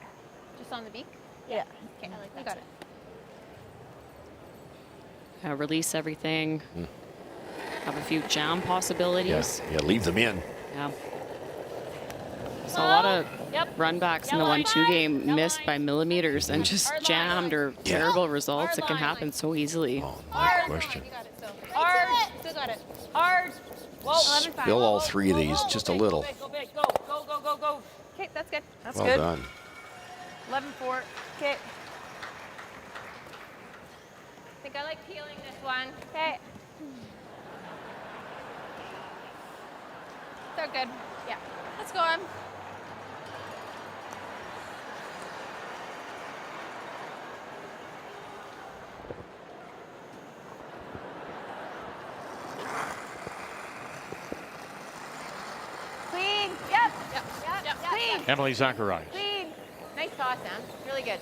Just on the beak. Yeah. Okay, I like that. You got it. Release everything. Have a few jam Yeah, possibilities. yeah, leave them in. Yeah. So a lot of Yep. run backs in the Yellow 1-2 line. game Yellow missed line. by millimeters and just Hard line. jammed or Yeah. terrible results. Hard It can line. happen so easily. Oh, no Hard. question. You got it, so. Hard. Still got it. Hard. Whoa. Spill all 3 of these, just a little. Go big. Go. Okay, that's good. That's Well good. done. 11-4. Okay. I think I like peeling this one. Okay. They're good. Yeah. Let's go, Em. Clean. Yep. Clean. Emily Zacharias. Clean. Nice toss, Em. Really good.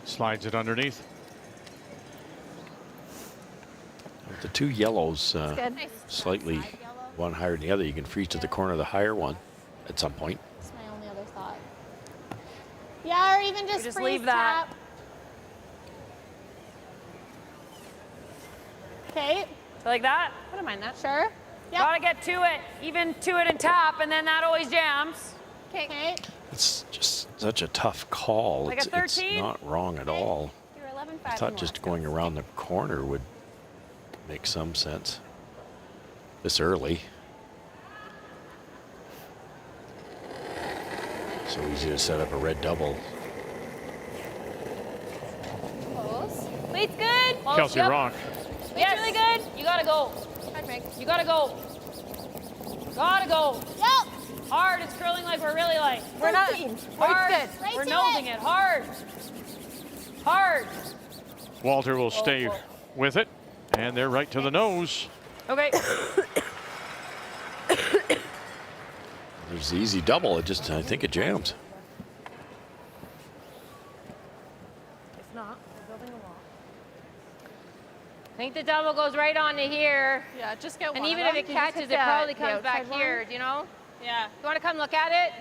Slides it underneath. With the 2 yellows, Good. slightly one higher than the other, you can freeze to the corner of the higher one at some point. That's my only other thought. Yeah, or even just, just freeze leave that. tap. Okay. So like that. I don't mind that. Sure. Yep. Gotta get to it. Even to it and tap, and then that always jams. Okay. It's just such a tough call. Like a It's 13? not wrong at all. You're 11-5. I thought just going around the corner would make some sense this early. So easy to set up a red double. Close. Lead's good. Close, Kelsey yep. Rock. Yes. Really good. You gotta go. Hard make. You gotta go. Gotta go. Yep. Hard. It's curling like we're really like. We're not. Hard. Right We're to nosing it. Hard. Hard. Walter will stay with it, and they're right to the nose. Okay. There's the easy double. It just, I think it jams. If not, we're building a wall. I think the double goes right on to here. Yeah, just get And one even of if them. it catches, it probably comes back outside here. one? Do you know? Yeah. You want to come look at it?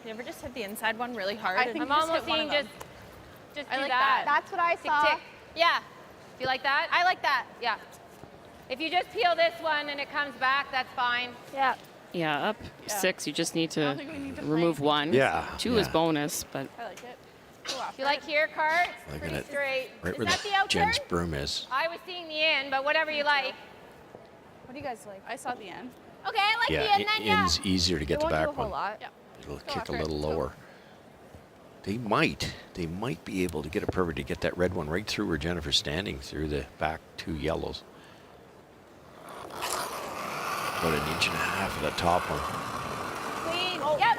You ever just hit the inside one really hard? I and think you I'm just almost hit one seeing of them? just I do like that. That's what I Tick, saw. tick. Yeah. Do you like that? I like that. Yeah. If you just peel this one and it comes back, that's fine. Yeah. Yeah, up 6, you just need to think we need to remove play. 1. Yeah, 2 is yeah. bonus, but I like it. Go off. Do you like here, Cart? Look Pretty at it. straight. Right Is where that the the outer? Jen's broom is. I was seeing the in, but whatever you like. What do you guys like? I saw the end. Okay, I like Yeah, the in then, yeah. in's easier to get It the won't do back a whole one. lot. Yeah. It'll Go kick a after it. little Go. lower. They might they might be able to get it perfect to get that red one right through where Jennifer's standing, through the back 2 yellows. About 1.5 inches of that top one. Clean. Yep.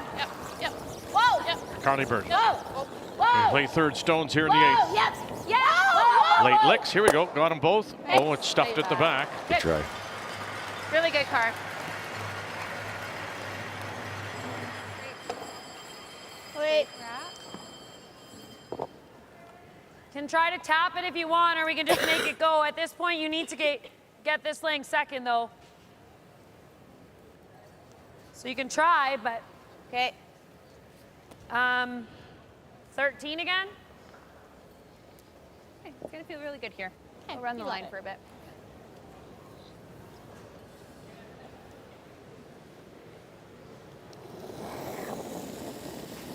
Whoa. Yep. Carly Burton. Whoa. They play third stones here in the 8th. Yep. Yeah. Whoa. Late licks. Here we go. Got them both. Oh, it's stuffed at the back. Good try. Really good car. Wait. Can try to tap it if you want, or we can just make it go. At this point, you need to get this laying second, though. So you can try, but... Okay. 13 again? Okay, it's gonna feel really good here. Okay, we'll run the line for a bit.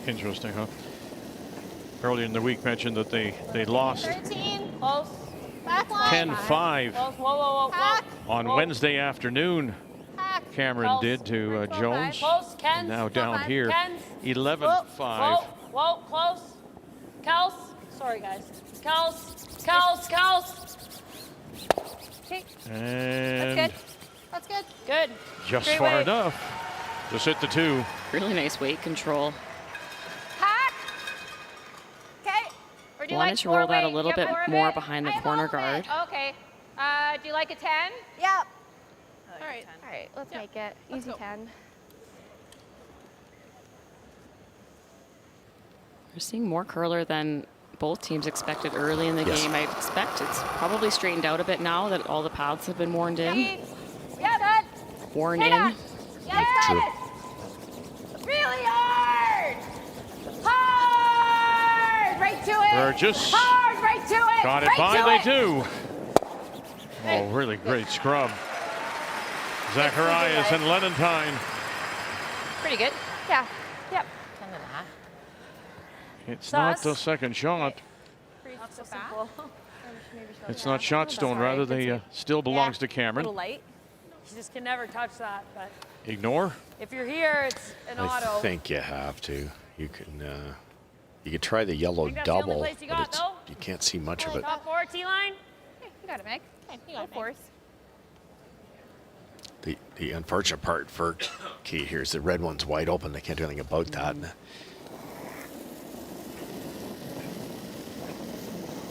Interesting, huh? Earlier in the week mentioned that they lost 13. Close. Back line. 10-5 Whoa. on Wednesday afternoon. Cameron Close. did to Jones. Close, Kens. And now down here, Kens. 11-5. Whoa, close. Kels. Sorry, guys. Kels. Okay. And That's good. Good. just Great far weight. enough. Just hit the 2. Really nice weight control. Hack. Okay. Or do you Wanted like to roll that a weight? little Do you bit have more weight? behind the I have corner all of it. guard. Okay. Do you like a 10? Yep. All right. Let's make it easy 10. We're seeing more curler than both teams expected early in the Yes. game. I expect it's probably straightened out a bit now that all the paths have been worn in. Yeah, Worn Hit in. it. Yeah, True. really hard. Hard. Right to it. Burgess. Hard. Right to it. Got it right by, to they it. do. Oh, really great scrub. Zacharias and Lenentine. Pretty good. Yeah. Yep. 10.5. It's not the second shot. Not so simple. It's not shot stone, rather they still belongs to Cameron. light. You just can never touch that, but Ignore. if you're here, it's an auto. I think you have to. You can try the yellow Think that's the only double, place you but got, it's, though? you can't see much of it. Top 4, T-line. Hey, you got it, Meg. Hey, you got it, force. The unfortunate part for Kate here is the red one's wide open. They can't do anything about that.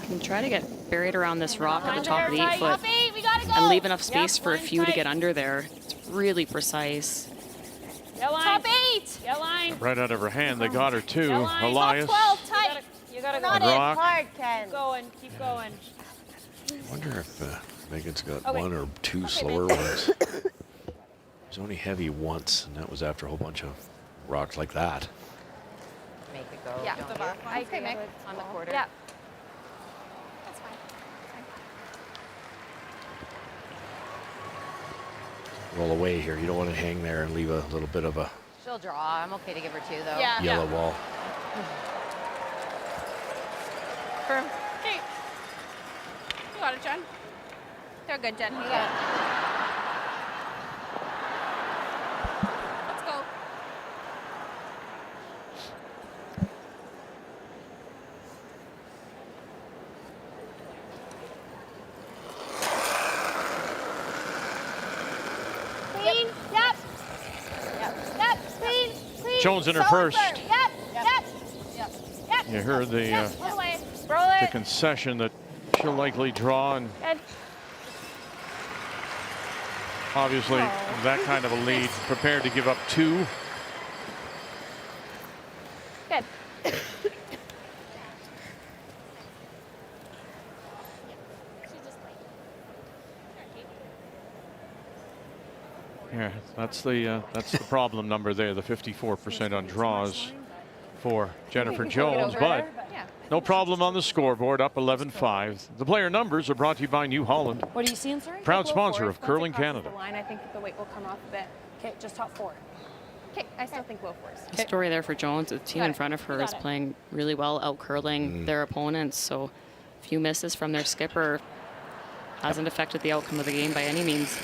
You can try to get buried around this rock at the top of the 8 foot Puppy, we gotta go. and leave enough space for a line few to tight. get under there. It's really precise. Yell line. Top 8. Yell line. Right out of her hand, they got her too. Yell line. Elias. 12 tight. You gotta go. Not And in. Rock. Hard, Ken. Keep going. I wonder if Megan's got Okay. 1 or 2 slower ones. It was only heavy once, and that was after a whole bunch of rocks like that. Make it go. Yeah, don't the you? back one. I agree Okay, Meg. on the quarter. Yeah. That's fine. Roll away here. You don't want to hang there and leave a little bit of a She'll draw. I'm okay to give her 2, though. Yeah. yellow wall. Firm. Okay. You got it, Jen. They're good, Jen. You got it. Let's go. Clean. Yep. Yep. Clean. Jones in her So first. firm. Yep. You heard the Roll away. Roll the it. concession that she'll likely draw, and Good. obviously that kind of a lead, prepared to give up 2. Good. Yeah, that's the problem number there, the 54% on draws for Jennifer Jones, but Yeah. no problem on the scoreboard, up 11-5. The player numbers are brought to you by New Holland, What are you seeing, sorry? proud Low sponsor four. of Curling Once it crosses Canada. The line, I think the weight will come off a bit. Okay, just top 4. Okay, I still think low force. The story there for Jones, the team Got in it. front of her You is got it. playing really well, out curling their opponents. So a few misses from their skipper hasn't affected the outcome of the game by any means.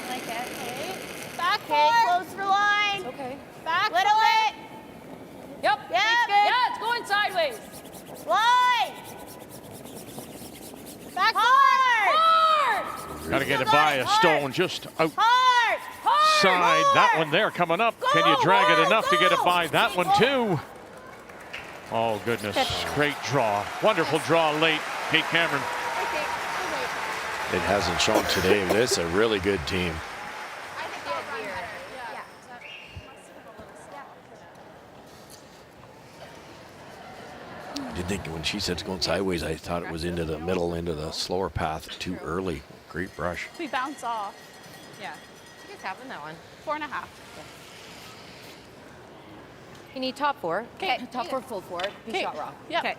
Like it. Okay. Back four. Close for line. Okay. Back little bit. Yep. Yep. Yeah, it's going sideways. Line. Back hard. Got to get it by a stone just outside Hard. that one there coming up. Can you drag it enough to get it by that one too? Oh goodness, great draw. Wonderful draw late, Kate Cameron. It hasn't shown today. This is a really good team. Didn't think when she said it's going sideways, I thought it was into the middle, into the slower path too early. Great brush. We bounce off. Yeah. You guys having that one? 4.5. You need top four. Okay. Top four, full four. Be shot rock. Yep. Okay.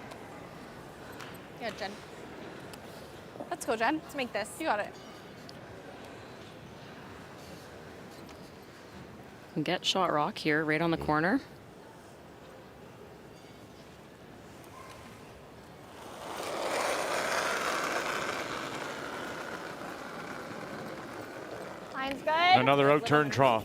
Yeah, Jen. Let's go, Jen. Let's make this. You got it. And get shot rock here, right on the corner. Line's good. Another out-turn draw.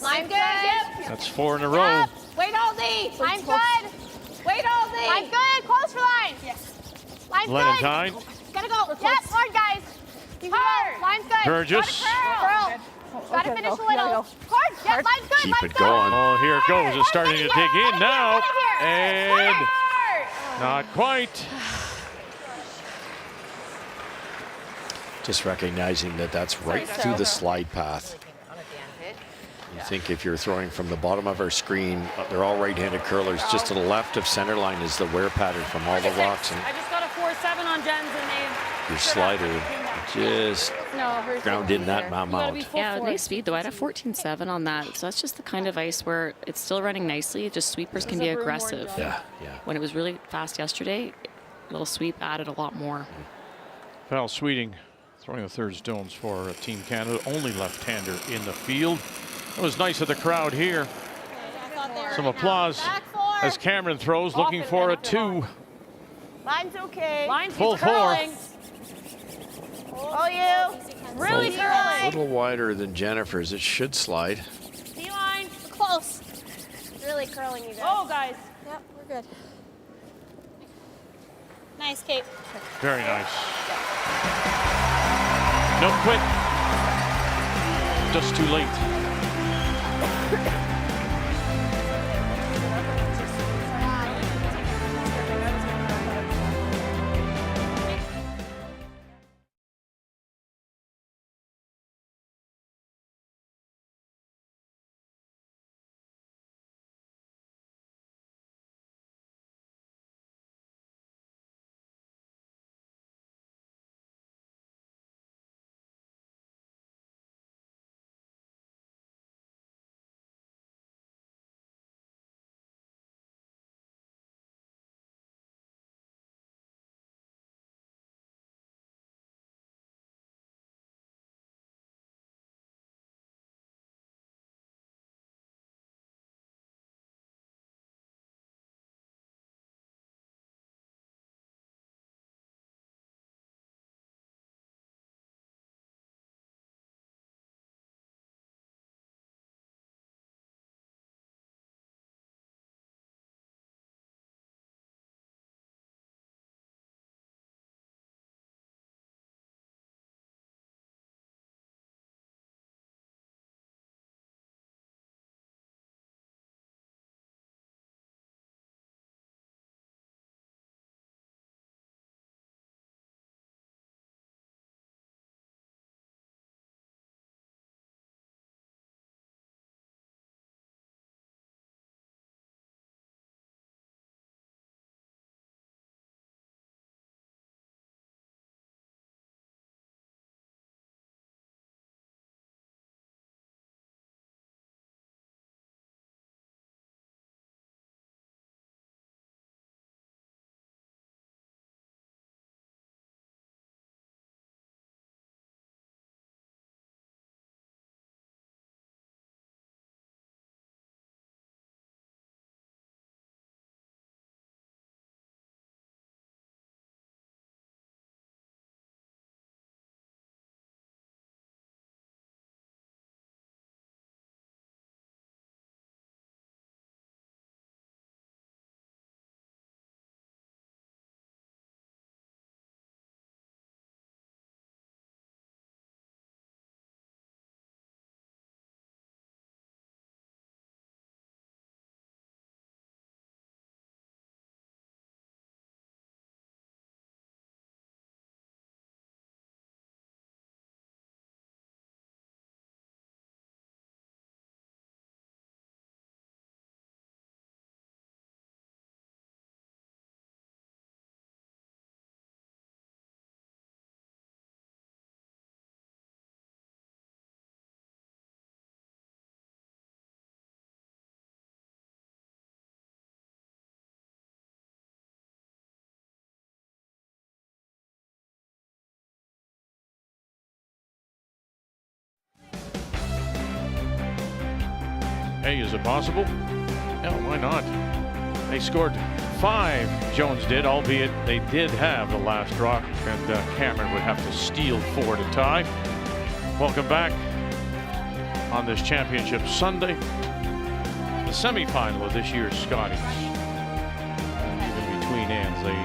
Line's good. Yep. That's 4 in a row. Yep. Wait all D. Line's good. Wait all D. Line's good. Close for line. Yes. Line's Valentine. good. Gotta go. Yep. Hard, guys. Hard. Line's good. Burgess. Gotta Gotta finish a little. Hard. Yep. Line's good. Keep Line's it good. going. Oh, here it goes. It's starting to dig in now. And Hard. not quite. Just recognizing that that's right through the slide path. You think if you're throwing from the bottom of our screen, they're all right-handed curlers. Just to the left of center line is the wear pattern from all the rocks, and I just got a 4-7 on Jen's and they. your slider just ground in that amount. Yeah, nice speed though. I had a 14.7 on that. So that's just the kind of ice where it's still running nicely. Just sweepers can be aggressive. Yeah, yeah. When it was really fast yesterday, a little sweep added a lot more. Val Sweeting throwing the third stones for Team Canada. Only left-hander in the field. It was nice of the crowd here. Some applause as Cameron throws, looking for a 2. Line's okay. Line's Full 4. curling. Oh, you. Really Easy curling. A little wider than Jennifer's. It should slide. D-line. Close. Really curling, you guys. Oh, guys. Yep, we're good. Nice, Kate. Very nice. No quit. Just too late. Hey, is it possible? No, why not? They scored 5, Jones did, albeit they did have the last rock, and Cameron would have to steal 4 to tie. Welcome back on this championship Sunday. The semifinal of this year's Scotties. In between ends, the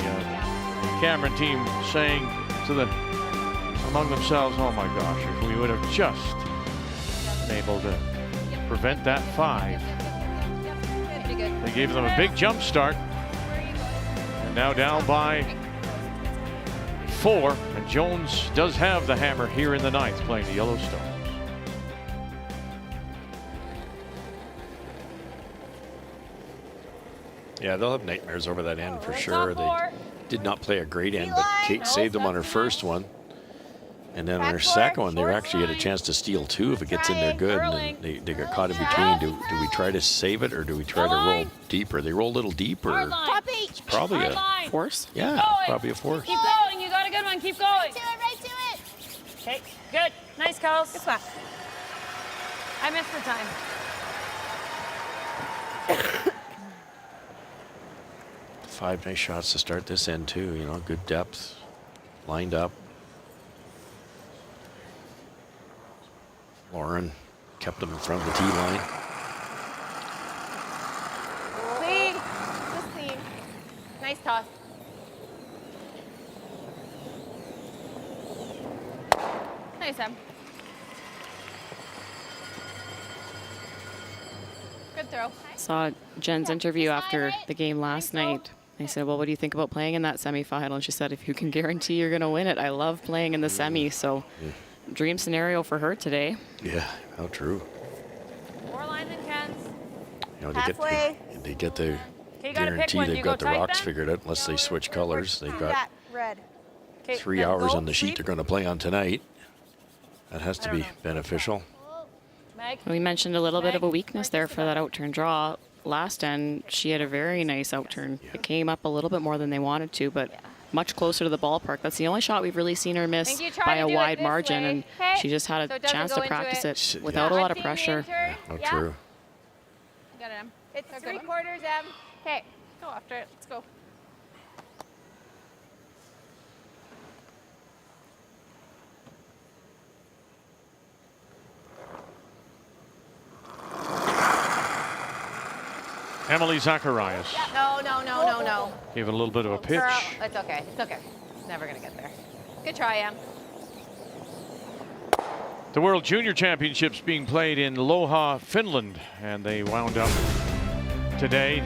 Cameron team saying among themselves, oh my gosh, if we would have just been able to prevent that 5. They gave them a big jump start. And now down by 4. And Jones does have the hammer here in the 9th, playing the Yellowstone. Yeah, they'll have nightmares over that end for sure. They did not play a great end, but Kate saved them on her first one. And then on her second one, they actually had a chance to steal 2 if it gets in there good. And then they got caught in between. Do we try to save it, or do we try to roll deeper? They roll a little deeper. It's probably a force. Yeah, probably a force. Keep going. You got a good one. Keep going. Right to it. Okay, good. Nice, Kels. Good spot. I missed the time. 5 nice shots to start this end too. You know, good depth, lined up. Lauren kept them in front of the tee line. Clean. Just clean. Nice toss. Nice, Em. Good throw. Saw Jen's interview after the game last night. They said, well, what do you think about playing in that semifinal? And she said, if you can guarantee you're going to win it, I love playing in the semi. So dream scenario for her today. Yeah, how true. More line than Ken's. You know, they get the guarantee they've got the rocks figured out unless they switch colors. They've got 3 hours on the sheet they're going to play on tonight. That has to be beneficial. We mentioned a little bit of a weakness there for that outturn draw. Last end, she had a very nice outturn. It came up a little bit more than they wanted to, but much closer to the ballpark. That's the only shot we've really seen her miss by a wide margin, and she just had a chance to practice it without a lot of pressure. How true. Got it, Em. It's 3/4, Em. Okay, go after it. Let's go. Emily Zacharias. No. Gave it a little bit of a pitch. Girl, it's okay. It's okay. Never going to get there. Good try, Em. The World Junior Championships being played in Lohja, Finland, and they wound up today.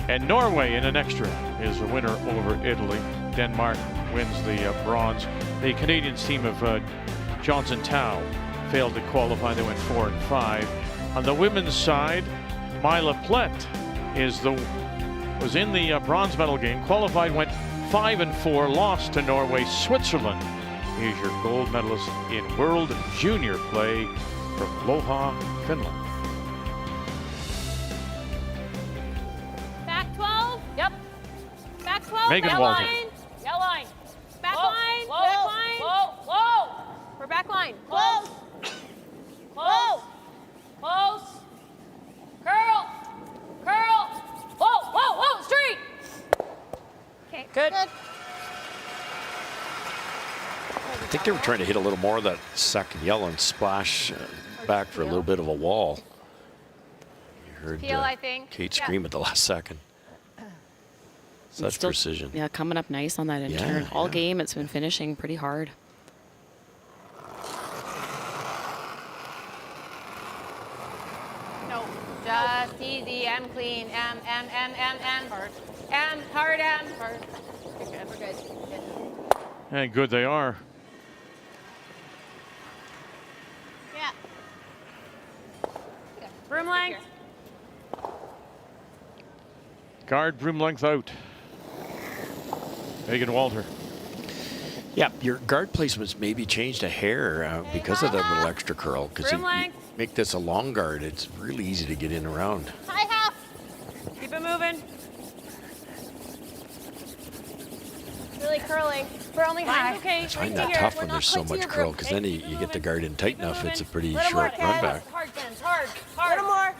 And Norway in an extra is a winner over Italy. Denmark wins the bronze. The Canadians team of Johnson Tao failed to qualify. They went 4 and 5. On the women's side, Mila Plett was in the bronze medal game, qualified, went 5 and 4, lost to Norway. Switzerland is your gold medalist in World Junior play from Lohja, Finland. Back 12. Yep. Back 12. Megan back Walton. line. Yell line. Back Whoa, line. whoa, back line. whoa. We're back line. Close. Close. Curl. Whoa, straight. Okay. Good. I think they were trying to hit a little more of that second yellow and splash back for a little bit of a wall. You heard I think. Kate scream at the last second. Such precision. Yeah, coming up nice on that in-turn. All game, it's been finishing pretty hard. No. Just easy and clean. And hard. And hard and hard. We're good. We're good. And good they are. Yeah. Broom length. Guard broom length out. Megan Walter. Yeah, your guard placements maybe changed a hair because of that little extra curl. Because you make this a long guard, it's really easy to get in around. High half. Keep it moving. Really curling. We're only high. Okay. I find that tough when there's so much curl, because then you get the guard in tight enough, it's a pretty short run back. Hard, Jen. Hard. A little more.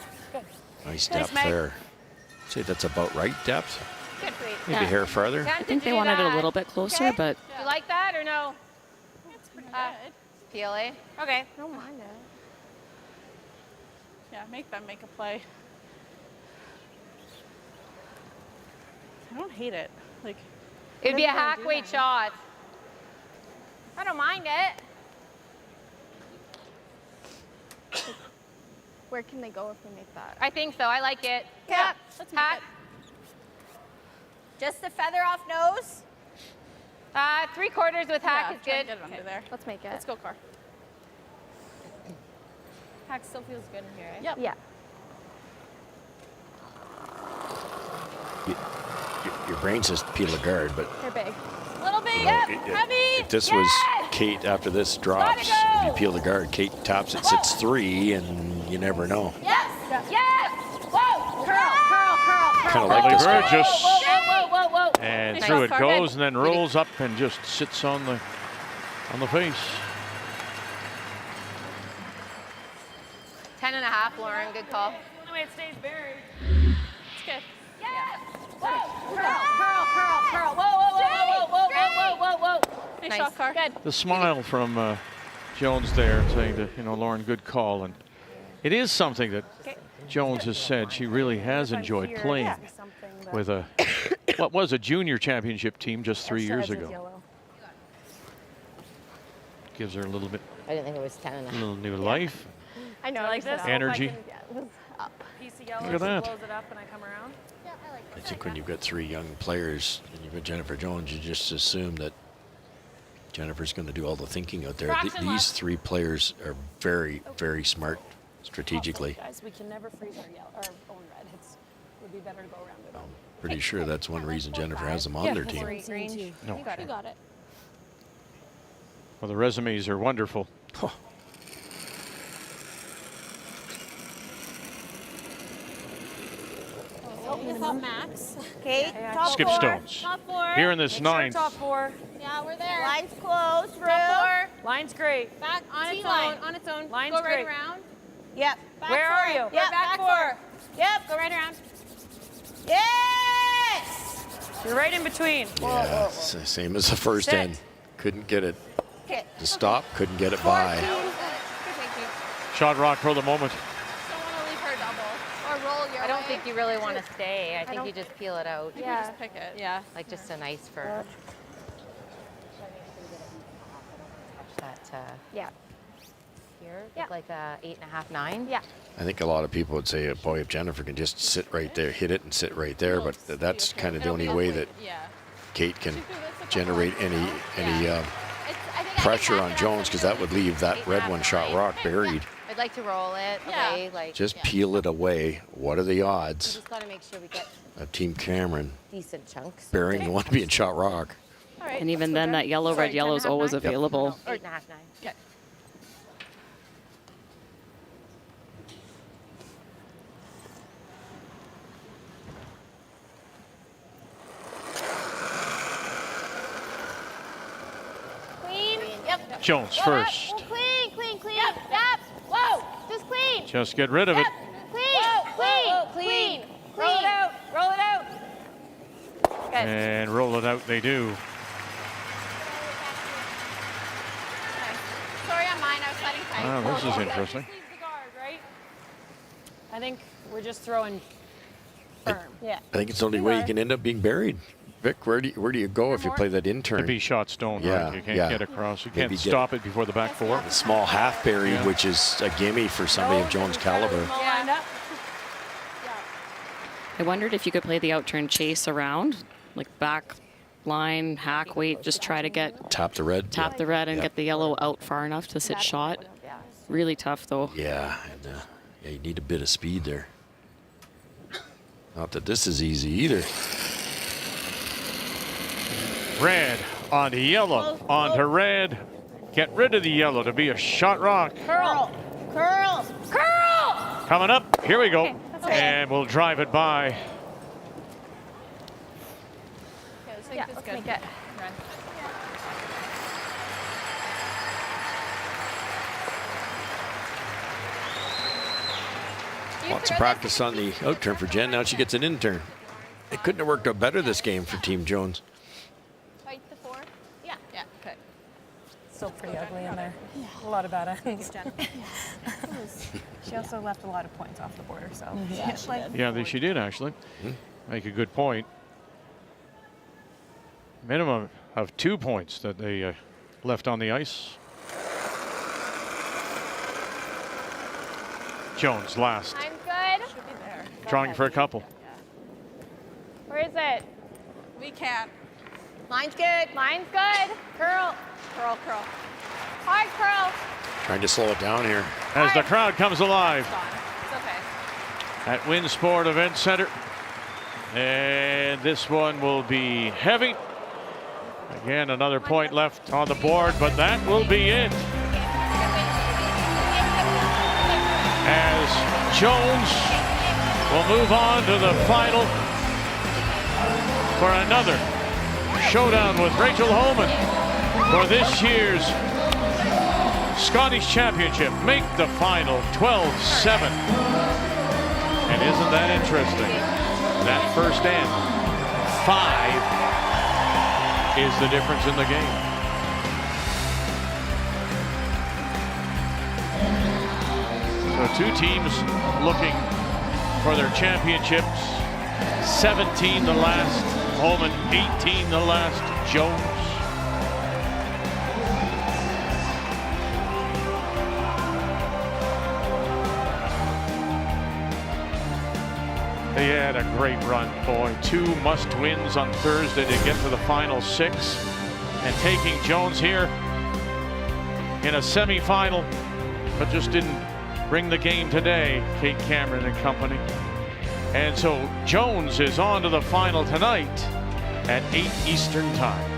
Nice depth there. I'd say that's about right depth. Good for you. Maybe a hair farther. I think they wanted it a little bit closer, Okay. but You like that or no? It's pretty good. PLA? Okay. I don't mind it. Yeah, make them make a play. I don't hate it. Like, It'd be a hack weight shot. I don't mind it. Where can they go if we make that? I think so. I like it. Yeah, let's make Hack. it. just a feather off nose. 3/4 with hack Yeah, is try good. and get it under there. Let's make it. Let's go, Car. Hack still feels good in here, right? Yep. Yeah. Your brain says peel a guard, but They're big. Little bit. you know, Yep. if Heavy. this Yes. was Kate after this drops, if you peel the guard, Kate taps it, sits 3, and you never know. Yes. Yes. Whoa. Curl. Kind of like this guy. Gorgeous. Whoa. And Nice. through it Car. goes, and then rolls up and just sits on the face. 10.5, Lauren. Good call. The way it stays buried. It's good. Yes. Whoa. Curl. Whoa. Nice shot, Car. Good. The smile from Jones there, saying to Lauren, good call. And it is something that Jones has said she really has enjoyed playing with what was a junior championship team just 3 years ago. Gives her a little bit, I didn't think it was 10 and a a half. little new life. I know. Like this? Energy. It was up. Piece of yellow, Look at that. blows it up and I come around. I think when you've got 3 young players and you've got Jennifer Jones, you just assume that Jennifer's going to do all the thinking out there. These 3 players are very, very smart strategically. Guys, we can never freeze our own red. It would be better to go around it. Pretty sure that's one reason Jennifer has them on their team. No. You got it. Well, the resumes are wonderful. What's up, Max? Okay, Yeah. top Skip 4. Stones. Top 4. Here in this Make sure 9th. top 4. Yeah, we're there. Lines closed, through. Top 4. Line's great. Back On its T-line. own. On its own. Line's Go right great. around. Yep. Back Where four. are you? Yep, back 4. Yep. Go right around. Yes! You're right in between. Yeah, same as the first Sit. end. Couldn't get it Okay. to stop, couldn't get it by. Good, thank you. Shot rock for the moment. Don't want to leave her double. Or roll your I don't way. think you really want to stay. I think you just peel it out. You just pick it. Yeah. Like just a nice for that Yeah. here, Yeah. like a 8.5, 9. Yeah. I think a lot of people would say, boy, if Jennifer can just sit right there, hit it and sit right there, but that's kind of the only way that Yeah. Kate can generate any I think pressure on Jones, because that would leave that red one shot rock buried. I'd like to roll it away, like Just peel it away. What are the we odds just got to make sure we get of Team Cameron decent chunks. burying the one being shot rock? All right. and even then, that yellow, red, yellow is always available. 8.5, 9. Okay. Clean. Yep. Jones Go first. up. Clean. Yep. Whoa. Just clean. Just get rid of it. Clean. Roll it out. Good. And roll it out they do. Sorry on mine. I was letting tight. Oh, this is interesting. Leave the guard, right? I think we're just throwing firm. Yeah. I think it's the only way you can end up being buried. Vic, where do you go if you play that in turn? To be shot stone, Yeah, right? You can't yeah. get across. You Maybe can't get- stop it before the back 4. The small half buried, Yeah. which is a gimme for somebody of Jones' caliber. Lined up. I wondered if you could play the out turn chase around, like back line, hack weight, just try to get Tap the red. tap the red and get the yellow out far enough to sit shot. Really tough though. Yeah, and yeah, you need a bit of speed there. Not that this is easy either. Red onto yellow, onto red. Get rid of the yellow to be a shot rock. Curl. Coming up, here we go. And we'll drive it by. Yeah, let's make it. Lots of practice on the out turn for Jen. Now she gets an in turn. It couldn't have worked out better this game for Team Jones. Fight the 4. Yeah. Yeah, good. Still pretty ugly in there. A lot of bad ends. She also left a lot of points off the border, so. Yeah, she did actually. Make a good point. Minimum of 2 points that they left on the ice. Jones last. I'm good. Should be there. Trying for a couple. Where is it? We can't. Mine's good. Mine's good. Curl. Curl, curl. Hard curl. Trying to slow it down here. As the crowd comes alive It's okay. at Winsport Event Center. And this one will be heavy. Again, another point left on the board, but that will be it. As Jones will move on to the final for another showdown with Rachel Holman for this year's Scotties Championship. Make the final 12-7. And isn't that interesting? That first end, 5 is the difference in the game. So 2 teams looking for their championships. 17 the last, Holman 18 the last, Jones. They had a great run, boy. 2 must-wins on Thursday to get to the final 6. And taking Jones here in a semifinal, but just didn't bring the game today, Kate Cameron and company. And so Jones is on to the final tonight at 8 Eastern Time.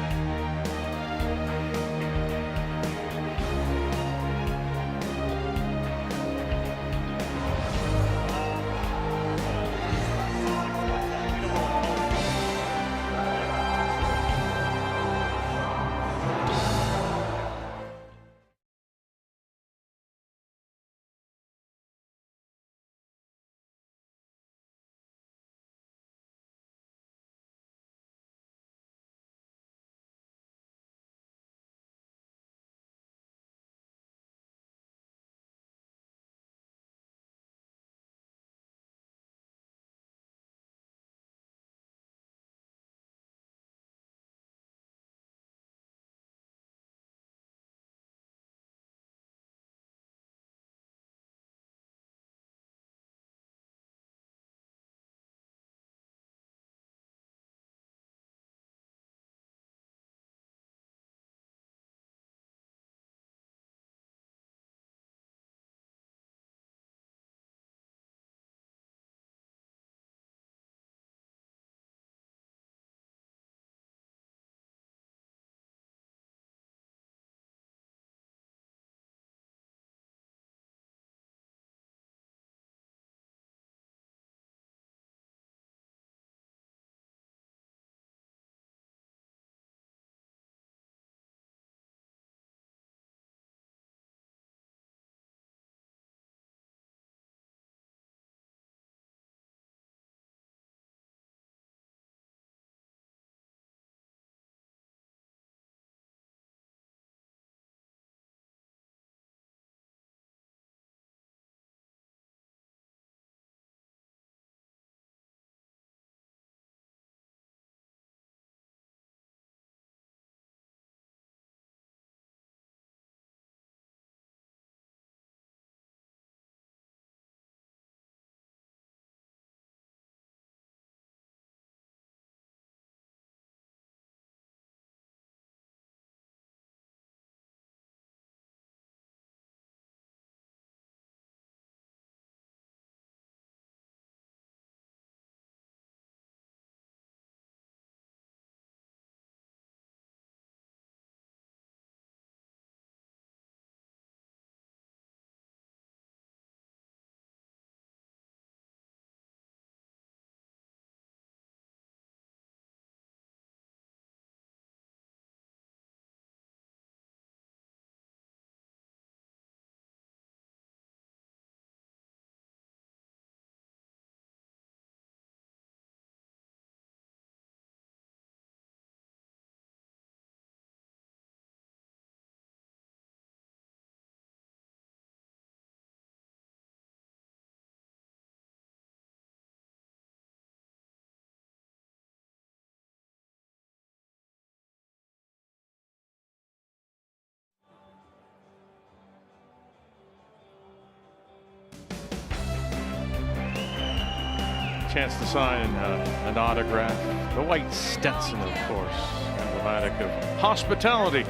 chance to sign an autograph. The white Stetson, of course, emblematic of hospitality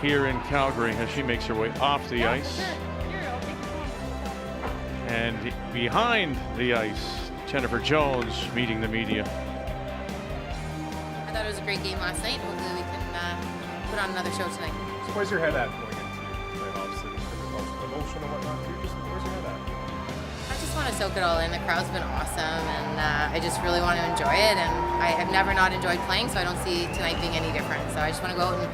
here in Calgary as she makes her way off the ice. And behind the ice, Jennifer Jones meeting the media. I thought it was a great game last night. Hopefully we can put on another show tonight. So where's your head at going into playoffs and the results, emotion and whatnot? Where's your head at? I just want to soak it all in. The crowd's been awesome, and I just really want to enjoy it. And I've never not enjoyed playing, so I don't see tonight being any different. So I just want to go out and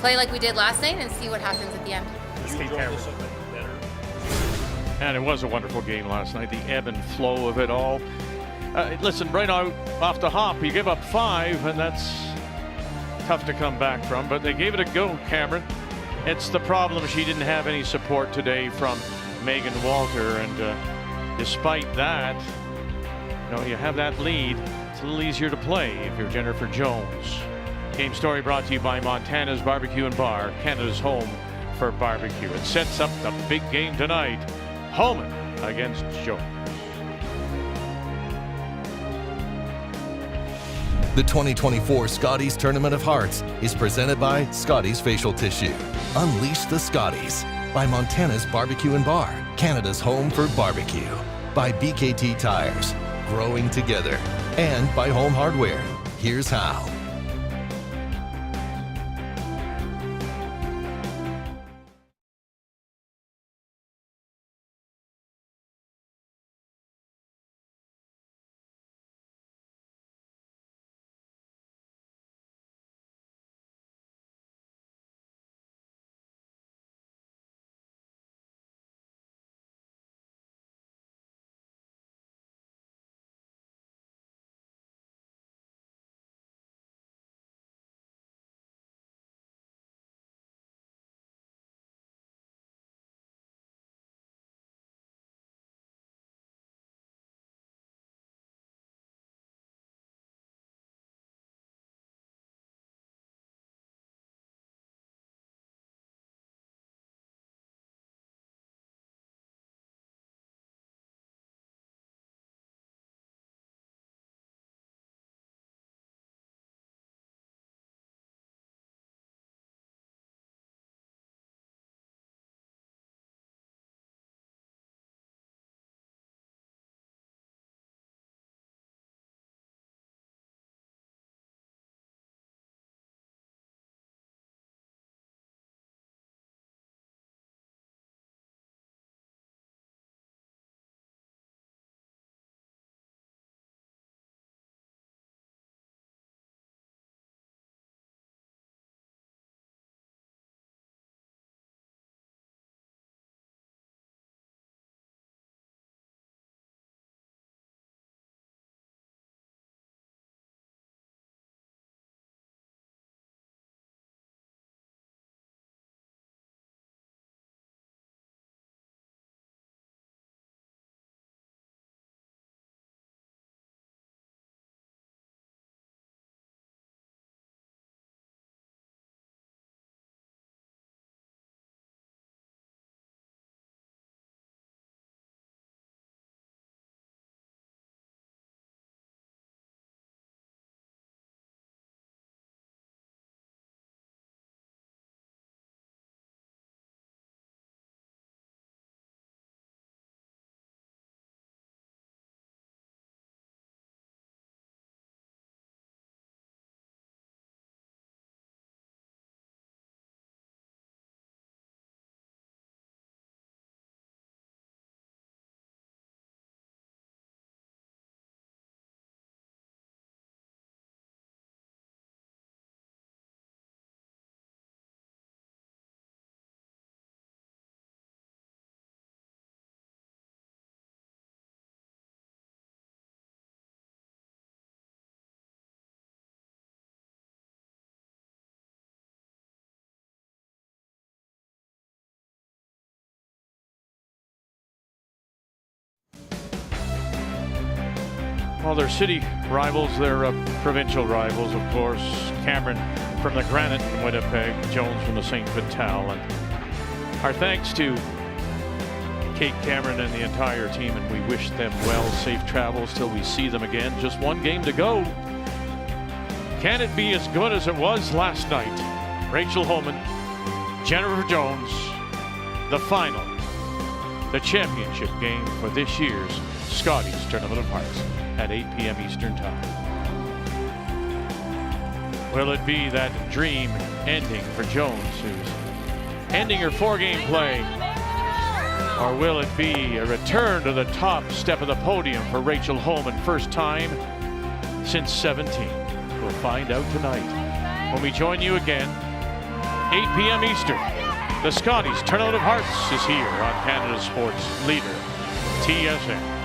play like we did last night and see what happens at the end. And it was a wonderful game last night, the ebb and flow of it all. Listen, right out off the hop, you give up 5, and that's tough to come back from, but they gave it a go, Cameron. It's the problem, she didn't have any support today from Megan Walter, and despite that, you know, you have that lead. It's a little easier to play if you're Jennifer Jones. Game story brought to you by Montana's Barbecue and Bar, Canada's home for barbecue. It sets up the big game tonight. Homan against Jones. The 2024 Scotties Tournament of Hearts is presented by Scotties Facial Tissue. Unleash the Scotties. By Montana's Barbecue and Bar, Canada's home for barbecue. By BKT Tires, growing together. And by Home Hardware. Here's how. Well, they're city rivals, they're provincial rivals, of course. Cameron from the Granite in Winnipeg, Jones from the St. Vital. And our thanks to Kate, Cameron, and the entire team, and we wish them well. Safe travels till we see them again. Just one game to go. Can it be as good as it was last night? Rachel Homan, Jennifer Jones, the final, the championship game for this year's Scotties Tournament of Hearts at 8 p.m. Eastern Time. Will it be that dream ending for Jones, who's ending her 4-game play? Or will it be a return to the top step of the podium for Rachel Homan, first time since 17? We'll find out tonight when we join you again, 8 p.m. Eastern. The Scotties Tournament of Hearts is here on Canada's sports leader, TSN.